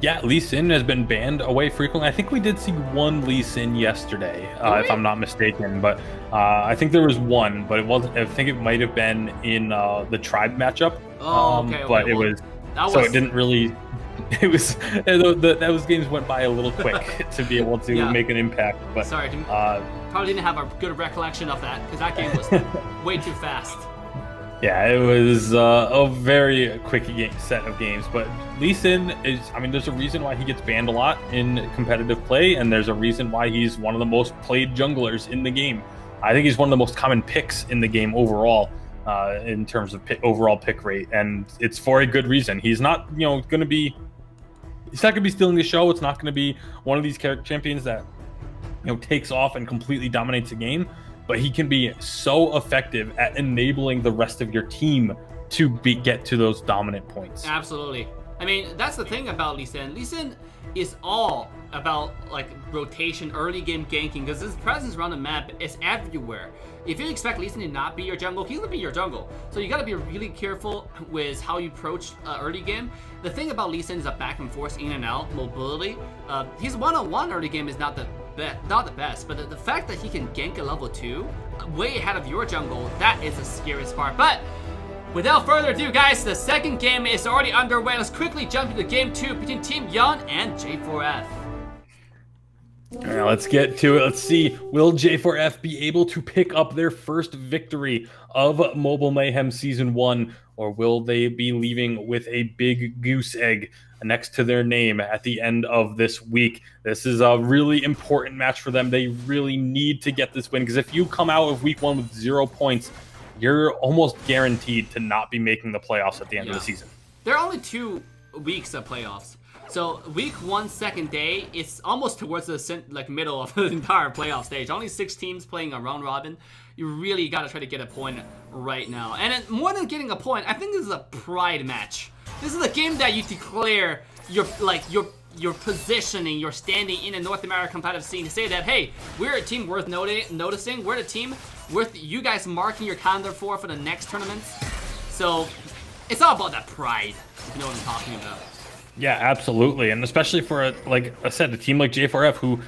Yeah, Lee Sin has been banned away frequently. I think we did see one Lee Sin yesterday, if I'm not mistaken. But I think there was one, but I think it might have been in the tribe matchup. But it was so it didn't really. It was those games went by a little quick to be able to make an impact. But sorry, probably didn't have a good recollection of that because that game was way too fast. Yeah, it was a very quick set of games, but Lee Sin is, there's a reason why he gets banned a lot in competitive play, and there's a reason why he's one of the most played junglers in the game. I think he's one of the most common picks in the game overall, in terms of overall pick rate, and it's for a good reason. He's not, he's not going to be stealing the show. It's not going to be one of these character champions that, takes off and completely dominates the game. But he can be so effective at enabling the rest of your team to get to those dominant points. Absolutely. That's the thing about Lee Sin. Lee Sin is all about rotation, early game ganking, because his presence around the map is everywhere. If you expect Lee Sin to not be your jungle, he's gonna be your jungle. So you gotta be really careful with how you approach early game. The thing about Lee Sin is a back and forth, in and out mobility. His one-on-one early game is not the best, but the fact that he can gank a level 2 way ahead of your jungle, that is the scariest part. But without further ado, guys, the second game is already underway. Let's quickly jump into game 2 between Team Yawn and J4F. All right, let's get to it. Let's see, will J4F be able to pick up their first victory of Mobile Mayhem Season 1, or will they be leaving with a big goose egg next to their name at the end of this week? This is a really important match for them. They really need to get this win, because if you come out of week 1 with 0 points, you're almost guaranteed to not be making the playoffs at the end of the season. There are only 2 weeks of playoffs. So week 1, second day, it's almost towards the middle of the entire playoff stage. Only 6 teams playing a round robin. You really got to try to get a point right now. And more than getting a point, I think this is a pride match. This is a game that you declare your positioning, your standing in the North American competitive scene, to say that, hey, we're a team worth noticing. We're the team worth you guys marking your calendar for the next tournaments. So it's all about that pride, if you know what I'm talking about. Yeah, absolutely. And especially for, like I said, a team like J4F who,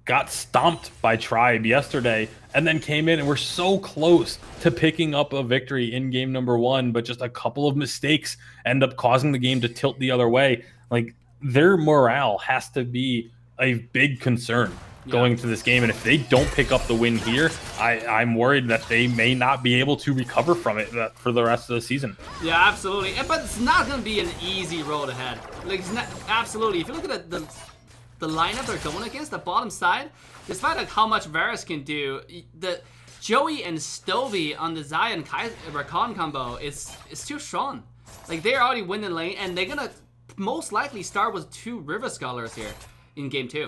got stomped by Tribe yesterday and then came in and were so close to picking up a victory in game number 1, but just a couple of mistakes end up causing the game to tilt the other way. Their morale has to be a big concern going to this game. And if they don't pick up the win here, I'm worried that they may not be able to recover from it for the rest of the season. Yeah, absolutely. But it's not going to be an easy road ahead. It's not, absolutely. If you look at the lineup they're going against, the bottom side, despite how much Varus can do, Joey and Stovey on the Zion Rakan combo is too strong. Like, they're already winning lane, and they're gonna most likely start with 2 River Scholars here in game 2.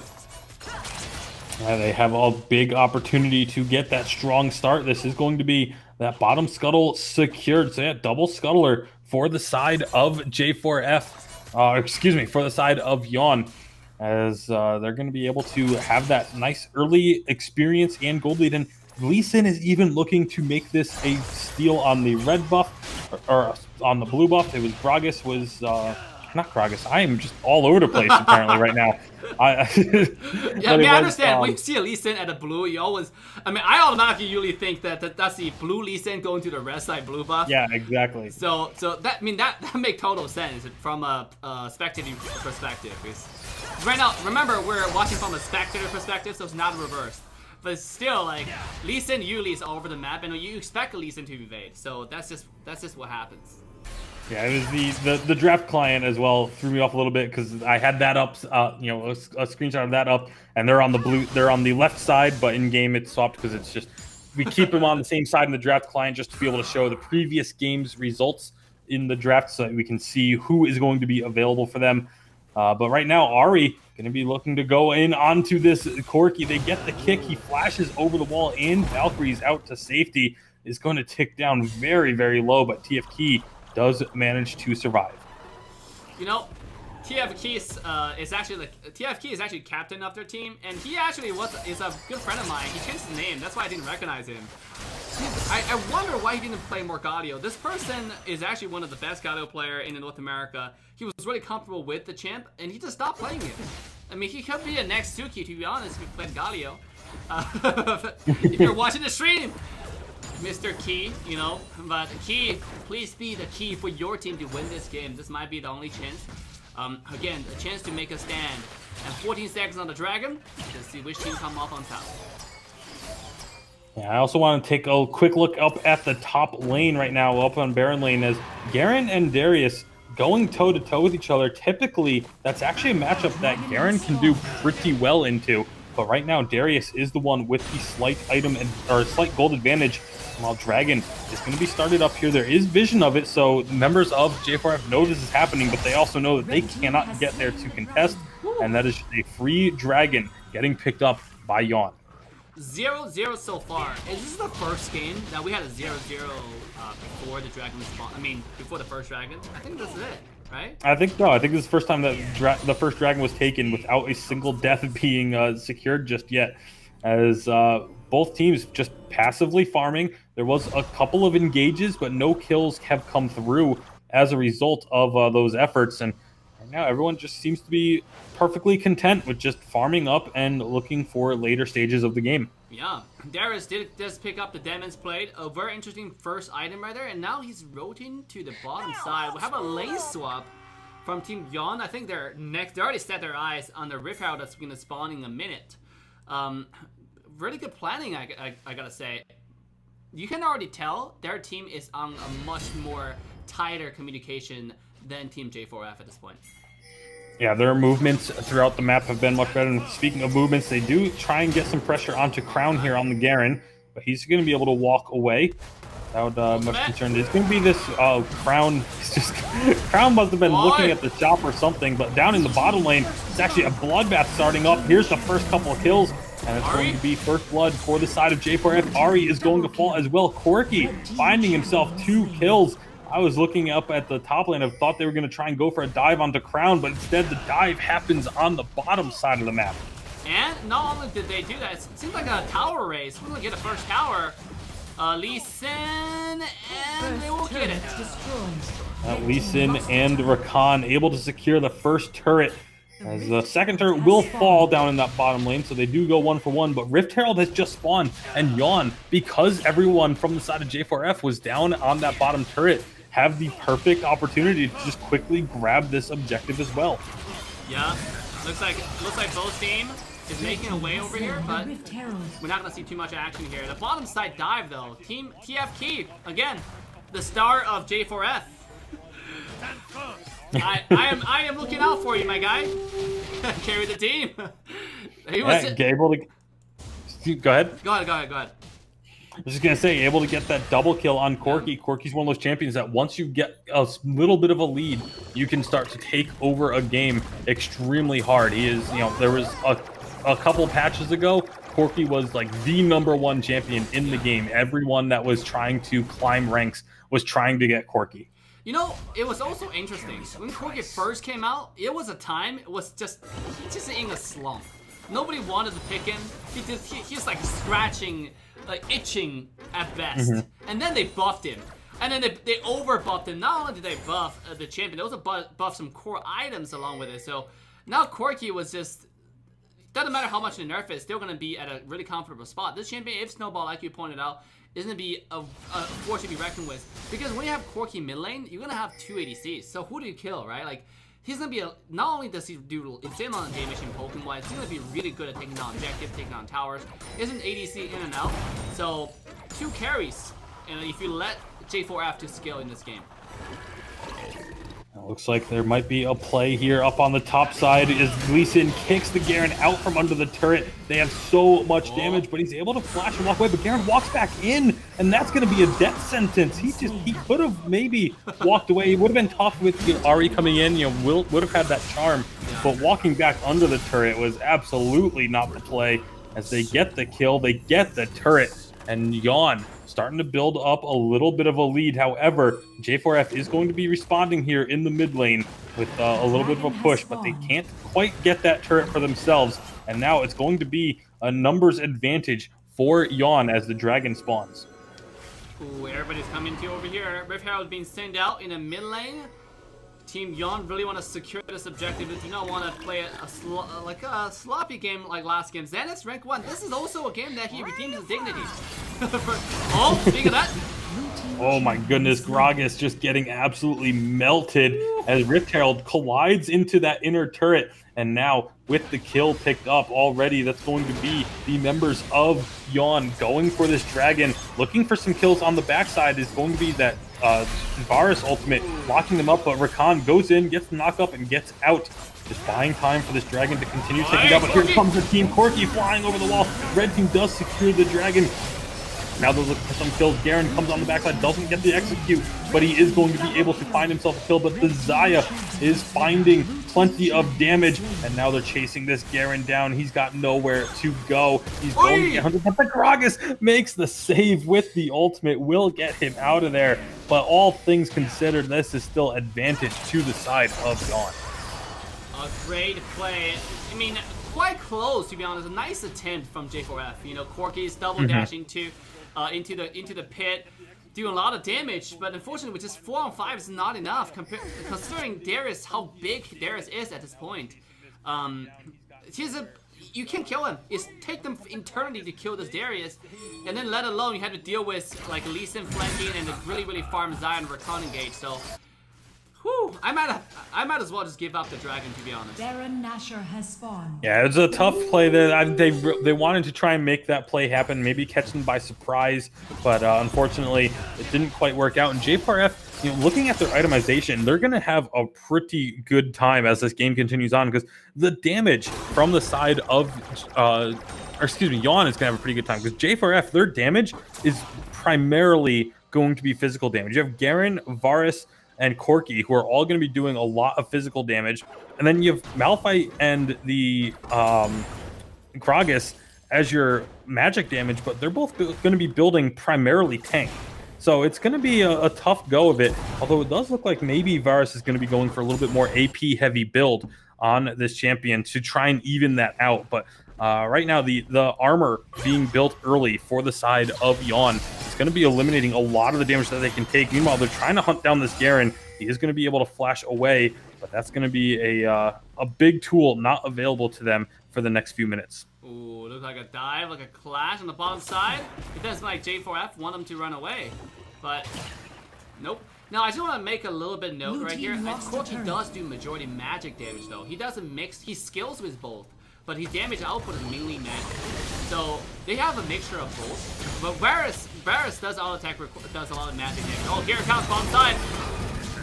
Yeah, they have a big opportunity to get that strong start. This is going to be that bottom scuttle secured. So yeah, double scuttler for the side of J4F. Excuse me, for the side of Yawn, as they're going to be able to have that nice early experience and gold lead. And Lee Sin is even looking to make this a steal on the red buff, or on the blue buff. It was Gragas was... not Gragas. I am just all over the place apparently right now. Yeah, I mean, I understand. When you see a Lee Sin at a blue, you always... I mean, I automatically usually think that's the blue Lee Sin going to the red side blue buff. Yeah, exactly. So that, I mean, that makes total sense from a spectator perspective. Because right now, remember, we're watching from a spectator perspective, so it's not reversed. But still, like, Lee Sin usually is all over the map, and you expect a Lee Sin to evade. So that's just what happens. Yeah, it was the draft client as well threw me off a little bit because I had that up, you know, a screenshot of that up, and they're on the left side, but in game it's swapped because it's just we keep them on the same side in the draft client just to be able to show the previous game's results in the draft so that we can see who is going to be available for them. But right now, Ari going to be looking to go in onto this Corki. They get the kick. He flashes over the wall, and Valkyrie's out to safety. Is going to tick down very, very low, but TF Key does manage to survive. You know, TF Key is actually captain of their team, and he actually is a good friend of mine. He changed his name. That's why I didn't recognize him. I wonder why he didn't play more Galio. This person is actually one of the best Galio player in North America. He was really comfortable with the champ, and he just stopped playing it. I mean, he could be a next Suki, to be honest, if he played Galio. If you're watching the stream, Mr. Key, you know, but Key, please be the key for your team to win this game. This might be the only chance. Again, a chance to make a stand. And 14 seconds on the Dragon. Let's see which team come off on top. Yeah, I also want to take a quick look up at the top lane right now, up on Baron lane, as Garen and Darius going toe-to-toe with each other. Typically, that's actually a matchup that Garen can do pretty well into. But right now, Darius is the one with the slight slight gold advantage, while Dragon is going to be started up here. There is vision of it, so members of J4F know this is happening, but they also know that they cannot get there to contest, and that is a free Dragon getting picked up by Yawn. 0-0 so far. Is this the first game that we had a 0-0 before the Dragon spawn? I mean, before the first Dragon? I think this is it, right? I think no. I think this is the first time that the first Dragon was taken without a single death being secured just yet, as both teams just passively farming. There was a couple of engages, but no kills have come through as a result of those efforts. And right now, everyone just seems to be perfectly content with just farming up and looking for later stages of the game. Yeah, Darius did just pick up the Demon's Blade, a very interesting first item right there, and now he's rotating to the bottom side. We have a lane swap from Team Yawn. I think they're next. They already set their eyes on the Rift Herald that's going to spawn in a minute. Really good planning, I gotta say. You can already tell their team is on a much more tighter communication than Team J4F at this point. Yeah, their movements throughout the map have been much better. And speaking of movements, they do try and get some pressure onto Crown here on the Garen, but he's going to be able to walk away without much concern. There's going to be this Crown. It's just Crown must have been looking at the shop or something, but down in the bottom lane, it's actually a bloodbath starting up. Here's the first couple of kills, and it's going to be first blood for the side of J4F. Ari is going to fall as well. Corki finding himself 2 kills. I was looking up at the top lane. I thought they were going to try and go for a dive onto Crown, but instead the dive happens on the bottom side of the map. And not only did they do that, it seems like a tower race. Who's going to get the first tower? Lee Sin, and they will get it. Lee Sin and Rakan able to secure the first turret, as the second turret will fall down in that bottom lane, so they do go 1 for 1. But Rift Herald has just spawned, and Yawn, because everyone from the side of J4F was down on that bottom turret, have the perfect opportunity to just quickly grab this objective as well. Yeah, looks like both teams is making a way over here, but we're not gonna see too much action here. The bottom side dive though, Team TF Key again, the star of J4F. I am looking out for you, my guy. Carry the team. He was able to. Go ahead. Go ahead. I was just gonna say, able to get that double kill on Corki. Corki's one of those champions that once you get a little bit of a lead, you can start to take over a game extremely hard. He is, you know, there was a couple patches ago, Corki was like the #1 champion in the game. Everyone that was trying to climb ranks was trying to get Corki. You know, it was also interesting. When Corki first came out, it was a time, it was just in a slump. Nobody wanted to pick him. He's like scratching, like itching at best. And then they buffed him. And then they over buffed him. Not only did they buff the champion, they also buffed some core items along with it. So now Corki was just, doesn't matter how much they nerf it, it's still going to be at a really comfortable spot. This champion, if Snowball, like you pointed out, is going to be a force to be reckoned with. Because when you have Corki mid lane, you're going to have 2 ADCs. So who do you kill, right? Like, he's going to be not only does he do insane amount of damage in Pokemon, he's going to be really good at taking down objectives, taking down towers. Is an ADC in and out. So 2 carries, and if you let J4F to scale in this game. It looks like there might be a play here up on the top side as Gleason kicks the Garen out from under the turret. They have so much damage, but he's able to flash and walk away, but Garen walks back in, and that's going to be a death sentence. He could have maybe walked away. It would have been tough with Ari coming in, you know, would have had that charm, but walking back under the turret was absolutely not the play. As they get the kill, they get the turret, and Yawn starting to build up a little bit of a lead. However, J4F is going to be responding here in the mid lane with a little bit of a push, but they can't quite get that turret for themselves. And now it's going to be a numbers advantage for Yawn as the dragon spawns. Ooh, everybody's coming to over here. Rift Herald being sent out in the mid lane. Team Yawn really want to secure this objective. They do not want to play a sloppy game like last game. Xanax rank 1. This is also a game that he redeems his dignity. Speaking of that. Oh my goodness, Gragas just getting absolutely melted as Rift Herald collides into that inner turret. And now with the kill picked up already, that's going to be the members of Yawn going for this dragon. Looking for some kills on the backside is going to be that Varus ultimate, locking them up, but Rakan goes in, gets the knock up, and gets out. Just buying time for this dragon to continue taking down, but here comes the team. Corki flying over the wall. Red team does secure the dragon. Now they're looking for some kills. Garen comes on the backside, doesn't get the execute, but he is going to be able to find himself a kill. But the Xayah is finding plenty of damage, and now they're chasing this Garen down. He's got nowhere to go. He's going to get 100, but Gragas makes the save with the ultimate, will get him out of there. But all things considered, this is still advantage to the side of Yawn. A great play. I mean, quite close, to be honest. A nice attempt from J4F. You know, Corki's double dashing into the pit, doing a lot of damage, but unfortunately with just 4 on 5 is not enough considering Darius, how big Darius is at this point. You can't kill him. It's take them eternity to kill this Darius, and then let alone you have to deal with like Lee Sin flanking and the really farm Xayah and Rakan engage. So whew, I might as well just give up the dragon, to be honest. Baron Nashor has spawned. Yeah, it was a tough play there. They wanted to try and make that play happen, maybe catch them by surprise, but unfortunately it didn't quite work out. And J4F, you know, looking at their itemization, they're going to have a pretty good time as this game continues on, because the damage from the side of, Yawn is going to have a pretty good time, because J4F, their damage is primarily going to be physical damage. You have Garen, Varus, and Corki, who are all going to be doing a lot of physical damage. And then you have Malphite and the Gragas as your magic damage, but they're both going to be building primarily tank. So it's going to be a tough go of it, although it does look like maybe Varus is going to be going for a little bit more AP heavy build on this champion to try and even that out. But right now, the armor being built early for the side of Yawn is going to be eliminating a lot of the damage that they can take. Meanwhile, they're trying to hunt down this Garen. He is going to be able to flash away, but that's going to be a big tool not available to them for the next few minutes. Ooh, looks like a dive, like a clash on the bottom side. It does like J4F want them to run away, but nope. Now, I just want to make a little bit note right here. Corki does do majority magic damage, though. He doesn't mix. He skills with both, but his damage output is mainly magic. So they have a mixture of both. But Varus does auto attack, does a lot of magic damage. Oh, here it comes bottom side.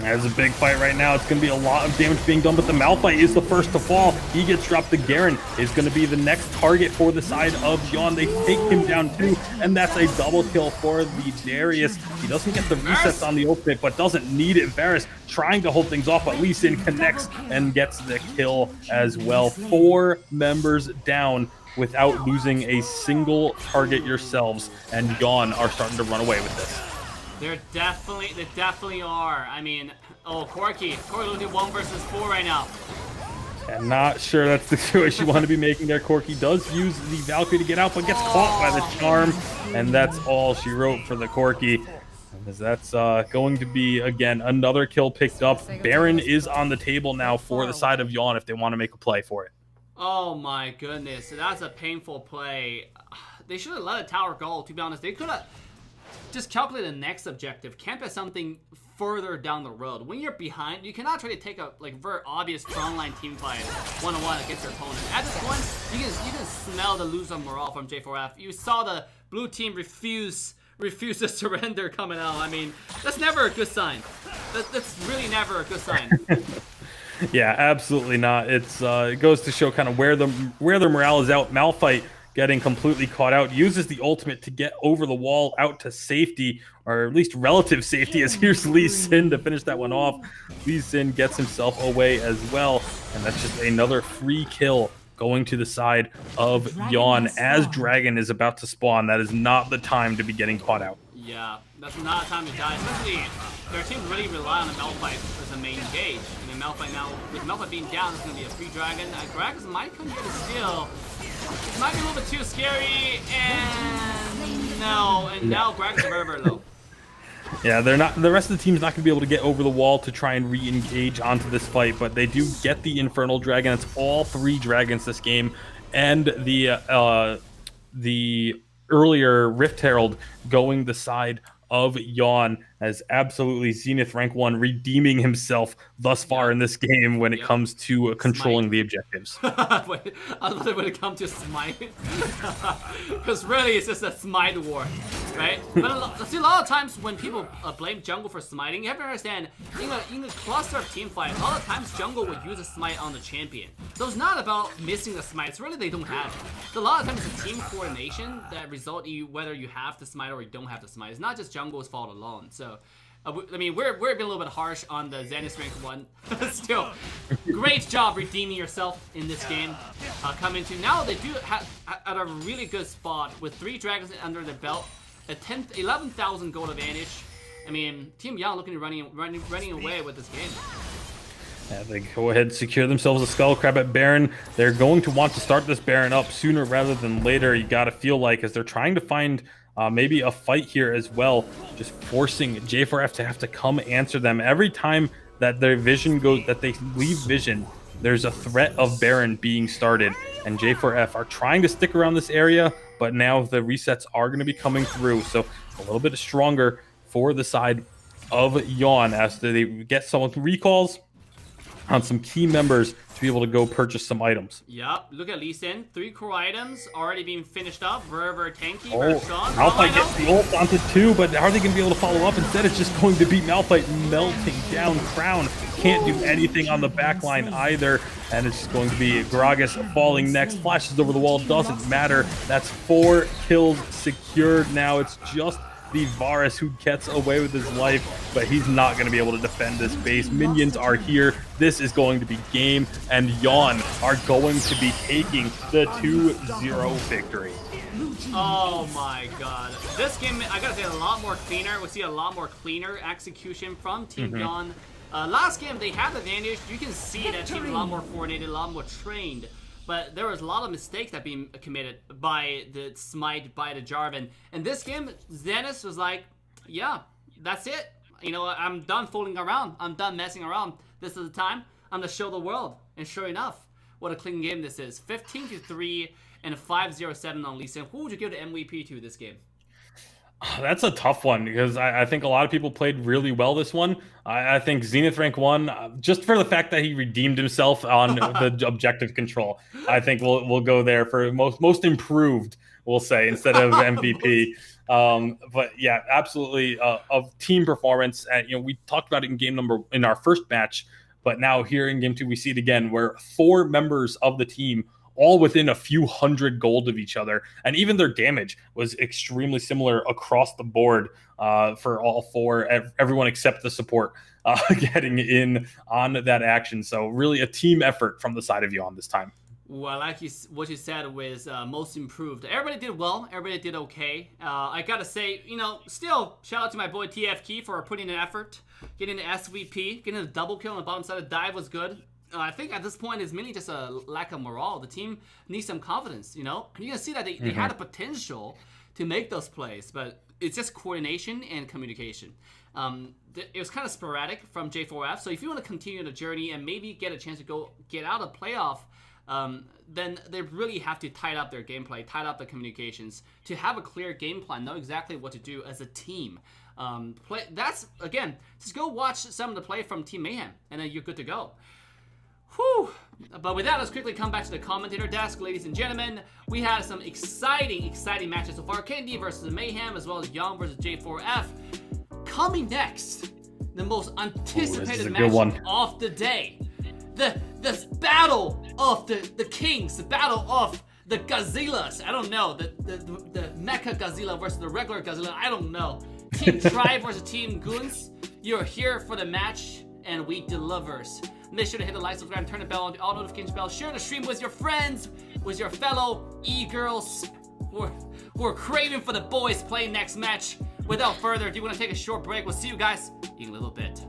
There's a big fight right now. It's going to be a lot of damage being done, but the Malphite is the first to fall. He gets dropped. The Garen is going to be the next target for the side of Yawn. They take him down too, and that's a double kill for the Darius. He doesn't get the resets on the ultimate, but doesn't need it. Varus trying to hold things off, but Lee Sin connects and gets the kill as well. 4 members down without losing a single target yourselves, and Yawn are starting to run away with this. They definitely are. I mean, oh, Corki losing 1 versus 4 right now. I'm not sure that's the choice you want to be making there. Corki does use the Valkyrie to get out, but gets caught by the charm, and that's all she wrote for the Corki. As that's going to be, again, another kill picked up. Baron is on the table now for the side of Yawn if they want to make a play for it. Oh my goodness, that's a painful play. They should have let a tower go, to be honest. They could have just calculated the next objective, camp at something further down the road. When you're behind, you cannot try to take a very obvious frontline team fight one-on-one against your opponent. At this point, you can smell the loser morale from J4F. You saw the blue team refuse to surrender coming out. I mean, that's never a good sign. That's really never a good sign. Yeah, absolutely not. It goes to show kind of where their morale is out. Malphite getting completely caught out, uses the ultimate to get over the wall out to safety, or at least relative safety, as here's Lee Sin to finish that one off. Lee Sin gets himself away as well, and that's just another free kill going to the side of Yawn as Dragon is about to spawn. That is not the time to be getting caught out. Yeah, that's not a time to die, especially their team really rely on the Malphite as the main engage. I mean, Malphite now, with Malphite being down, it's going to be a free Dragon. Gragas might come here to steal. It might be a little bit too scary, and no, and now Gragas is very, very low. Yeah, they're not. The rest of the team's not going to be able to get over the wall to try and re-engage onto this fight, but they do get the Infernal Dragon. It's all 3 dragons this game, and the earlier Rift Herald going the side of Yawn, as absolutely Zenith rank 1 redeeming himself thus far in this game when it comes to controlling the objectives. Wait, I thought it would come to Smite. Because really it's just a Smite war, right? But see, a lot of times when people blame jungle for smiting, you have to understand, in a cluster of team fight, a lot of times jungle would use a smite on the champion. So it's not about missing the smite, it's really they don't have it. So a lot of times it's a team coordination that result in whether you have the smite or you don't have the smite. It's not just jungle's fault alone. So I mean, we're being a little bit harsh on the Zenith rank 1. Still, great job redeeming yourself in this game. Coming to now, they do have at a really good spot with 3 dragons under their belt, a 11,000 gold advantage. I mean, Team Young looking to running away with this game. Yeah, they go ahead and secure themselves a Skull Crab at Baron. They're going to want to start this Baron up sooner rather than later. You got to feel like, as they're trying to find maybe a fight here as well, just forcing J4F to have to come answer them every time that their vision goes, that they leave vision. There's a threat of Baron being started, and J4F are trying to stick around this area, but now the resets are going to be coming through, so a little bit stronger for the side of Yawn as they get some recalls on some key members to be able to go purchase some items. Yep, look at Lee Sin. 3 core items already being finished up. Very tanky, very strong. Malphite gets the ult onto 2, but are they going to be able to follow up? Instead, it's just going to be Malphite melting down. Crown can't do anything on the backline either, and it's just going to be Gragas falling next. Flashes over the wall, doesn't matter. That's 4 kills secured now. It's just the Varus who gets away with his life, but he's not going to be able to defend this base. Minions are here. This is going to be game, and Yawn are going to be taking the 2-0 victory. Oh my god. This game, I gotta say, a lot more cleaner. We see a lot more cleaner execution from Team Yawn. Last game, they had the advantage. You can see that team a lot more coordinated, a lot more trained. But there was a lot of mistakes that being committed by the Smite, by the Jarvan. And this game, Zenith was like, yeah, that's it. You know, I'm done fooling around. I'm done messing around. This is the time. I'm going to show the world. And sure enough, what a clean game this is. 15-3 and a 5-0-7 on Lee Sin. Who would you give the MVP to this game? That's a tough one, because I think a lot of people played really well this one. I think Zenith rank 1, just for the fact that he redeemed himself on the objective control. I think we'll go there for most improved we'll say, instead of MVP. But yeah, absolutely of team performance. We talked about it in our first match, but now here in game 2, we see it again, where 4 members of the team all within a few hundred gold of each other, and even their damage was extremely similar across the board for all 4, everyone except the support getting in on that action. So really a team effort from the side of Yon this time. Well, like what you said was most improved. Everybody did well. Everybody did okay. I gotta say, still shout out to my boy TF Key for putting in effort, getting the SVP, getting a double kill on the bottom side of dive was good. I think at this point it's mainly just a lack of morale. The team needs some confidence, You can see that they had the potential to make those plays, but it's just coordination and communication. It was kind of sporadic from J4F, so if you want to continue the journey and maybe get a chance to get out of playoff, then they really have to tighten up their gameplay, tighten up the communications, to have a clear game plan, know exactly what to do as a team. Just go watch some of the play from Team Mayhem, and then you're good to go. Whew. But with that, let's quickly come back to the commentator desk. Ladies and gentlemen, we had some exciting matches so far. KD versus Mayhem, as well as Young versus J4F. Coming next, the most anticipated match of the day. The battle of the kings, the battle of the Godzillas. I don't know, the Mecha Godzilla versus the regular Godzilla. I don't know. Team Tri versus Team Goons. You're here for the match, and we delivers. Make sure to hit the like, subscribe, turn the bell on, all notification bell. Share the stream with your friends, with your fellow e-girls who are craving for the boys playing next match. Without further ado, we're gonna take a short break. We'll see you guys in a little bit.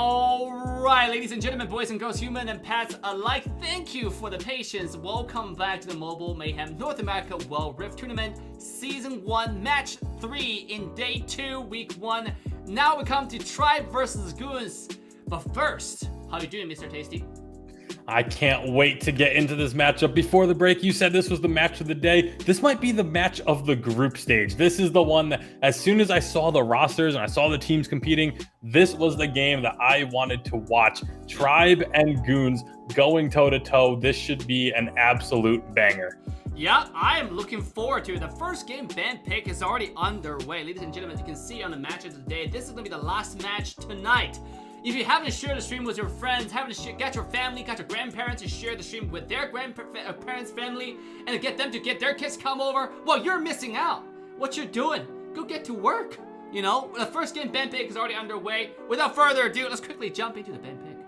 Alright, ladies and gentlemen, boys and girls, human and pets alike, thank you for the patience. Welcome back to the Mobile Mayhem North America World Rift Tournament Season 1, Match 3 in Day 2, Week 1. Now we come to Tribe versus Goons. But first, how you doing, Mr. Tasty? I can't wait to get into this matchup. Before the break, you said this was the match of the day. This might be the match of the group stage. This is the one that, as soon as I saw the rosters and I saw the teams competing, this was the game that I wanted to watch. Tribe and Goons going toe-to-toe. This should be an absolute banger. Yeah, I am looking forward to it. The first game ban pick is already underway. Ladies and gentlemen, as you can see on the match of the day, this is going to be the last match tonight. If you haven't shared the stream with your friends, got your family, got your grandparents to share the stream with their grandparents' family, and get them to get their kids come over, well, you're missing out. What you're doing, go get to work. You know, the first game ban pick is already underway. Without further ado, let's quickly jump into the ban pick.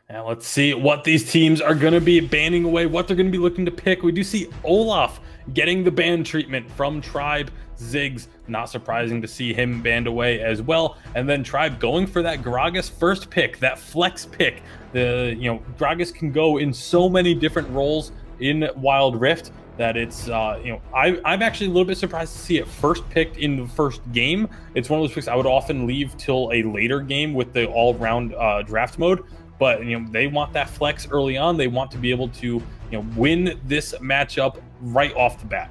Now let's see what these teams are going to be banning away, what they're going to be looking to pick. We do see Olaf getting the ban treatment from Tribe. Ziggs, not surprising to see him banned away as well. And then Tribe going for that Gragas first pick, that flex pick. Gragas can go in so many different roles in Wild Rift that it's, I'm actually a little bit surprised to see it first picked in the first game. It's one of those picks I would often leave till a later game with the all-round draft mode. But, they want that flex early on. They want to be able to, win this matchup right off the bat.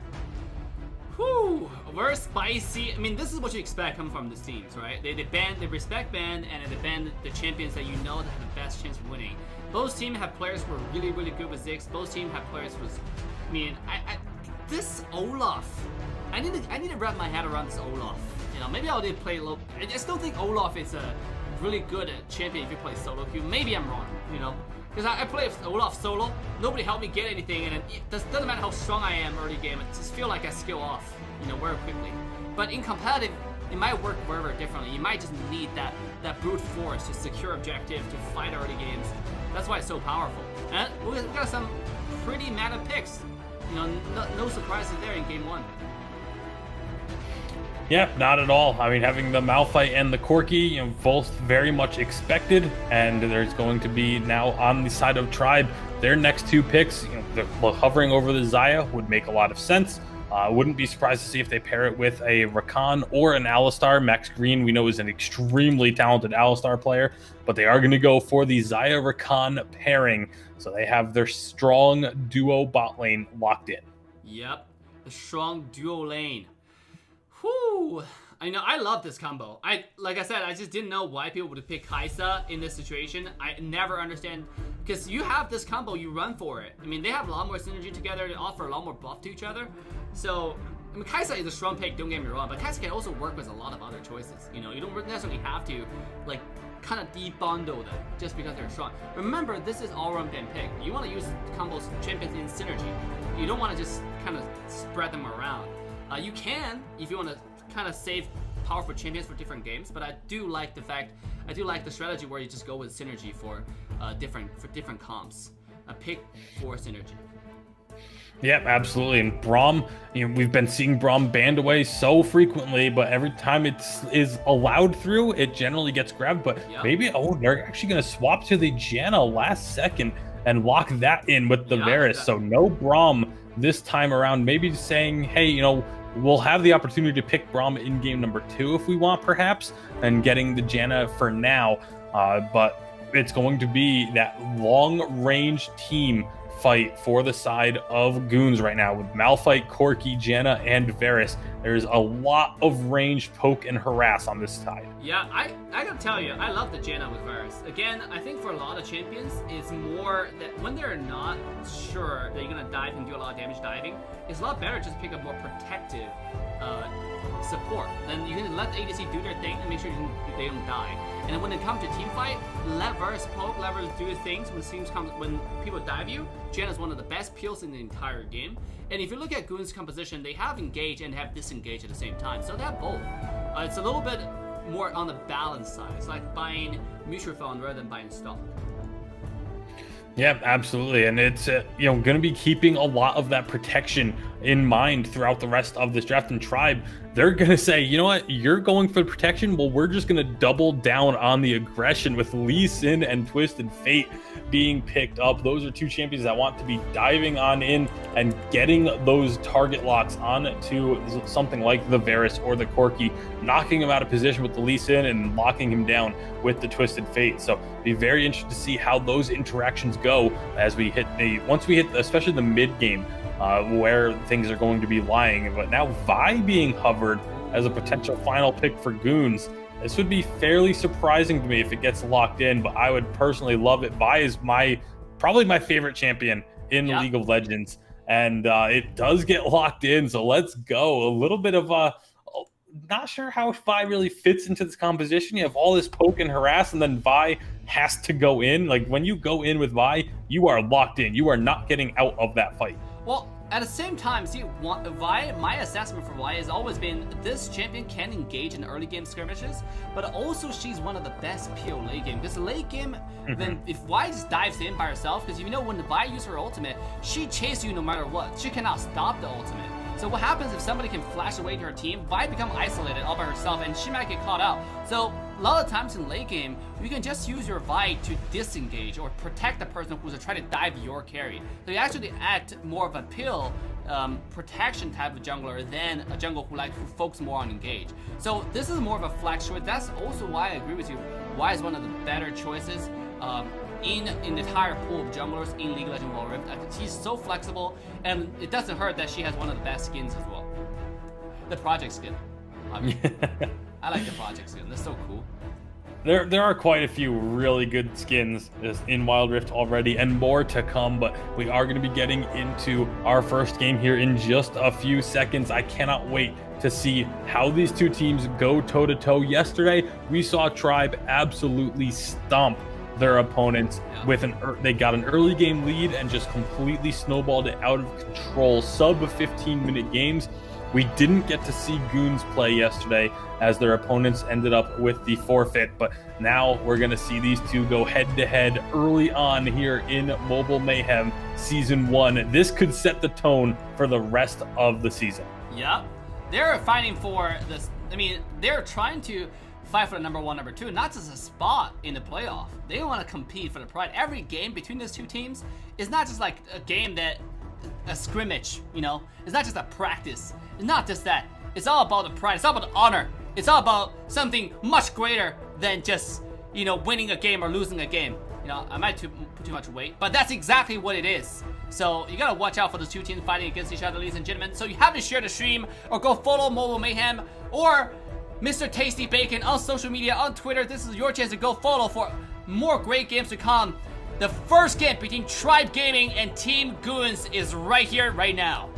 Whew, very spicy. I mean, this is what you expect coming from these teams, right? They respect ban, and they ban the champions that you know that have the best chance of winning. Both teams have players who are really, really good with Ziggs. Both teams have players who this Olaf, I need to wrap my head around this Olaf. Maybe I'll play a little. I just don't think Olaf is a really good champion if you play solo queue. Maybe I'm wrong, because I play Olaf solo, nobody helped me get anything, and it doesn't matter how strong I am early game, it just feel like I skill off, very quickly. But in competitive, it might work very differently. You might just need that brute force to secure objective, to fight early games. That's why it's so powerful. And we got some pretty meta picks. No surprises there in game 1. Yeah, not at all. I mean, having the Malphite and the Corki, both very much expected, and there's going to be now on the side of Tribe, their next two picks, hovering over the Xayah would make a lot of sense. Wouldn't be surprised to see if they pair it with a Rakan or an Alistar. Max Green, we know, is an extremely talented Alistar player, but they are going to go for the Xayah-Rakan pairing, so they have their strong duo bot lane locked in. Yep, the strong duo lane. Whew. I know, I love this combo. Like I said, I just didn't know why people would pick Kai'Sa in this situation. I never understand, because you have this combo, you run for it. I mean, they have a lot more synergy together, they offer a lot more buff to each other. So, I mean, Kai'Sa is a strong pick, don't get me wrong, but Kai'Sa can also work with a lot of other choices. You don't necessarily have to, kind of debundle them just because they're strong. Remember, this is all-round ban pick. You want to use combos champions in synergy. You don't want to just kind of spread them around. You can, if you want to kind of save powerful champions for different games, but I do like the strategy where you just go with synergy for different comps. A pick for synergy. Yeah, absolutely. And Braum, we've been seeing Braum banned away so frequently, but every time it is allowed through, it generally gets grabbed. But maybe, they're actually going to swap to the Janna last second and lock that in with the Varus. So no Braum this time around. Maybe saying, hey, we'll have the opportunity to pick Braum in game number 2 if we want, perhaps, and getting the Janna for now. But it's going to be that long-range team fight for the side of Goons right now with Malphite, Corki, Janna, and Varus. There's a lot of range poke and harass on this side. Yeah, I gotta tell you, I love the Janna with Varus. Again, I think for a lot of champions, it's more that when they're not sure that you're gonna dive and do a lot of damage diving, it's a lot better just pick up more protective support. Then you can let the ADC do their thing and make sure they don't die. And then when it comes to team fight, let Varus poke, let Varus do his things. When people dive you, Janna is one of the best peels in the entire game. And if you look at Goon's composition, they have engage and have disengage at the same time. So they have both. It's a little bit more on the balance side. It's like buying mutual fund rather than buying stock. Yeah, absolutely. And it's going to be keeping a lot of that protection in mind throughout the rest of this draft. And Tribe, they're going to say, you know what, you're going for protection. Well, we're just going to double down on the aggression with Lee Sin and Twisted Fate being picked up. Those are two champions that want to be diving on in and getting those target locks onto something like the Varus or the Corki, knocking him out of position with the Lee Sin and locking him down with the Twisted Fate. So be very interested to see how those interactions go as we hit once we hit especially the mid game, where things are going to be lying. But now Vi being hovered as a potential final pick for Goons. This would be fairly surprising to me if it gets locked in, but I would personally love it. Vi is probably my favorite champion in League of Legends, and it does get locked in, so let's go. A little bit of not sure how Vi really fits into this composition. You have all this poke and harass, and then Vi has to go in. Like, when you go in with Vi, you are locked in. You are not getting out of that fight. Well, at the same time, see, Vi, my assessment for Vi has always been this champion can engage in early game skirmishes, but also she's one of the best PO late game. Because the late game, then if Vi just dives in by herself, because you know when Vi uses her ultimate, she chases you no matter what. She cannot stop the ultimate. So what happens if somebody can flash away to her team? Vi become isolated all by herself, and she might get caught out. So a lot of times in late game, you can just use your Vi to disengage or protect the person who's trying to dive your carry. So you actually act more of a pill protection type of jungler than a jungle who focuses more on engage. So this is more of a flex choice. That's also why I agree with you. Vi is one of the better choices in the entire pool of junglers in League of Legends Wild Rift. She's so flexible, and it doesn't hurt that she has one of the best skins as well. The project skin. I like the project skin. That's so cool. There are quite a few really good skins in Wild Rift already, and more to come, but we are going to be getting into our first game here in just a few seconds. I cannot wait to see how these two teams go toe-to-toe. Yesterday, we saw Tribe absolutely stomp their opponents with they got an early game lead and just completely snowballed it out of control. Sub 15-minute games. We didn't get to see Goons play yesterday as their opponents ended up with the forfeit, but now we're going to see these two go head-to-head early on here in Mobile Mayhem Season 1. This could set the tone for the rest of the season. Yeah, they're fighting for this. I mean, they're trying to fight for the number 1, number 2, not just a spot in the playoff. They want to compete for the pride. Every game between those two teams is not just like a game that a scrimmage, you know. It's not just a practice. It's not just that. It's all about the pride. It's all about the honor. It's all about something much greater than just, you know, winning a game or losing a game. You know, I might put too much weight, but that's exactly what it is. So you gotta watch out for those two teams fighting against each other, ladies and gentlemen. So you have to share the stream or go follow Mobile Mayhem or Mr. Tasty Bacon on social media, on Twitter. This is your chance to go follow for more great games to come. The first game between Tribe Gaming and Team Goons is right here, right now.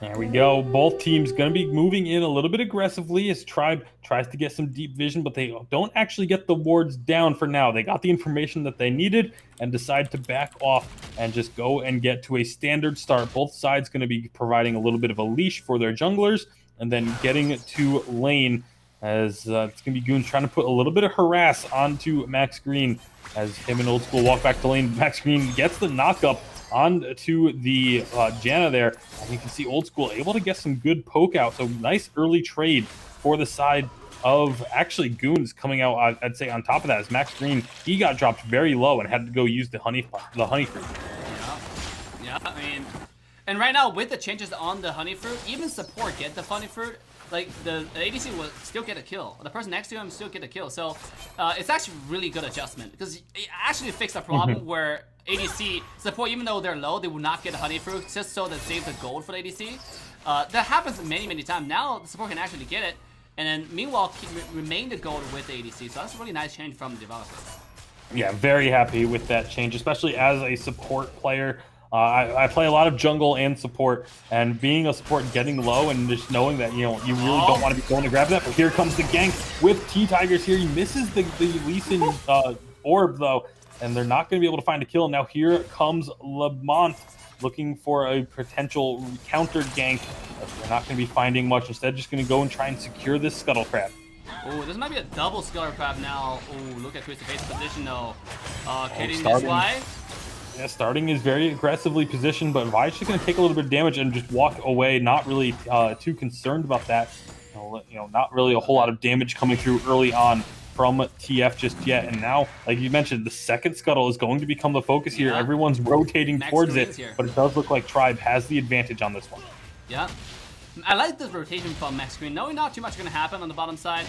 There we go. Both teams going to be moving in a little bit aggressively as Tribe tries to get some deep vision, but they don't actually get the wards down for now. They got the information that they needed and decide to back off and just go and get to a standard start. Both sides going to be providing a little bit of a leash for their junglers and then getting to lane as it's going to be Goons trying to put a little bit of harass onto Max Green as him and Old School walk back to lane. Max Green gets the knockup onto the Janna there, and you can see Old School able to get some good poke out. So nice early trade for the side of actually Goons coming out, I'd say, on top of that, as Max Green, he got dropped very low and had to go use the honey fruit. Yeah, I mean, and right now with the changes on the honey fruit, even support get the honey fruit. Like, the ADC will still get a kill. The person next to him still get a kill. So, it's actually really good adjustment because it actually fixed a problem where ADC support, even though they're low, they will not get a honey fruit just so that saves the gold for the ADC. That happens many times. Now, the support can actually get it, and then meanwhile, remain the gold with the ADC. So that's a really nice change from the developers. Yeah, very happy with that change, especially as a support player. I play a lot of jungle and support, and being a support getting low and just knowing that, you know, you really don't want to be going to grab that. But here comes the gank with T-Tigers here. He misses the Lee Sin orb, though, and they're not going to be able to find a kill. Now here comes Lamont looking for a potential counter gank. They're not going to be finding much. Instead, just going to go and try and secure this Scuttle Crab. Oh, this might be a double Scuttle Crab now. Oh, look at Twisted Fate's position, though. Kidding this way. Yeah, starting is very aggressively positioned, but Vi's just going to take a little bit of damage and just walk away, not really too concerned about that. Not really a whole lot of damage coming through early on from TF just yet. And now, like you mentioned, the second scuttle is going to become the focus here. Yeah. Everyone's rotating Max towards Green's it, here. but it does look like Tribe has the advantage on this one. Yeah. I like this rotation from Max Green. Knowing not too much going to happen on the bottom side,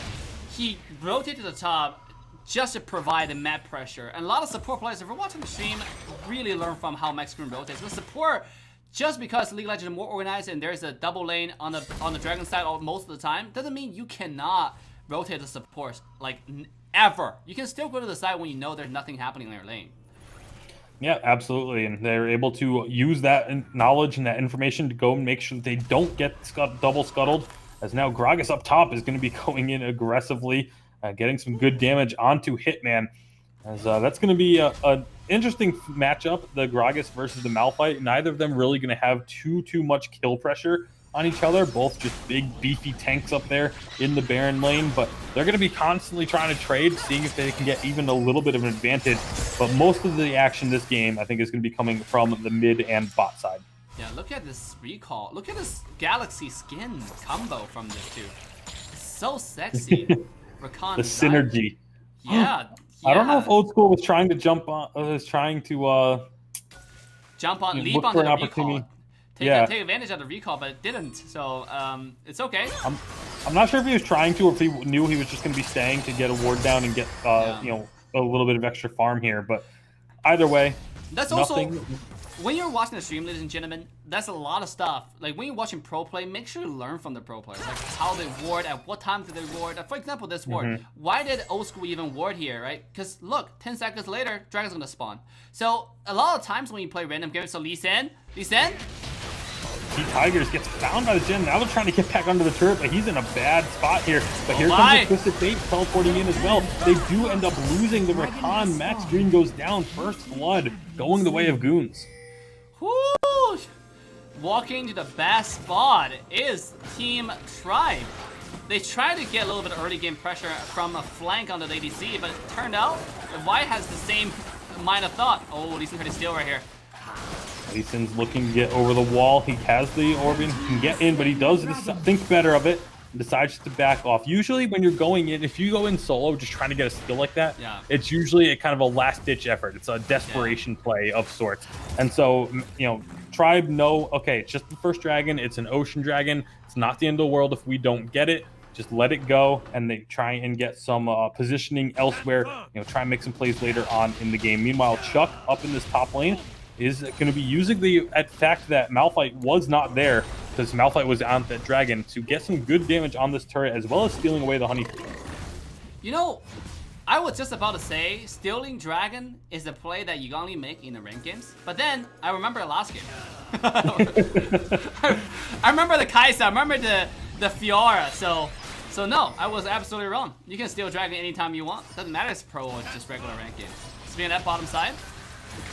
he rotated to the top just to provide the map pressure. And a lot of support players, if you're watching the stream, really learn from how Max Green rotates. The support, just because League of Legends are more organized and there's a double lane on the Dragon side most of the time, doesn't mean you cannot rotate the support, like, ever. You can still go to the side when you know there's nothing happening in your lane. Yeah, absolutely. And they're able to use that knowledge and that information to go and make sure that they don't get double scuttled. As now Gragas up top is going to be going in aggressively, getting some good damage onto Hitman. As that's going to be an interesting matchup, the Gragas versus the Malphite. Neither of them really going to have too much kill pressure on each other. Both just big, beefy tanks up there in the Baron lane, but they're going to be constantly trying to trade, seeing if they can get even a little bit of an advantage. But most of the action this game, I think, is going to be coming from the mid and bot side. Yeah, look at this recall. Look at this Galaxy skin combo from this two. It's so sexy. Rakan The synergy. Yeah. I don't know if Old School was trying to jump on, leap onto for an the opportunity. recall. Take advantage of the recall, but it didn't. So it's okay. I'm not sure if he was trying to or if he knew he was just going to be staying to get a ward down and get a little bit of extra farm here. But either way, that's nothing. Also when you're watching the stream, ladies and gentlemen, that's a lot of stuff. Like when you're watching pro play, make sure you learn from the pro players, like how they ward, at what time did they ward. For example, this ward. Why did Old School even ward here, right? Because look, 10 seconds later, Dragon's gonna spawn. So a lot of times when you play random games, so Lee Sin. Tigers gets found by the Jhin. Now they're trying to get back under the turret, but he's in a bad spot here. But here comes the Twisted Fate teleporting in as well. They do end up losing the Rakan. Max Green goes down. First blood going the way of Goons. Whoo! Walking to the best spot is Team Tribe. They tried to get a little bit of early game pressure from a flank on the ADC, but it turned out that White has the same mind of thought. Oh, Lee Sin trying to steal right here. Lee Sin's looking to get over the wall. He has the Orbian, he can get in, but he does think better of it and decides to back off. Usually when you're going in, if you go in solo just trying to get a skill like that, it's usually a kind of a last-ditch effort. It's a desperation play of sorts. And so, Tribe okay, it's just the first dragon. It's an ocean dragon. It's not the end of the world if we don't get it. Just let it go, and they try and get some positioning elsewhere. Try and make some plays later on in the game. Meanwhile, Chuck up in this top lane is going to be using the fact that Malphite was not there, because Malphite was on that dragon, to get some good damage on this turret, as well as stealing away the honey. I was just about to say, stealing dragon is a play that you only make in the ranked games. But then, I remember the last game. I remember the Kai'Sa, I remember the Fiora, so no, I was absolutely wrong. You can steal dragon anytime you want. Doesn't matter if it's pro or just regular ranked game. Speaking of that bottom side,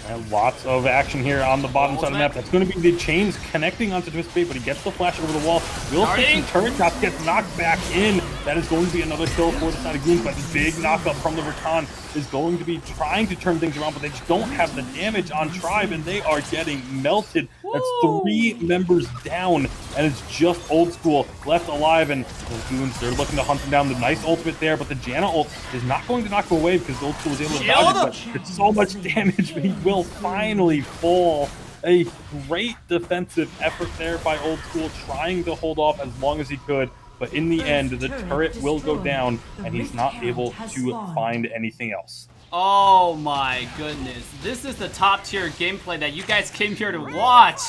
and lots of action here on the bottom side of the map. That's going to be the chains connecting onto Twisted Fate, but he gets the flash over the wall. Will take some turret shots, gets knocked back in. That is going to be another kill for the side of Goons, but the big knockup from the Rakan is going to be trying to turn things around, but they just don't have the damage on Tribe, and they are getting melted. That's 3 members down, and it's just Old School left alive, and the Goons, they're looking to hunt them down. The nice ultimate there, but the Janna ult is not going to knock him away because Old School was able to dodge it, but it's so much damage, but he will finally fall. A great defensive effort there by Old School, trying to hold off as long as he could, but in the end, the turret will go down, and he's not able to find anything else. Oh my goodness. This is the top tier gameplay that you guys came here to watch.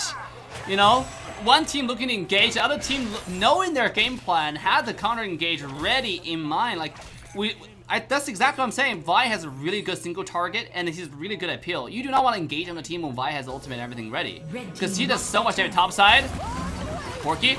One team looking to engage, the other team knowing their game plan, had the counter engage ready in mind. That's exactly what I'm saying. Vi has a really good single target, and he's really good at peel. You do not want to engage on a team when Vi has ultimate and everything ready, because he does so much damage. Top side, Porky.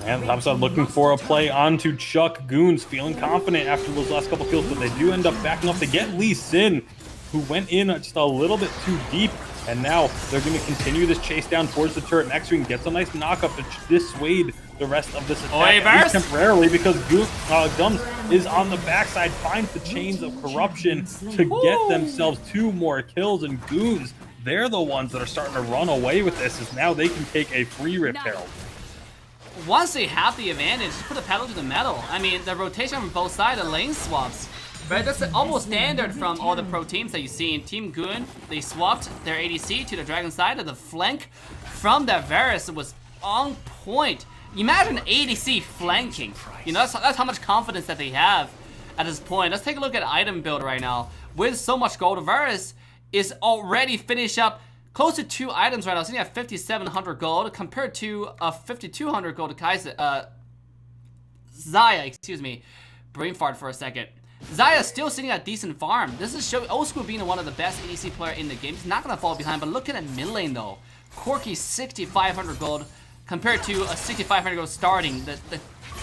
And top side looking for a play onto Chuck. Goons feeling confident after those last couple kills, but they do end up backing up to get Lee Sin, who went in just a little bit too deep. And now they're going to continue this chase down towards the turret. Max Green gets a nice knockup to dissuade the rest of this attack, at least temporarily, because Gums is on the backside, finds the chains of corruption to get themselves 2 more kills, and Goons they're the ones that are starting to run away with this, as now they can take a free Rift Herald. Once they have the advantage, just put the pedal to the metal. I mean, the rotation from both sides, the lane swaps, right? That's almost standard from all the pro teams that you see. In Team Goon, they swapped their ADC to the Dragon side, and the flank from that Varus was on point. Imagine ADC flanking. You know, that's how much confidence that they have at this point. Let's take a look at item build right now. With so much gold, Varus is already finished up close to 2 items right now, sitting at 5,700 gold compared to 5,200 gold to Kai'Sa. Xayah, excuse me. Brain fart for a second. Xayah still sitting at decent farm. This is showing Old School being one of the best ADC player in the game. He's not gonna fall behind, but look at that mid lane though. Corki 6,500 gold compared to a 6,500 gold starting.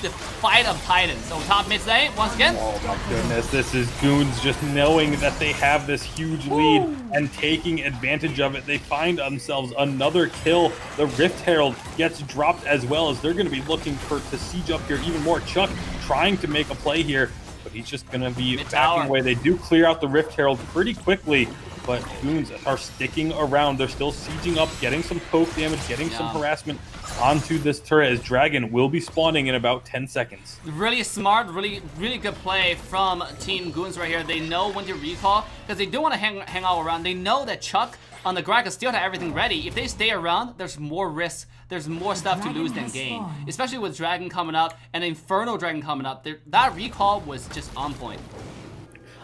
The fight of titans. So top mid lane once again. Oh my goodness, this is Goons just knowing that they have this huge lead and taking advantage of it. They find themselves another kill. The Rift Herald gets dropped as well, as they're going to be looking to siege up here even more. Chuck trying to make a play here, but he's just going to be backing away. They do clear out the Rift Herald pretty quickly, but Goons are sticking around. They're still sieging up, getting some poke damage, getting some harassment onto this turret, as Dragon will be spawning in about 10 seconds. Really smart, really good play from Team Goons right here. They know when to recall, because they do want to hang out around. They know that Chuck on the Gragas still have everything ready. If they stay around, there's more risk. There's more stuff to lose than gain. Especially with Dragon coming up and Inferno Dragon coming up. That recall was just on point.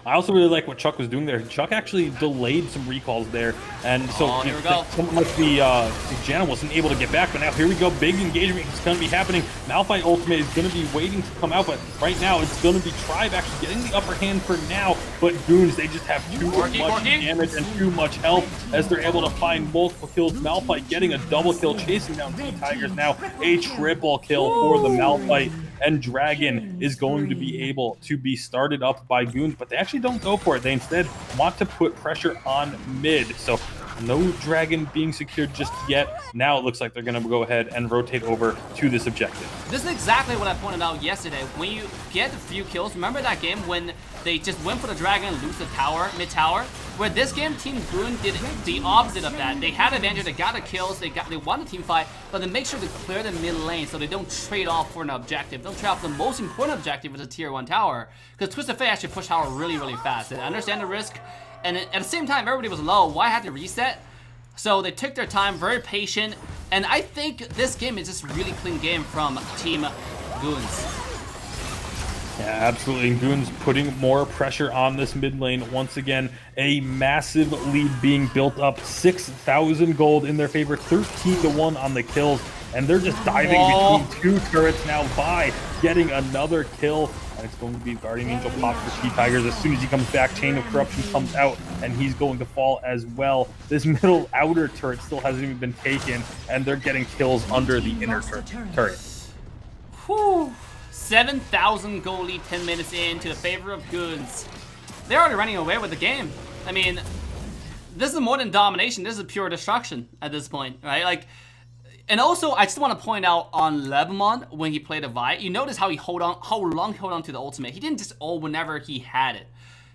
I also really like what Chuck was doing there. Chuck actually delayed some recalls there, and so here we go. Something like the Janna wasn't able to get back, but now here we go. Big engagement is going to be happening. Malphite ultimate is going to be waiting to come out, but right now it's going to be Tribe actually getting the upper hand for now, but Goons, they just have too much damage and too much health as they're able to find multiple kills. Malphite getting a double kill, chasing down T-Tigers now. A triple kill for the Malphite, and Dragon is going to be able to be started up by Goons, but they actually don't go for it. They instead want to put pressure on mid. So no Dragon being secured just yet. Now it looks like they're going to go ahead and rotate over to this objective. This is exactly what I pointed out yesterday. When you get a few kills, remember that game when they just went for the Dragon and lose the tower, mid tower? Where this game, Team Goon did the opposite of that. They had advantage, they got the kills, they won the team fight, but they make sure to clear the mid lane so they don't trade off for an objective. Don't trade off the most important objective with a tier 1 tower. Because Twisted Fate actually pushed tower really fast. They understand the risk, and at the same time, everybody was low. Why had to reset? So they took their time, very patient, and I think this game is just a really clean game from Team Goons. Yeah, absolutely. And Goons putting more pressure on this mid lane. Once again, a massive lead being built up. 6,000 gold in their favor, 13-1 on the kills. And they're just diving between 2 turrets now by getting another kill. And it's going to be Guardian Angel pop for T-Tigers. As soon as he comes back, Chain of Corruption comes out, and he's going to fall as well. This middle outer turret still hasn't even been taken, and they're getting kills under the inner turret. Whew. 7,000 gold lead 10 minutes into the favor of Goons. They're already running away with the game. I mean, this is more than domination. This is pure destruction at this point, right? Like, and also, I just want to point out on Lebamon, when he played a Vi, you notice how long he held on to the ultimate. He didn't just ult whenever he had it.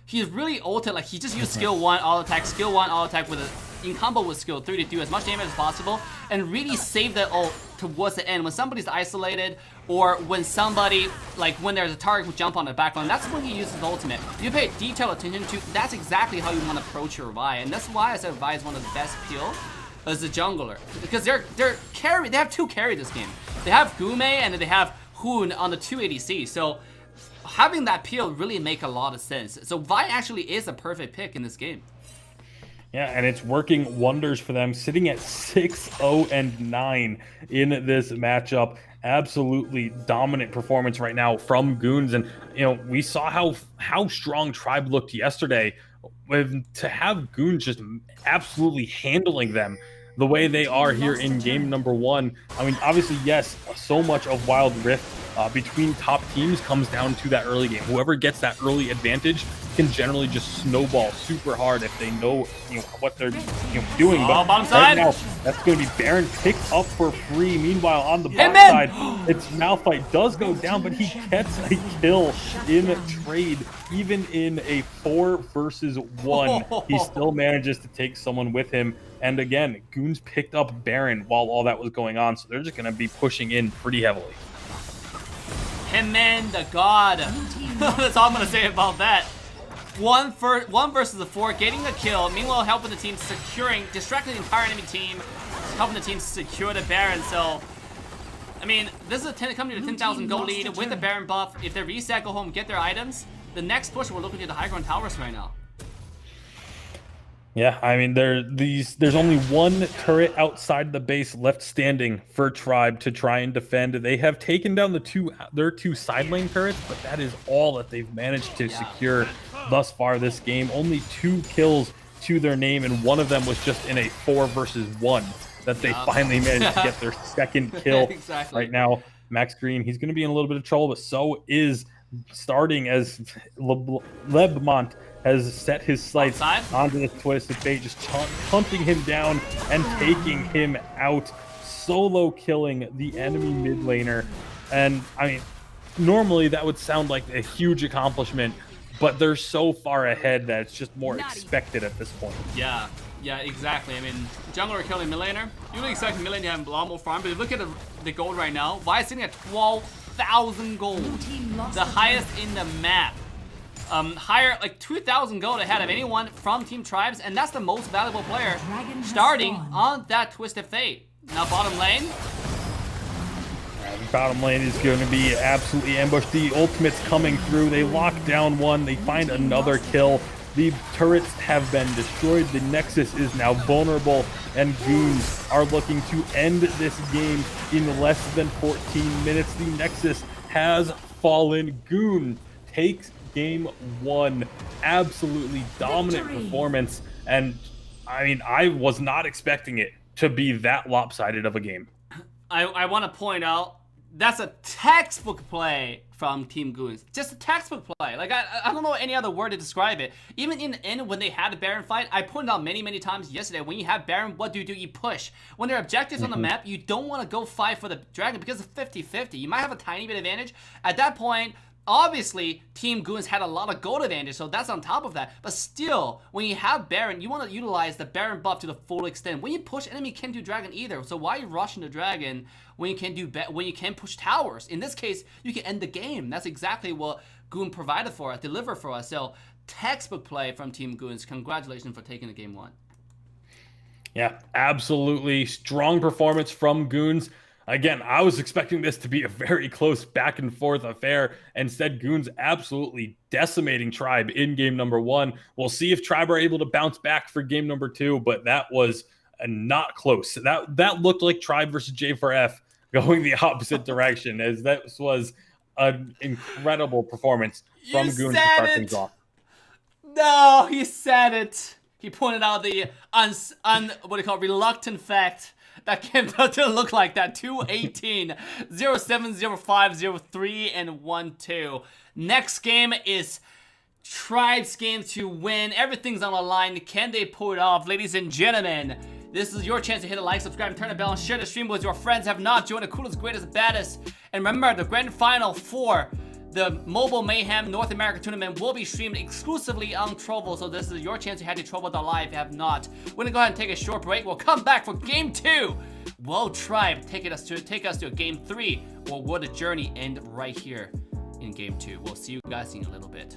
He's really ulted, like he just used skill 1, auto attack, skill 1, auto attack with in combo with skill 3 to do as much damage as possible and really save that ult towards the end. When somebody's isolated or when somebody, like when there's a target who jump on the backline, that's when he uses the ultimate. You pay detailed attention to, that's exactly how you want to approach your Vi. And that's why I said Vi is one of the best peel as a jungler. Because they have 2 carry this game. They have Gume and they have Hoon on the 2 ADC. So having that peel really make a lot of sense. So Vi actually is a perfect pick in this game. Yeah, and it's working wonders for them, sitting at 6-0-9 in this matchup. Absolutely dominant performance right now from Goons. And, you know, we saw how strong Tribe looked yesterday. To have Goons just absolutely handling them, the way they are here in game number 1. I mean, obviously, yes, so much of Wild Rift between top teams comes down to that early game. Whoever gets that early advantage can generally just snowball super hard if they know, what they're doing. But bottom right side. now, that's going to be Baron picked up for free. Meanwhile, on the bottom side, it's Malphite does go down, but he gets a kill in trade. Even in a 4 versus 1, he still manages to take someone with him. And again, Goons picked up Baron while all that was going on, so they're just going to be pushing in pretty heavily. Hitman the God. That's all I'm going to say about that. One versus the 4, getting the kill. Meanwhile, helping the team distracting the entire enemy team, helping the team secure the Baron. So, I mean, this is coming to a 10,000 gold lead with the Baron buff. If they reset, go home, get their items, the next push, we're looking at the high ground towers right now. Yeah, I mean, there's only one turret outside the base left standing for Tribe to try and defend. They have taken down their two side lane turrets, but that is all that they've managed to secure thus far this game. Only 2 kills to their name, and one of them was just in a 4 versus 1 that they finally managed to get their second kill. Exactly. Right now, Max Green, he's going to be in a little bit of trouble, but so is starting as Lebmont has set his sights onto this Twisted Fate, just hunting him down and taking him out, solo killing the enemy mid laner. And I mean, normally that would sound like a huge accomplishment, but they're so far ahead that it's just more expected at this point. Yeah, exactly. I mean, jungler killing mid laner. You would expect mid laner to have a lot more farm, but look at the gold right now. Vi is sitting at 12,000 gold, the highest in the map. Higher, like 2,000 gold ahead of anyone from Team Tribes, and that's the most valuable player starting on that Twisted Fate. Now bottom lane. Bottom lane is going to be absolutely ambushed. The ultimate's coming through. They lock down one. They find another kill. The turrets have been destroyed. The Nexus is now vulnerable, and Goons are looking to end this game in less than 14 minutes. The Nexus has fallen. Goon takes game 1. Absolutely dominant performance, and I mean, I was not expecting it to be that lopsided of a game. I want to point out, that's a textbook play from Team Goons. Just a textbook play. Like, I don't know any other word to describe it. Even in the end, when they had a Baron fight, I pointed out many times yesterday, when you have Baron, what do? You push. When there are objectives on the map, you don't want to go fight for the dragon because it's 50-50. You might have a tiny bit advantage. At that point, obviously, Team Goons had a lot of gold advantage, so that's on top of that. But still, when you have Baron, you want to utilize the Baron buff to the full extent. When you push, enemy can't do dragon either. So why are you rushing the dragon when you can push towers? In this case, you can end the game. That's exactly what Goon provided for us, delivered for us. So textbook play from Team Goons. Congratulations for taking the game 1. Yeah, absolutely strong performance from Goons. Again, I was expecting this to be a very close back and forth affair. Instead, Goons absolutely decimating Tribe in game number 1. We'll see if Tribe are able to bounce back for game number 2, but that was not close. That looked like Tribe versus J4F going the opposite direction, as that was an incredible performance from Goons to start things off. No, he said it. He pointed out the reluctant fact that game doesn't look like that. 218, 07, 05, 03, and 12. Next game is Tribe's game to win. Everything's on the line. Can they pull it off? Ladies and gentlemen, this is your chance to hit a like, subscribe, and turn the bell, and share the stream with your friends. Have not joined the coolest, greatest, baddest. And remember, the grand final for the Mobile Mayhem North America Tournament will be streamed exclusively on Trovo, so this is your chance to head to Trovo.live if you have not. We're gonna go ahead and take a short break. We'll come back for Game 2. Will Tribe take us to Game 3, or will the journey end right here in Game 2? We'll see you guys in a little bit.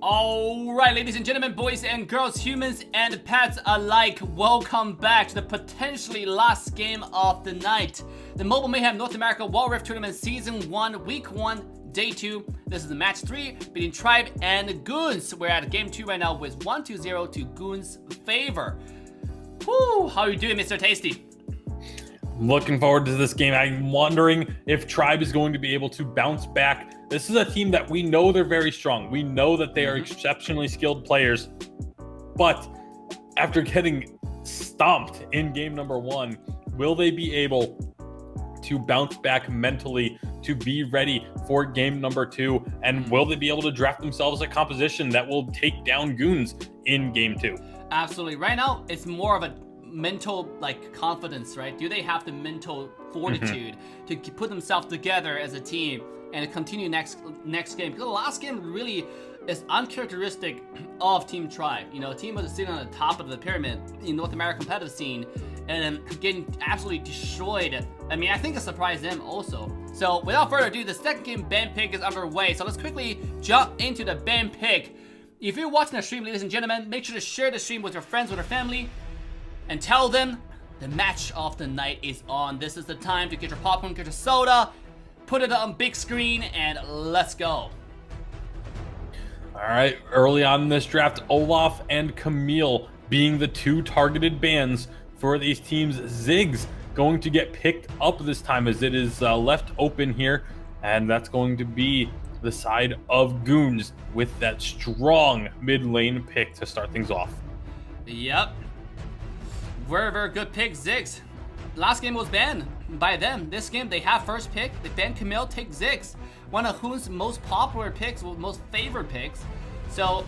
Alright, ladies and gentlemen, boys and girls, humans and pets alike, welcome back to the potentially last game of the night. The Mobile Mayhem North America Wall Rift Tournament Season 1, Week 1, Day 2. This is the match 3 between Tribe and Goons. We're at game 2 right now with 1-2-0 to Goons' favor. Whew, how are you doing, Mr. Tasty? Looking forward to this game. I'm wondering if Tribe is going to be able to bounce back. This is a team that we know they're very strong. We know that they are exceptionally skilled players. But after getting stomped in game number 1, will they be able to bounce back mentally to be ready for game number 2? And will they be able to draft themselves a composition that will take down Goons in game 2? Absolutely. Right now, it's more of a mental confidence, right? Do they have the mental fortitude to put themselves together as a team and continue next game? Because the last game really is uncharacteristic of Team Tribe. You know, a team was sitting on the top of the pyramid in North American competitive scene and then getting absolutely destroyed. I mean, I think it surprised them also. So without further ado, the second game ban pick is underway. So let's quickly jump into the ban pick. If you're watching the stream, ladies and gentlemen, make sure to share the stream with your friends, with your family, and tell them the match of the night is on. This is the time to get your popcorn, get your soda, put it on big screen, and let's go. All right, early on in this draft, Olaf and Camille being the 2 targeted bans for these teams. Ziggs going to get picked up this time as it is left open here, and that's going to be the side of Goons with that strong mid lane pick to start things off. Yep. Very, very good pick, Ziggs. Last game was banned by them. This game, they have first pick. They ban Camille, take Ziggs. One of Hoon's most popular picks, most favorite picks. So,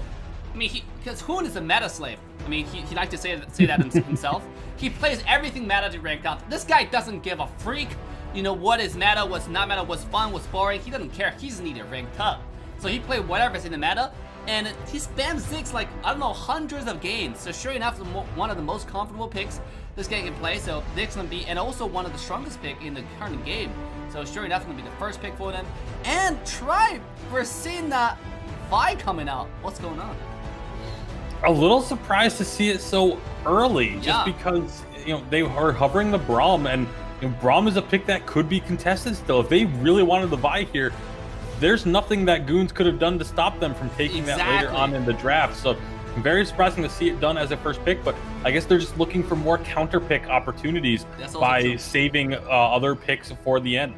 I mean, because Hoon is a meta slave. I mean, he likes to say that himself. He plays everything meta to rank up. This guy doesn't give a freak, you know, what is meta, what's not meta, what's fun, what's boring. He doesn't care. He just needs to rank up. So he played whatever's in the meta. And he spammed Ziggs like, I don't know, hundreds of games. So sure enough, one of the most comfortable picks this guy can play. So Ziggs gonna be, and also one of the strongest pick in the current game. So sure enough, gonna be the first pick for them. And Tribe, we're seeing that Vi coming out. What's going on? A little surprised to see it so early, just because, you know, they are hovering the Braum, and you know, Braum is a pick that could be contested still. If they really wanted the Vi here, there's nothing that Goons could have done to stop them from taking that later on in the draft. So very surprising to see it done as a first pick, but I guess they're just looking for more counter pick opportunities by saving other picks for the end.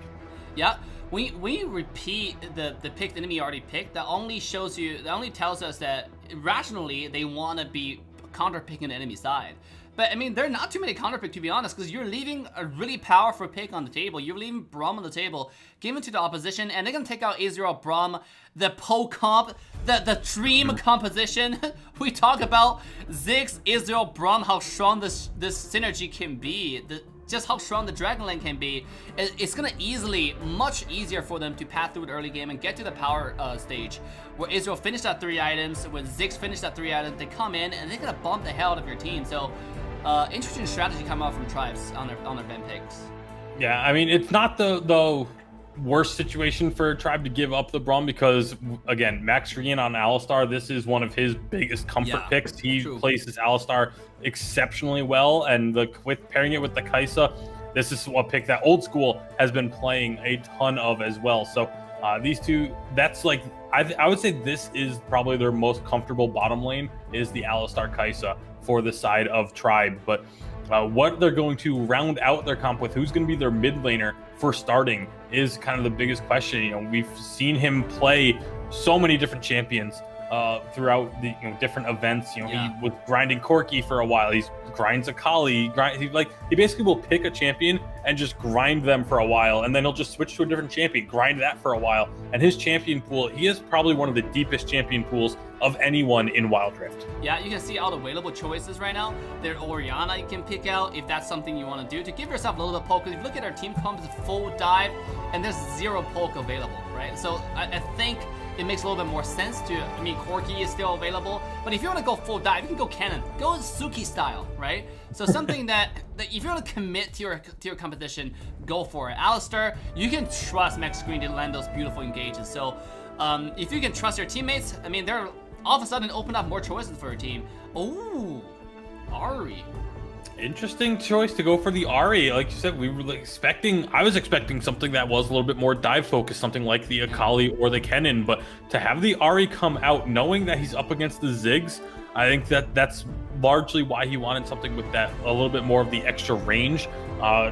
Yeah, we repeat the pick the enemy already picked. That only tells us that rationally they want to be counter picking the enemy side. But I mean, there are not too many counter pick, to be honest, because you're leaving a really powerful pick on the table. You're leaving Braum on the table, giving to the opposition, and they're gonna take out Israel, Braum, the Poe comp, the dream composition. We talk about Ziggs, Israel, Braum, how strong this synergy can be, just how strong the Dragon Lane can be. It's gonna much easier for them to path through the early game and get to the power stage, where Israel finished at 3 items, when Ziggs finished at 3 items, they come in and they're gonna bump the hell out of your team. So interesting strategy coming out from Tribes on their ban picks. Yeah, I mean, it's not the worst situation for Tribe to give up the Braum because, again, Max Rian on Alistar, this is one of his biggest comfort picks. He places Alistar exceptionally well, and with pairing it with the Kaisa, this is a pick that Old School has been playing a ton of as well. So these two, that's like, I would say this is probably their most comfortable bottom lane, is the Alistar Kaisa for the side of Tribe. But what they're going to round out their comp with, who's going to be their mid laner for starting, is kind of the biggest question. You know, we've seen him play so many different champions throughout the different events. You know, he was grinding Corki for a while. He grinds Akali. He basically will pick a champion and just grind them for a while, and then he'll just switch to a different champion, grind that for a while. And his champion pool, he is probably one of the deepest champion pools of anyone in Wild Rift. Yeah, you can see all the available choices right now. There's Orianna you can pick out if that's something you want to do to give yourself a little bit of poke. If you look at our team comp, it's full dive, and there's 0 poke available, right? So I think it makes a little bit more sense to, I mean, Corki is still available, but if you want to go full dive, you can go Cannon, go Suki style, right? So something that if you want to commit to your competition, go for it. Alistar, you can trust Max Green to land those beautiful engages. So if you can trust your teammates, I mean, they're all of a sudden open up more choices for your team. Oh, Ahri. Interesting choice to go for the Ahri. Like you said, we were expecting. I was expecting something that was a little bit more dive focused, something like the Akali or the Kennen. But to have the Ahri come out, knowing that he's up against the Ziggs, I think that's largely why he wanted something with that a little bit more of the extra range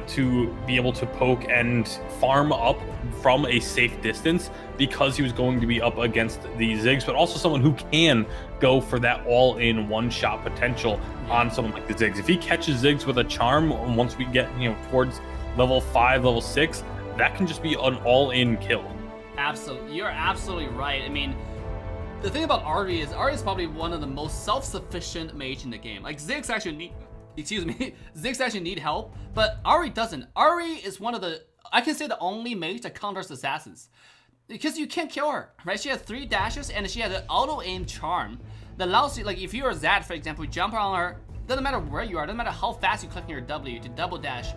to be able to poke and farm up from a safe distance, because he was going to be up against the Ziggs, but also someone who can go for that all-in one-shot potential on someone like the Ziggs. If he catches Ziggs with a charm, once we get towards level 5, level 6, that can just be an all-in kill. Absolutely, you're absolutely right. I mean, the thing about Ahri is probably one of the most self-sufficient mage in the game. Like Ziggs actually need, Ziggs actually need help, but Ahri doesn't. Ahri is one of the, I can say, the only mage that counters assassins, because you can't kill her, right? She has 3 dashes and she has an auto-aim charm that allows you, like if you're Zad, for example, you jump on her, doesn't matter where you are, doesn't matter how fast you click on your W to double dash.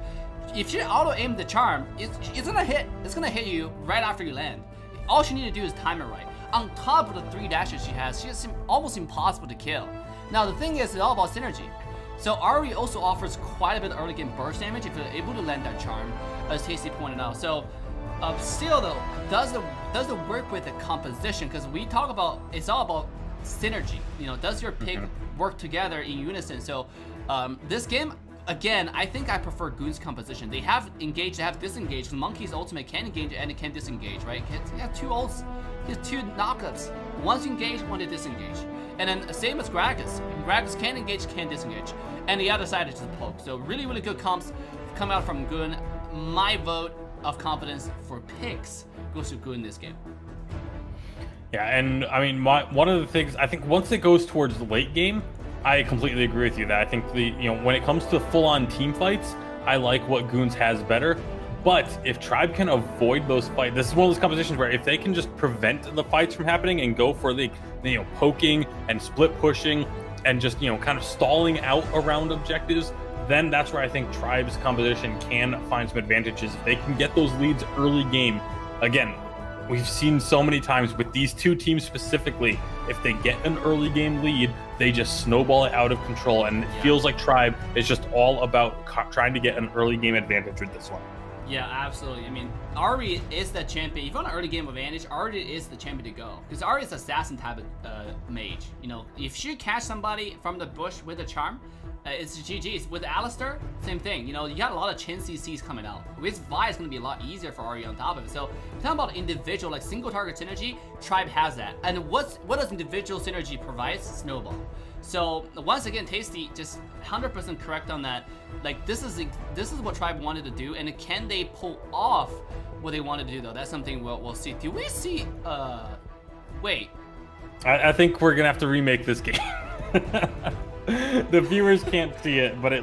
If you auto-aim the charm, it's gonna hit. It's gonna hit you right after you land. All she need to do is time it right. On top of the 3 dashes she has almost impossible to kill. Now the thing is, it's all about synergy. So Ahri also offers quite a bit of early game burst damage if you're able to land that charm, as Tasty pointed out. So still though, does it work with the composition? Because we talk about, it's all about synergy. Does your pick work together in unison? So this game, again, I think I prefer GOONs composition. They have engage, they have disengage. The Monkey's ultimate can engage and it can disengage, right? He has 2 ults, he has 2 knockups. One's engage, one to disengage. And then same as Gragas. Gragas can engage, can disengage. And the other side is just poke. So really, really good comps come out from GOON. My vote of confidence for picks goes to GOON this game. Yeah, and I mean, one of the things, I think once it goes towards the late game, I completely agree with you that I think when it comes to full-on team fights, I like what GOONs has better. But if Tribe can avoid those fights, this is one of those compositions where if they can just prevent the fights from happening and go for the poking and split pushing and just kind of stalling out around objectives, then that's where I think Tribe's composition can find some advantages. If they can get those leads early game, again, we've seen so many times with these 2 teams specifically, if they get an early game lead, they just snowball it out of control, and it feels like Tribe is just all about trying to get an early game advantage with this one. Yeah, absolutely. I mean, Ahri is the champion. If you want an early game advantage, Ahri is the champion to go. Because Ahri is assassin type of mage. If she catch somebody from the bush with a charm, it's GG's. With Alistar, same thing. You got a lot of Chin CCs coming out. With Vi, it's going to be a lot easier for Ahri on top of it. So, talking about individual, like single target synergy, Tribe has that. And what does individual synergy provide? Snowball. So once again, Tasty just 100% correct on that. Like this is what Tribe wanted to do, and can they pull off what they wanted to do though? That's something we'll see. Do we see? Wait. I think we're gonna have to remake this game. The viewers can't see it, but it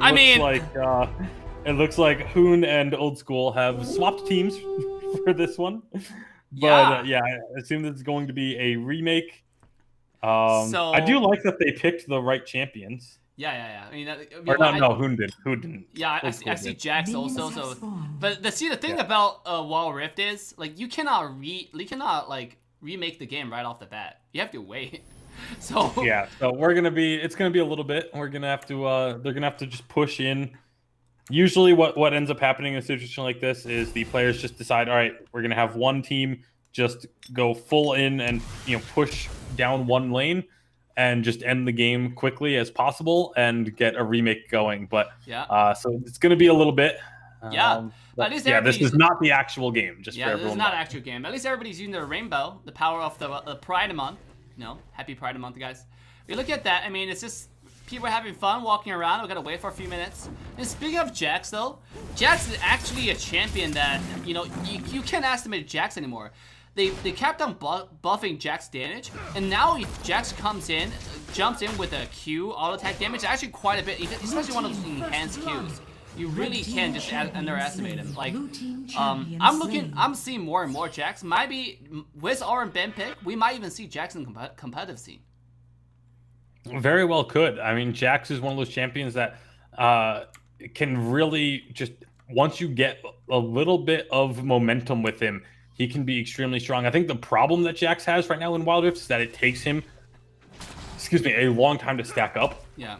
looks like Hoon and Old School have swapped teams for this one. But yeah, I assume it's going to be a remake. So I do like that they picked the right champions. Yeah. I mean, no, Hoon didn't. Yeah, I see Jax also. So, but the thing about Wall Rift is like you cannot remake the game right off the bat. You have to wait. So yeah, so it's gonna be a little bit. We're gonna have to they're gonna have to just push in. Usually, what ends up happening in a situation like this is the players just decide, all right, we're gonna have one team just go full in and push down one lane and just end the game quickly as possible and get a remake going. But so it's going to be a little bit. At least this is not the actual game. Just for everyone. This is not actual game. At least everybody's using their rainbow, the power of the Pride Month. Happy Pride Month, guys. If you look at that, I mean, it's just people are having fun walking around. We gotta wait for a few minutes. And speaking of Jax, though, Jax is actually a champion that you can't estimate Jax anymore. They kept on buffing Jax damage, and now if Jax jumps in with a Q auto attack damage, actually quite a bit, especially one of those enhanced Qs. You really can't just underestimate him. Like, I'm seeing more and more Jax. Maybe with our and Ben pick, we might even see Jax in the competitive scene. Very well could. I mean, Jax is one of those champions that can really just, once you get a little bit of momentum with him, he can be extremely strong. I think the problem that Jax has right now in Wild Rift is that it takes him excuse me, a long time to stack up. Yeah.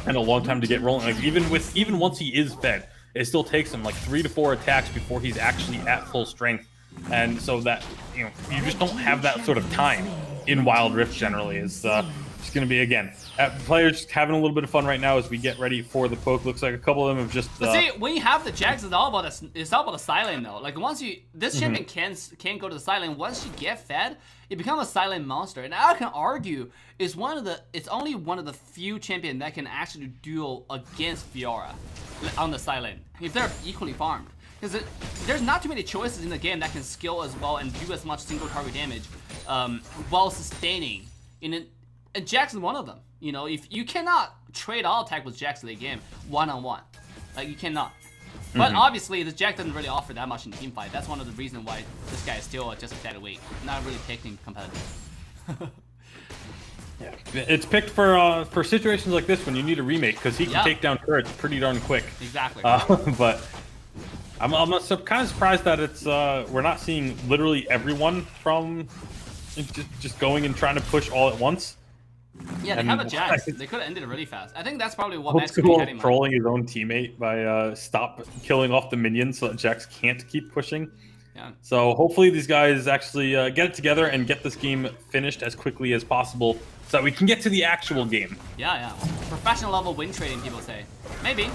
And a long time to get rolling. Like even once he is fed, it still takes him like 3 to 4 attacks before he's actually at full strength. And so that, you know, you just don't have that sort of time in Wild Rift generally. It's just going to be, again, players just having a little bit of fun right now as we get ready for the poke. Looks like a couple of them have just... But see, when you have the Jax, it's all about the silent though. Like once you... This champion can't go to the silent. Once you get fed, it becomes a silent monster. And I can argue it's only one of the few champions that can actually duel against Fiora on the silent, if they're equally farmed. Because there's not too many choices in the game that can skill as well and do as much single target damage while sustaining. And Jax is one of them. You know, if you cannot trade all attack with Jax in the game one-on-one, like you cannot. But obviously, the Jax doesn't really offer that much in team fight. That's one of the reasons why this guy is still just a featherweight, not really picked in competitive. Yeah, it's picked for situations like this when you need a remake because he can take down turrets pretty darn quick. Exactly. But I'm kind of surprised that it's we're not seeing literally everyone from just going and trying to push all at once. Yeah, they have a Jax. They could have ended it really fast. I think that's probably what Max had in mind. Trolling his own teammate by stop killing off the minions so that Jax can't keep pushing. Yeah. So hopefully these guys actually get it together and get this game finished as quickly as possible so that we can get to the actual game. Yeah, yeah. Professional level win trading, people say. Maybe.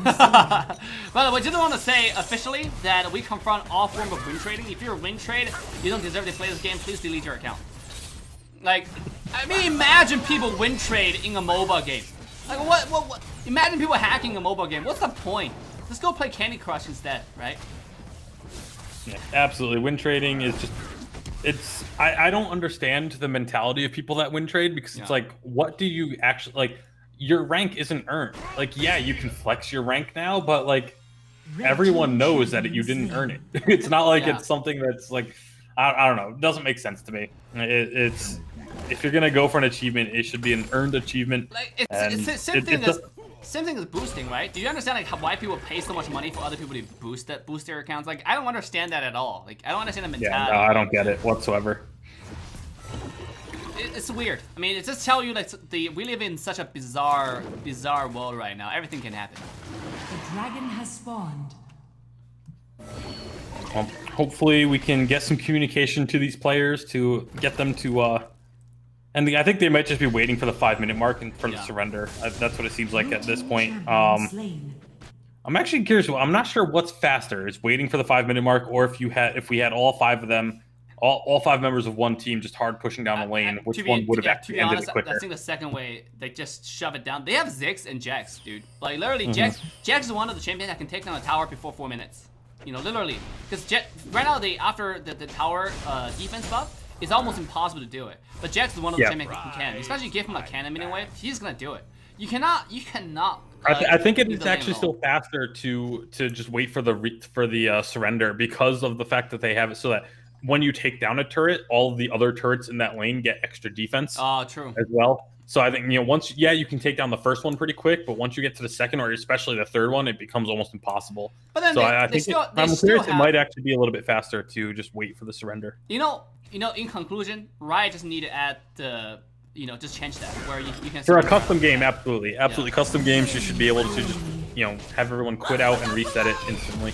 By the way, just want to say officially that we confront all form of win trading. If you're a win trade, you don't deserve to play this game, please delete your account. Like, I mean, imagine people win trade in a MOBA game. Like, what? Imagine people hacking a MOBA game. What's the point? Just go play Candy Crush instead, right? Yeah, absolutely. Win trading is just, I don't understand the mentality of people that win trade because it's like, what do you actually, like, your rank isn't earned. Like, yeah, you can flex your rank now, but like, everyone knows that you didn't earn it. It's not like it's something that's like, I don't know. It doesn't make sense to me. It's if you're gonna go for an achievement, it should be an earned achievement. Like it's the same thing as boosting, right? Do you understand like why people pay so much money for other people to boost their accounts? Like I don't understand that at all. Like I don't understand the mentality. Yeah, no, I don't get it whatsoever. It's weird. I mean, it just tells you like we live in such a bizarre world right now. Everything can happen. The dragon has spawned. Well, hopefully we can get some communication to these players to get them to and I think they might just be waiting for the 5-minute mark for the surrender. That's what it seems like at this point. I'm actually curious. I'm not sure what's faster, is waiting for the 5-minute mark, or if we had all 5 of them, all 5 members of one team just hard pushing down the lane, which one would have actually ended it quicker? I think the second way, they just shove it down. They have Ziggs and Jax, dude. Like literally, Jax is one of the champions that can take down a tower before 4 minutes. You know, literally, because right now after the tower defense buff, it's almost impossible to do it. But Jax is one of the champions who can, especially give him a cannon anyway. He's gonna do it. You cannot. I think it is actually still faster to just wait for the surrender because of the fact that they have it so that when you take down a turret, all of the other turrets in that lane get extra defense. Oh, true. As well. So I think, you know, once, you can take down the first one pretty quick, but once you get to the second or especially the third one, it becomes almost impossible. But then I think it might actually be a little bit faster to just wait for the surrender. You know, in conclusion, Riot just need to add the, just change that where you can. For a custom game, absolutely. Custom games, you should be able to just, have everyone quit out and reset it instantly.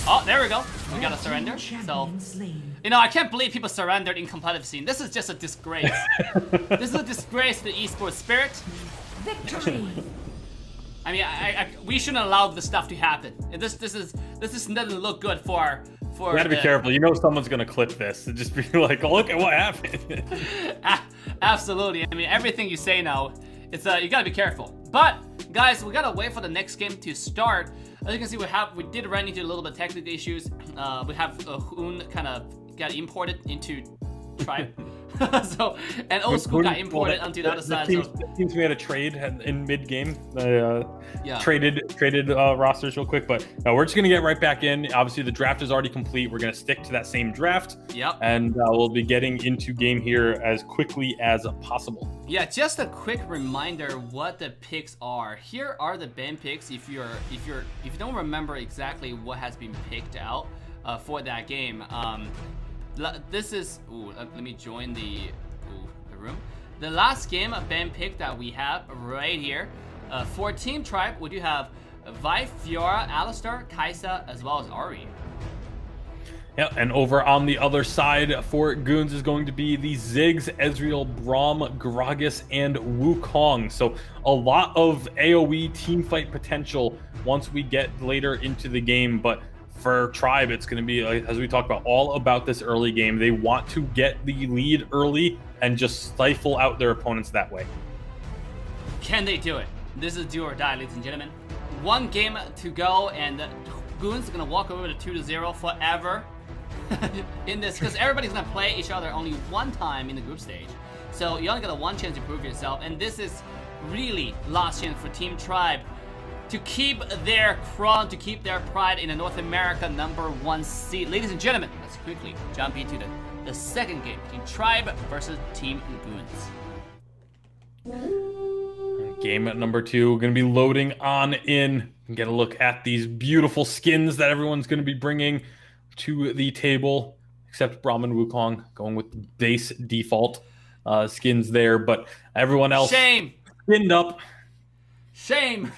Oh, there we go. We got a surrender. So, I can't believe people surrendered in competitive scene. This is just a disgrace. This is a disgrace to the esports spirit. Victory. I mean, we shouldn't allow this stuff to happen. This doesn't look good for. You gotta be careful. You know someone's gonna clip this and just be like, "Oh, look at what happened." Absolutely. I mean, everything you say now, it's you gotta be careful. But guys, we gotta wait for the next game to start. As you can see, we did run into a little bit of technical issues. We have Hoon kind of got imported into Tribe. And old school got imported onto the other side. It seems we had a trade in mid game. Traded rosters real quick, but we're just gonna get right back in. Obviously, the draft is already complete. We're gonna stick to that same draft. Yep. And we'll be getting into game here as quickly as possible. Yeah, just a quick reminder what the picks are. Here are the ban picks. If you don't remember exactly what has been picked out for that game. This is let me join the room. the last game ban pick that we have right here. For Team Tribe, we do have Vi, Fiora, Alistar, Kai'Sa, as well as Ahri. Yeah, and over on the other side for Goons is going to be the Ziggs, Ezreal, Braum, Gragas, and Wukong. So a lot of AoE teamfight potential once we get later into the game. But for Tribe, it's going to be, as we talked about, all about this early game. They want to get the lead early and just stifle out their opponents that way. Can they do it? This is do or die, ladies and gentlemen. One game to go, and Goons are going to walk over to 2-0 forever. In this, because everybody's gonna play each other only one time in the group stage, so you only got one chance to prove yourself, and this is really last chance for Team Tribe to keep their crown, to keep their pride in the North America #1 seed. Ladies and gentlemen, let's quickly jump into the second game, Team Tribe versus Team Goons. Game at number 2, going to be loading on in. Get a look at these beautiful skins that everyone's going to be bringing to the table, except Braum and Wukong going with the base default skins there, but everyone else shame skinned up. Shame.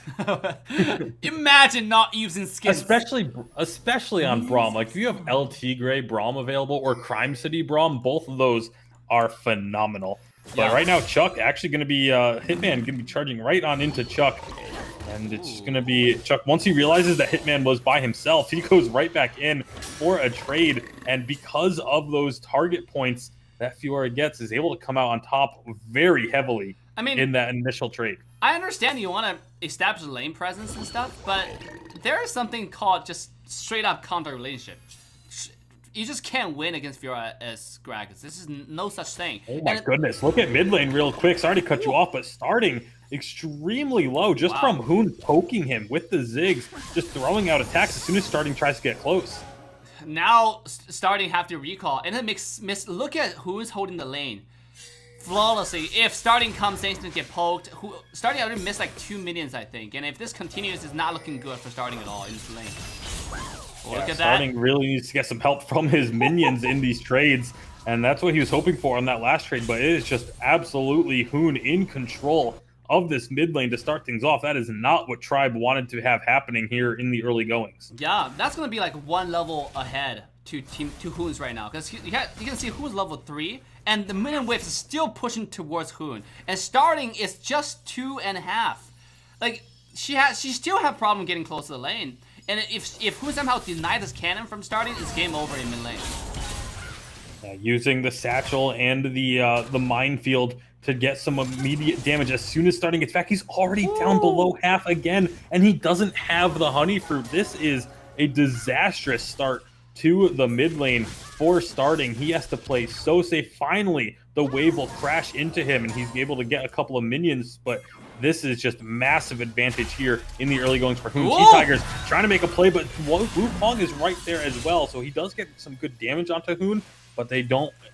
Imagine not using skins, especially on Braum. Like if you have LT Gray Braum available or Crime City Braum, both of those are phenomenal. But right now Chuck actually going to be Hitman going to be charging right on into Chuck. And it's going to be Chuck, once he realizes that Hitman was by himself, he goes right back in for a trade. And because of those target points that Fiora gets, is able to come out on top very heavily in that initial trade. I understand you want to establish a lane presence and stuff, but there is something called just straight up counter relationship. You just can't win against Fiora as Gragas. This is no such thing. Oh my goodness. Look at mid lane real quick. Sorry to cut you off, but starting extremely low just from Hoon poking him with the Ziggs, just throwing out attacks as soon as starting tries to get close. Now starting have to recall, and it makes look at who is holding the lane flawlessly. If starting comes in to get poked, starting already missed like 2 minions, I think, and if this continues, it's not looking good for starting at all in this lane. Look at starting that. really needs to get some help from his minions in these trades, and that's what he was hoping for on that last trade, but it is just absolutely Hoon in control of this mid lane to start things off. That is not what Tribe wanted to have happening here in the early goings. Yeah, that's going to be like one level ahead to Hoon's right now, because you can see Hoon's level 3, and the minion wave is still pushing towards Hoon, and starting is just 2.5. Like, she still have problem getting close to the lane. And if Hoon somehow denied this cannon from starting, it's game over in mid lane. Using the satchel and the minefield to get some immediate damage as soon as starting gets back. He's already down below half again, and he doesn't have the honey fruit. This is a disastrous start to the mid lane for starting. He has to play so safe. Finally, the wave will crash into him, and he's able to get a couple of minions, but this is just massive advantage here in the early goings for Hoon. T-Tigers trying to make a play, but Wukong is right there as well, so he does get some good damage onto Hoon, but they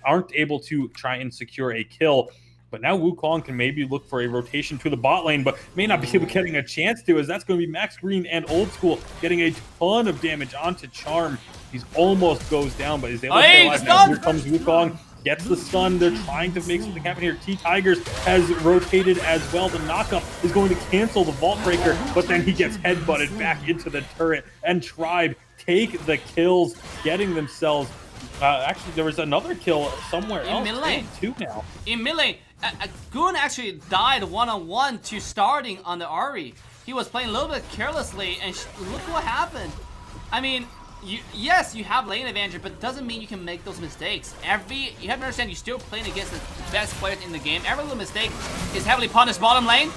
aren't able to try and secure a kill. But now Wukong can maybe look for a rotation to the bot lane, but may not be able getting a chance to, as that's going to be Max Green and Old School getting a ton of damage onto Charm. He's almost goes down, but is able to stay alive. Now here comes Wukong. Gets the stun. They're trying to make something happen here. T-Tigers has rotated as well. The knockup is going to cancel the Vault Breaker, but then he gets headbutted back into the turret, and Tribe take the kills, getting themselves... actually, there was another kill somewhere else. In mid lane. 2 now. In mid lane, Goon actually died one-on-one to starting on the Ahri. He was playing a little bit carelessly, and look what happened. I mean... yes, you have lane advantage, but it doesn't mean you can make those mistakes. You have to understand, you're still playing against the best players in the game. Every little mistake is heavily punished bottom lane.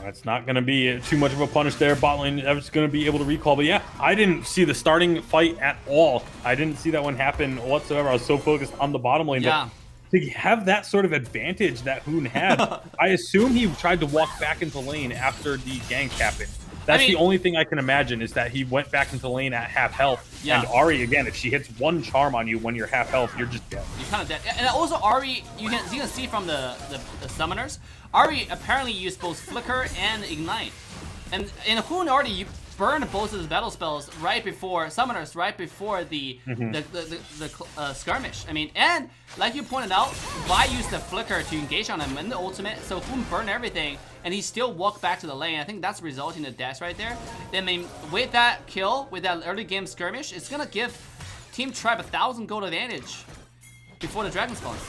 It's not going to be too much of a punish there. Bot lane is going to be able to recall. But yeah, I didn't see the starting fight at all. I didn't see that one happen whatsoever. I was so focused on the bottom lane. Yeah. But to have that sort of advantage that Hoon had, I assume he tried to walk back into lane after the gank happened. That's the only thing I can imagine, is that he went back into lane at half health. Yeah. And Ahri, again, if she hits one charm on you when you're half health, you're just dead. You're kind of dead. And also Ahri, you can see from the summoners, Ahri apparently used both Flicker and Ignite. And in Hoon already, burned both of the battle spells right before summoners, right before the skirmish. I mean, and like you pointed out, Vi used the flicker to engage on him in the ultimate, so Goon burned everything, and he still walked back to the lane. I think that's resulting in the dash right there. I mean, with that kill, with that early game skirmish, it's gonna give Team Tribe 1,000 gold advantage before the dragon spawns.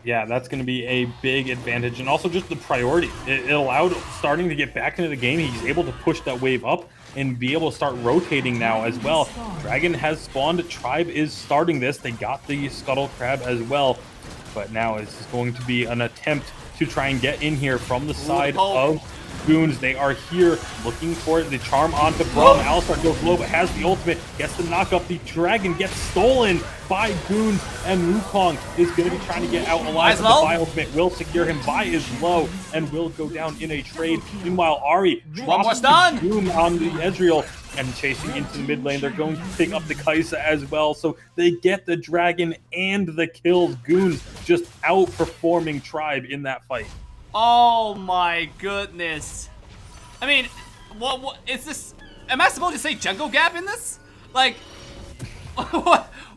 Yeah, that's going to be a big advantage, and also just the priority. It allowed starting to get back into the game. He's able to push that wave up and be able to start rotating now as well. Dragon has spawned. Tribe is starting this. They got the Scuttle Crab as well, but now it's going to be an attempt to try and get in here from the side of Goons. They are here looking for the charm onto Braum. Alistar goes low, but has the ultimate. Gets the knock up. The dragon gets stolen by Goons, and Wukong is going to be trying to get out alive. The Vi ultimate will secure him. Vi is low and will go down in a trade. Meanwhile, Ahri drops the Goon on the Ezreal and chasing into the mid lane. They're going to pick up the Kai'Sa as well, so they get the dragon and the kills. Goons just outperforming Tribe in that fight. Oh my goodness. I mean, what is this? Am I supposed to say jungle gap in this? Like,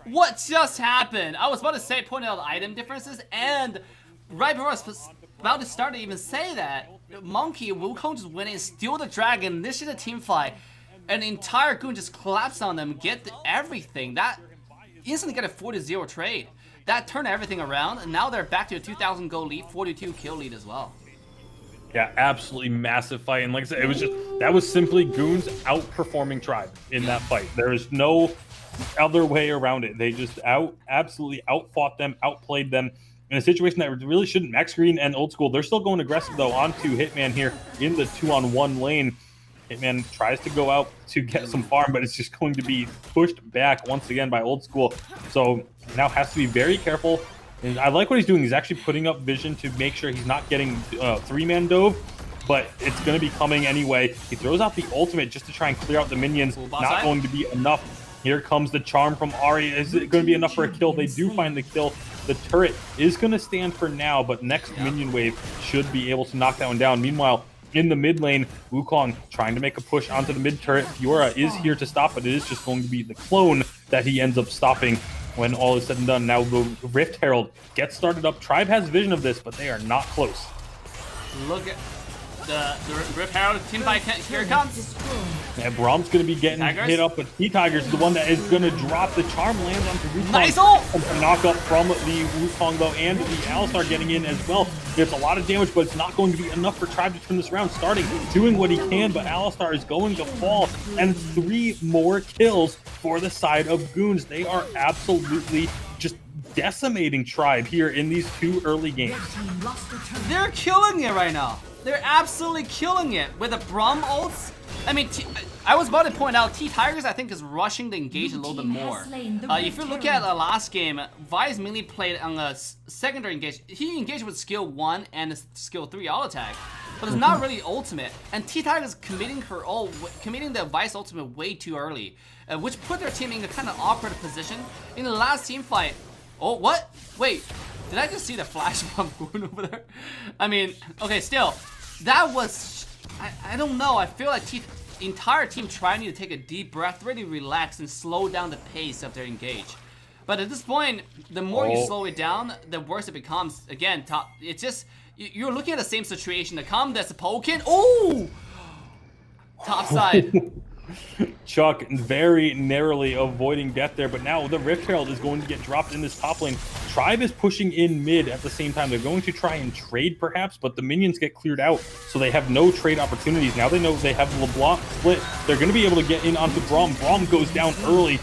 what just happened? I was about to say, point out item differences, and right before I was about to start to even say that, Monkey, Wukong just went in, steal the dragon, this is a team fight, an entire Goon just collapsed on them, get everything. That instantly get a 4-0 trade. That turned everything around, and now they're back to a 2,000 gold lead, 42 kill lead as well. Yeah, absolutely massive fight. And like I said, it was just, that was simply Goons outperforming Tribe in that fight. There is no other way around it. They just absolutely outfought them, outplayed them in a situation that really shouldn't. Max Green and Old School, they're still going aggressive though onto Hitman here in the 2-on-1 lane. Hitman tries to go out to get some farm, but it's just going to be pushed back once again by Old School. So now has to be very careful. And I like what he's doing. He's actually putting up vision to make sure he's not getting three-man dove, but it's going to be coming anyway. He throws out the ultimate just to try and clear out the minions. Not going to be enough. Here comes the charm from Ahri. Is it going to be enough for a kill? They do find the kill. The turret is going to stand for now, but next minion wave should be able to knock that one down. Meanwhile, in the mid lane, Wukong trying to make a push onto the mid turret. Fiora is here to stop, but it is just going to be the clone that he ends up stopping when all is said and done. Now the Rift Herald gets started up. Tribe has vision of this, but they are not close. Look at the Rift Herald team fight. Here it comes. Yeah, Braum's going to be getting hit up, but T-Tigers is the one that is going to drop. The charm lands onto Wukong. Nice ult! A knock up from the Wukong though, and the Alistar getting in as well. It's a lot of damage, but it's not going to be enough for Tribe to turn this around. Starting, doing what he can, but Alistar is going to fall, and 3 more kills for the side of Goons. They are absolutely just decimating Tribe here in these 2 early games. They're killing it right now. They're absolutely killing it with the Braum ults. I mean, I was about to point out, T-Tigers, I think, is rushing the engage a little bit more. If you look at the last game, Vi's mainly played on a secondary engage. He engaged with skill 1 and skill 3 auto attack, but it's not really ultimate. And T-Tigers committing the Vi's ultimate way too early, which put their team in a kind of awkward position. In the last team fight, oh, what? Wait, did I just see the flash bomb going over there? I mean, okay, still, that was, I don't know. I feel like entire team trying to take a deep breath, really relax and slow down the pace of their engage. But at this point, the more you slow it down, the worse it becomes. Again, it's just, you're looking at the same situation. The Calm that's poking. Oh! Top side. Chuck very narrowly avoiding death there, but now the Rift Herald is going to get dropped in this top lane. Tribe is pushing in mid at the same time. They're going to try and trade perhaps, but the minions get cleared out, so they have no trade opportunities. Now they know they have LeBlanc split. They're going to be able to get in onto Braum. Braum goes down early.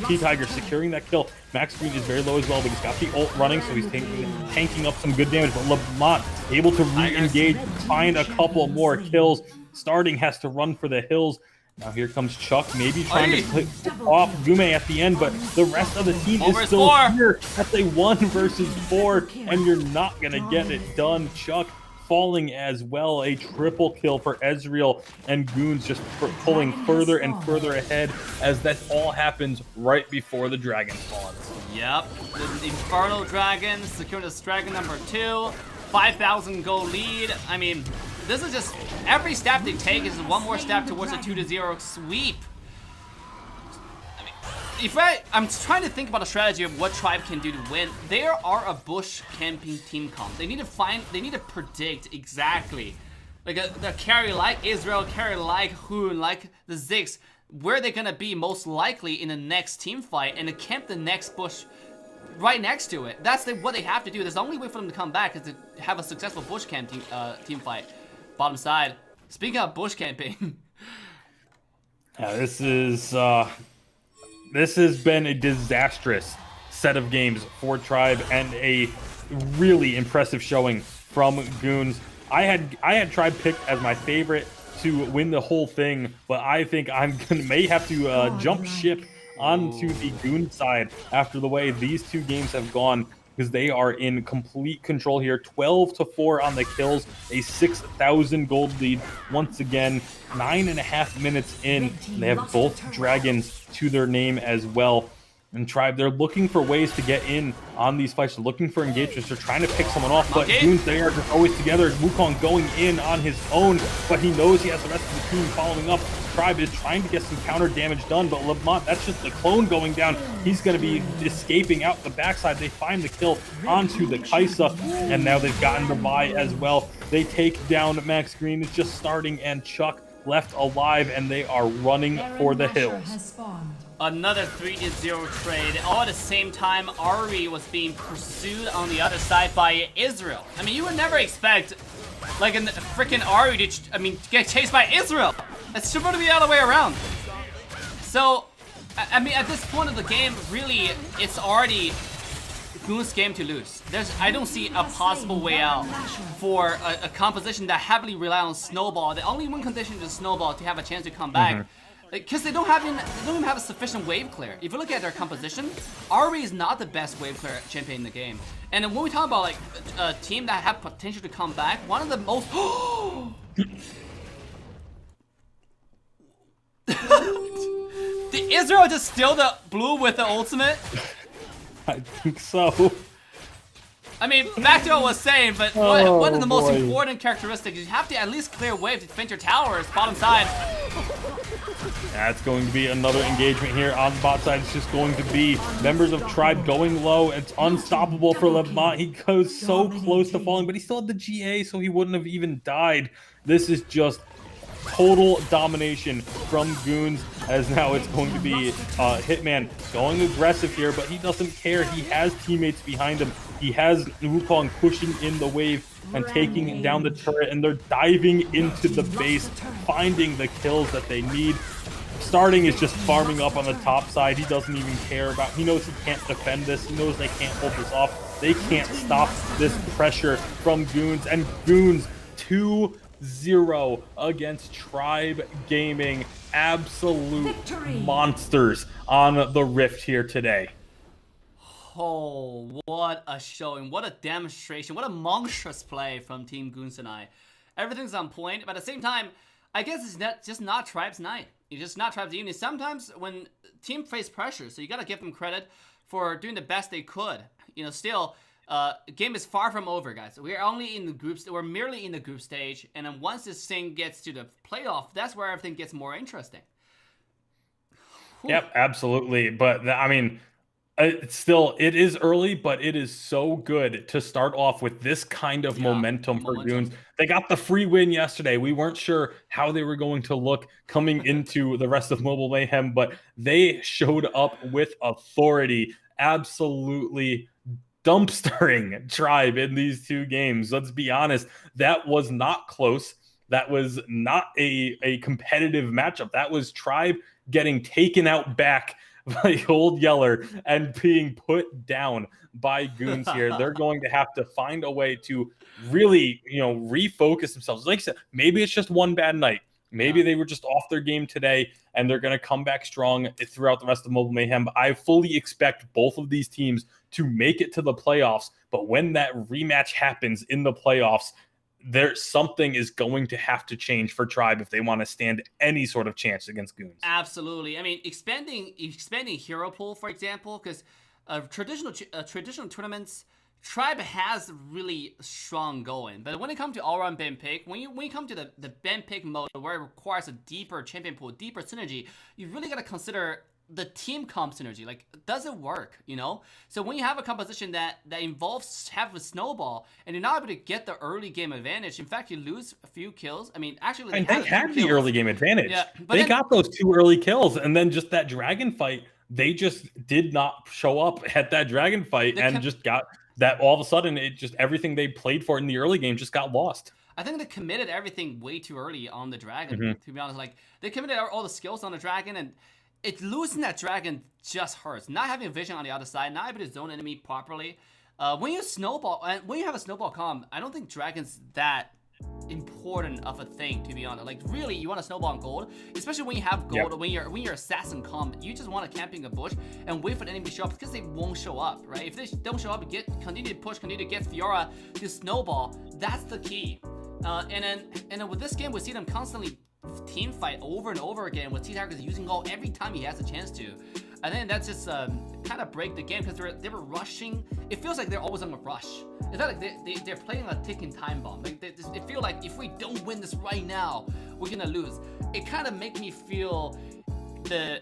T-Tiger securing that kill. Max Green is very low as well, but he's got the ult running, so he's tanking up some good damage. But LeBlanc able to re-engage, find a couple more kills. Starting has to run for the hills. Now here comes Chuck, maybe trying to click off Gume at the end, but the rest of the team is still here. That's a 1 versus 4, and you're not going to get it done. Chuck falling as well, a triple kill for Ezreal, and Goons just pulling further and further ahead as that all happens right before the dragon spawns. Yep, the Infernal Dragon, securing this dragon number 2, 5,000 gold lead. I mean, this is just every step they take is one more step towards a 2-0 sweep. I mean, I'm trying to think about a strategy of what Tribe can do to win. There are a bush camping team comp. They need to predict exactly, like the carry like Israel, carry like Hoon, like the Ziggs, where they're gonna be most likely in the next team fight, and to camp the next bush right next to it. That's what they have to do. There's the only way for them to come back is to have a successful bush camp team fight. Bottom side. Speaking of bush camping. Yeah, this has been a disastrous set of games for Tribe and a really impressive showing from Goons. I had Tribe picked as my favorite to win the whole thing, but I think may have to jump ship onto the Goon side after the way these two games have gone, because they are in complete control here. 12-4 on the kills, a 6,000 gold lead. Once again, 9.5 minutes in, they have both dragons to their name as well. And Tribe, they're looking for ways to get in on these fights. They're looking for engagements. They're trying to pick someone off, but Goons, they are just always together. Wukong going in on his own, but he knows he has the rest of the team following up. Tribe is trying to get some counter damage done, but Lamont, that's just the clone going down. He's going to be escaping out the backside. They find the kill onto the Kaisa, and now they've gotten the buy as well. They take down Max Green. It's just starting, and Chuck left alive, and they are running for the hills. Another 3-0 trade. All at the same time, Ari was being pursued on the other side by Israel. I mean, you would never expect, like, a freaking Ari to, get chased by Israel. It's supposed to be the other way around. So, I mean, at this point of the game, really, it's already Goon's game to lose. I don't see a possible way out for a composition that heavily relies on Snowball. The only win condition is Snowball to have a chance to come back. Because they don't even have a sufficient wave clear. If you look at their composition, Ari is not the best wave clear champion in the game. And when we talk about like a team that have potential to come back, one of the most Did Israel just steal the blue with the ultimate? I think so. I mean, back to what I was saying, but one of the most important characteristics is you have to at least clear wave to defend your towers, bottom side. That's going to be another engagement here on the bot side. It's just going to be members of Tribe going low. It's unstoppable for Lamont. He goes so close to falling, but he still had the GA, so he wouldn't have even died. This is just total domination from Goons, as now it's going to be Hitman going aggressive here, but he doesn't care. He has teammates behind him. He has Wukong pushing in the wave and taking down the turret, and they're diving into the base, finding the kills that they need. Starting is just farming up on the top side. He doesn't even care about, he knows he can't defend this. He knows they can't hold this off. They can't stop this pressure from Goons, and Goons 2-0 against Tribe Gaming. Absolute monsters on the Rift here today. Oh, what a showing, what a demonstration, what a monstrous play from Team Goons and I. Everything's on point, but at the same time, I guess it's just not Tribe's night. It's just not Tribe's evening. Sometimes when team face pressure, so you gotta give them credit for doing the best they could. You know, still, game is far from over, guys. We're only in the groups. We're merely in the group stage, and then once this thing gets to the playoff, that's where everything gets more interesting. Whew. Yep, absolutely. But I mean, it is early, but it is so good to start off with this kind of momentum for Goons. They got the free win yesterday. We weren't sure how they were going to look coming into the rest of Mobile Mayhem, but they showed up with authority, absolutely dumpstering Tribe in these two games. Let's be honest, that was not close. That was not a competitive matchup. That was Tribe getting taken out back by Old Yeller and being put down by Goons here. They're going to have to find a way to really, refocus themselves. Like I said, maybe it's just one bad night. Maybe they were just off their game today, and they're going to come back strong throughout the rest of Mobile Mayhem. But I fully expect both of these teams to make it to the playoffs. But when that rematch happens in the playoffs, something is going to have to change for Tribe if they want to stand any sort of chance against Goons. Absolutely. I mean, expanding hero pool, for example, because traditional tournaments Tribe has really strong going, but when it comes to all-around ban pick, when you come to the ban pick mode where it requires a deeper champion pool, deeper synergy, you really gotta consider the team comp synergy. Like, does it work? You know. So when you have a composition that involves having a snowball and you're not able to get the early game advantage, in fact, you lose a few kills. I mean, actually, they had the early game advantage. Yeah, but they got those 2 early kills, and then just that dragon fight, they just did not show up at that dragon fight and just got. That all of a sudden, it just everything they played for in the early game just got lost. I think they committed everything way too early on the dragon. To be honest, like they committed all the skills on the dragon, and losing that dragon just hurts. Not having a vision on the other side, not able to zone enemy properly. When you snowball and when you have a snowball comp, I don't think dragon's that important of a thing, to be honest. Like, really, you want to snowball on gold, especially when you have gold. When you're assassin comp, you just want to camping a bush and wait for the enemy to show up, because they won't show up, right? If they don't show up, continue to push, continue to get Fiora to snowball. That's the key. And then with this game, we see them constantly team fight over and over again with T-Tigers using gold every time he has a chance to. I think that's just kind of break the game, because they were rushing. It feels like they're always on a rush. It felt like they're playing a ticking time bomb. Like it feels like if we don't win this right now, we're gonna lose. It kind of make me feel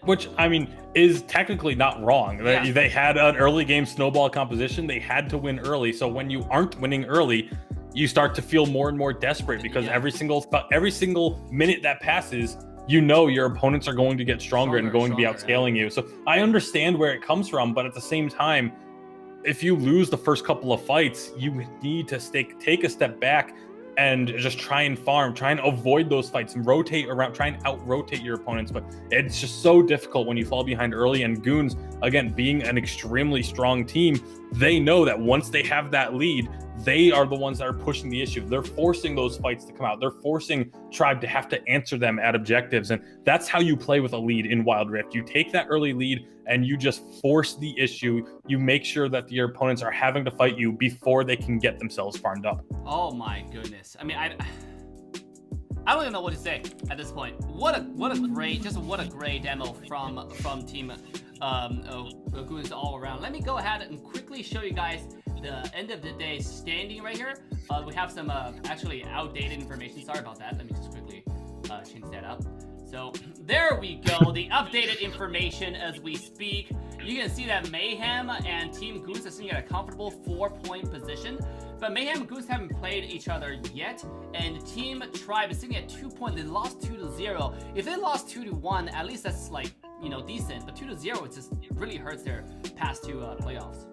which, I mean, is technically not wrong. Yeah. They had an early game snowball composition. They had to win early. So when you aren't winning early, you start to feel more and more desperate, because every single minute that passes, you know your opponents are going to get stronger and going to be outscaling you. So I understand where it comes from, but at the same time, if you lose the first couple of fights, you need to take a step back and just try and farm, try and avoid those fights and rotate around, try and out-rotate your opponents. But it's just so difficult when you fall behind early, and GOONs, again, being an extremely strong team, they know that once they have that lead, they are the ones that are pushing the issue. They're forcing those fights to come out. They're forcing Tribe to have to answer them at objectives. And that's how you play with a lead in Wild Rift. You take that early lead and you just force the issue. You make sure that your opponents are having to fight you before they can get themselves farmed up. Oh my goodness. I mean, I don't even know what to say at this point. What a great demo from team GOONs all around. Let me go ahead and quickly show you guys the end of the day standing right here. We have some actually outdated information. Sorry about that. Let me just quickly change that up. So there we go. The updated information as we speak. You can see that Mayham and Team GOONs are sitting at a comfortable 4-point position. But Mayham and GOONs haven't played each other yet. And Team Tribe is sitting at 2 points. They lost 2-0. If they lost 2-1, at least that's like, you know, decent. But 2-0, it really hurts their past 2 playoffs.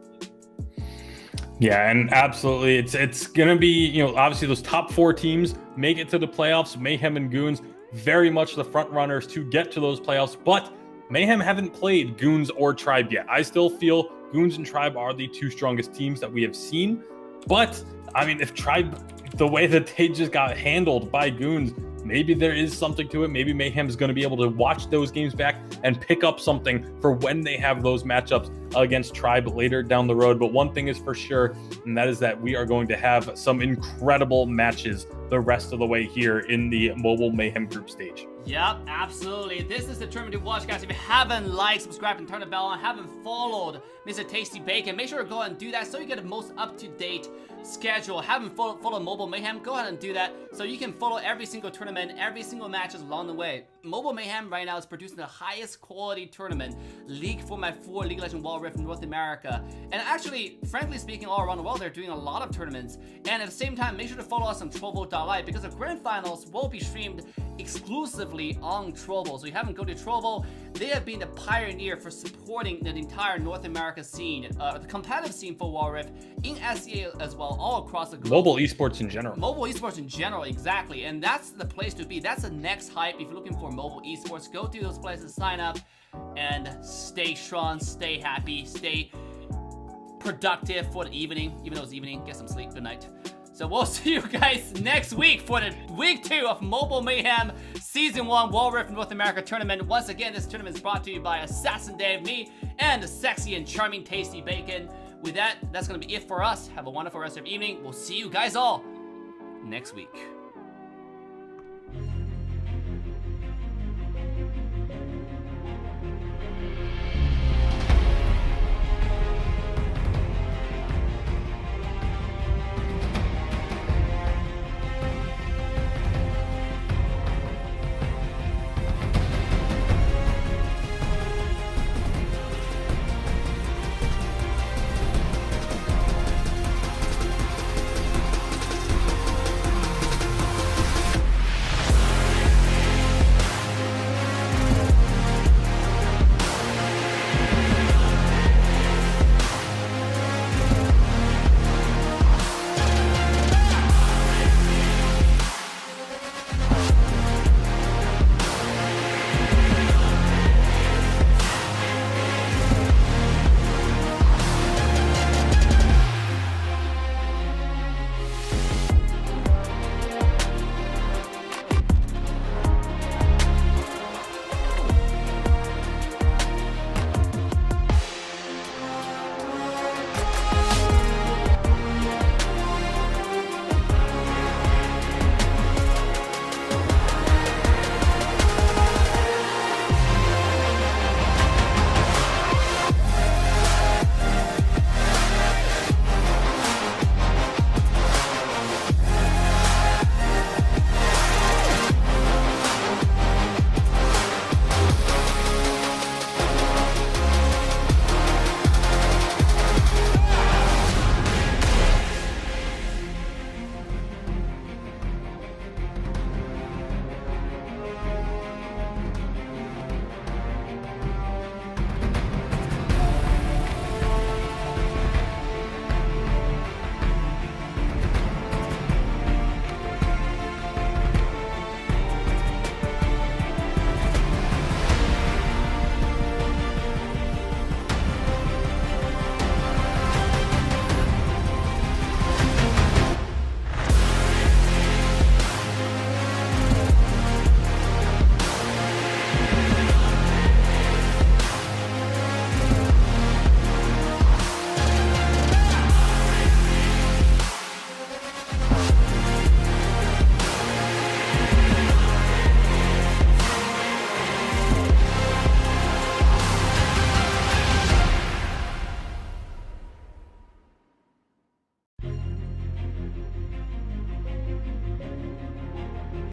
Yeah, and absolutely, it's gonna be, you know, obviously those top 4 teams make it to the playoffs. Mayhem and GOONs very much the front runners to get to those playoffs, but Mayhem haven't played GOONs or Tribe yet. I still feel GOONs and Tribe are the 2 strongest teams that we have seen, but I mean, if Tribe, the way that they just got handled by GOONs, maybe there is something to it. Maybe Mayhem is going to be able to watch those games back and pick up something for when they have those matchups against Tribe later down the road. But one thing is for sure, and that is that we are going to have some incredible matches the rest of the way here in the Mobile Mayhem group stage. Yep, absolutely. This is the tournament to watch, guys. If you haven't liked, subscribed, and turned the bell on, haven't followed Mr. Tasty Bacon, make sure to go ahead and do that so you get the most up-to-date schedule. Haven't followed Mobile Mayhem, go ahead and do that so you can follow every single tournament, every single matches along the way. Mobile Mayhem right now is producing the highest quality tournament, League Format 4, League of Legends Wild Rift in North America. And actually, frankly speaking, all around the world, they're doing a lot of tournaments. And at the same time, make sure to follow us on Trovo.live, because the grand finals will be streamed exclusively on Trovo. So if you haven't gone to Trovo, they have been the pioneer for supporting the entire North America scene, the competitive scene for Wild Rift, in SEA as well, all across the globe. Mobile esports in general. Mobile esports in general, exactly. And that's the place to be. That's the next hype. If you're looking for mobile esports, go to those places, sign up, and stay strong, stay happy, stay productive for the evening. Even though it's evening, get some sleep. Good night. So we'll see you guys next week for the week 2 of Mobile Mayhem Season 1 Wild Rift North America Tournament. Once again, this tournament is brought to you by AssassinDave, me, and the sexy and charming Tasty Bacon. With that, that's going to be it for us. Have a wonderful rest of your evening. We'll see you guys all next week.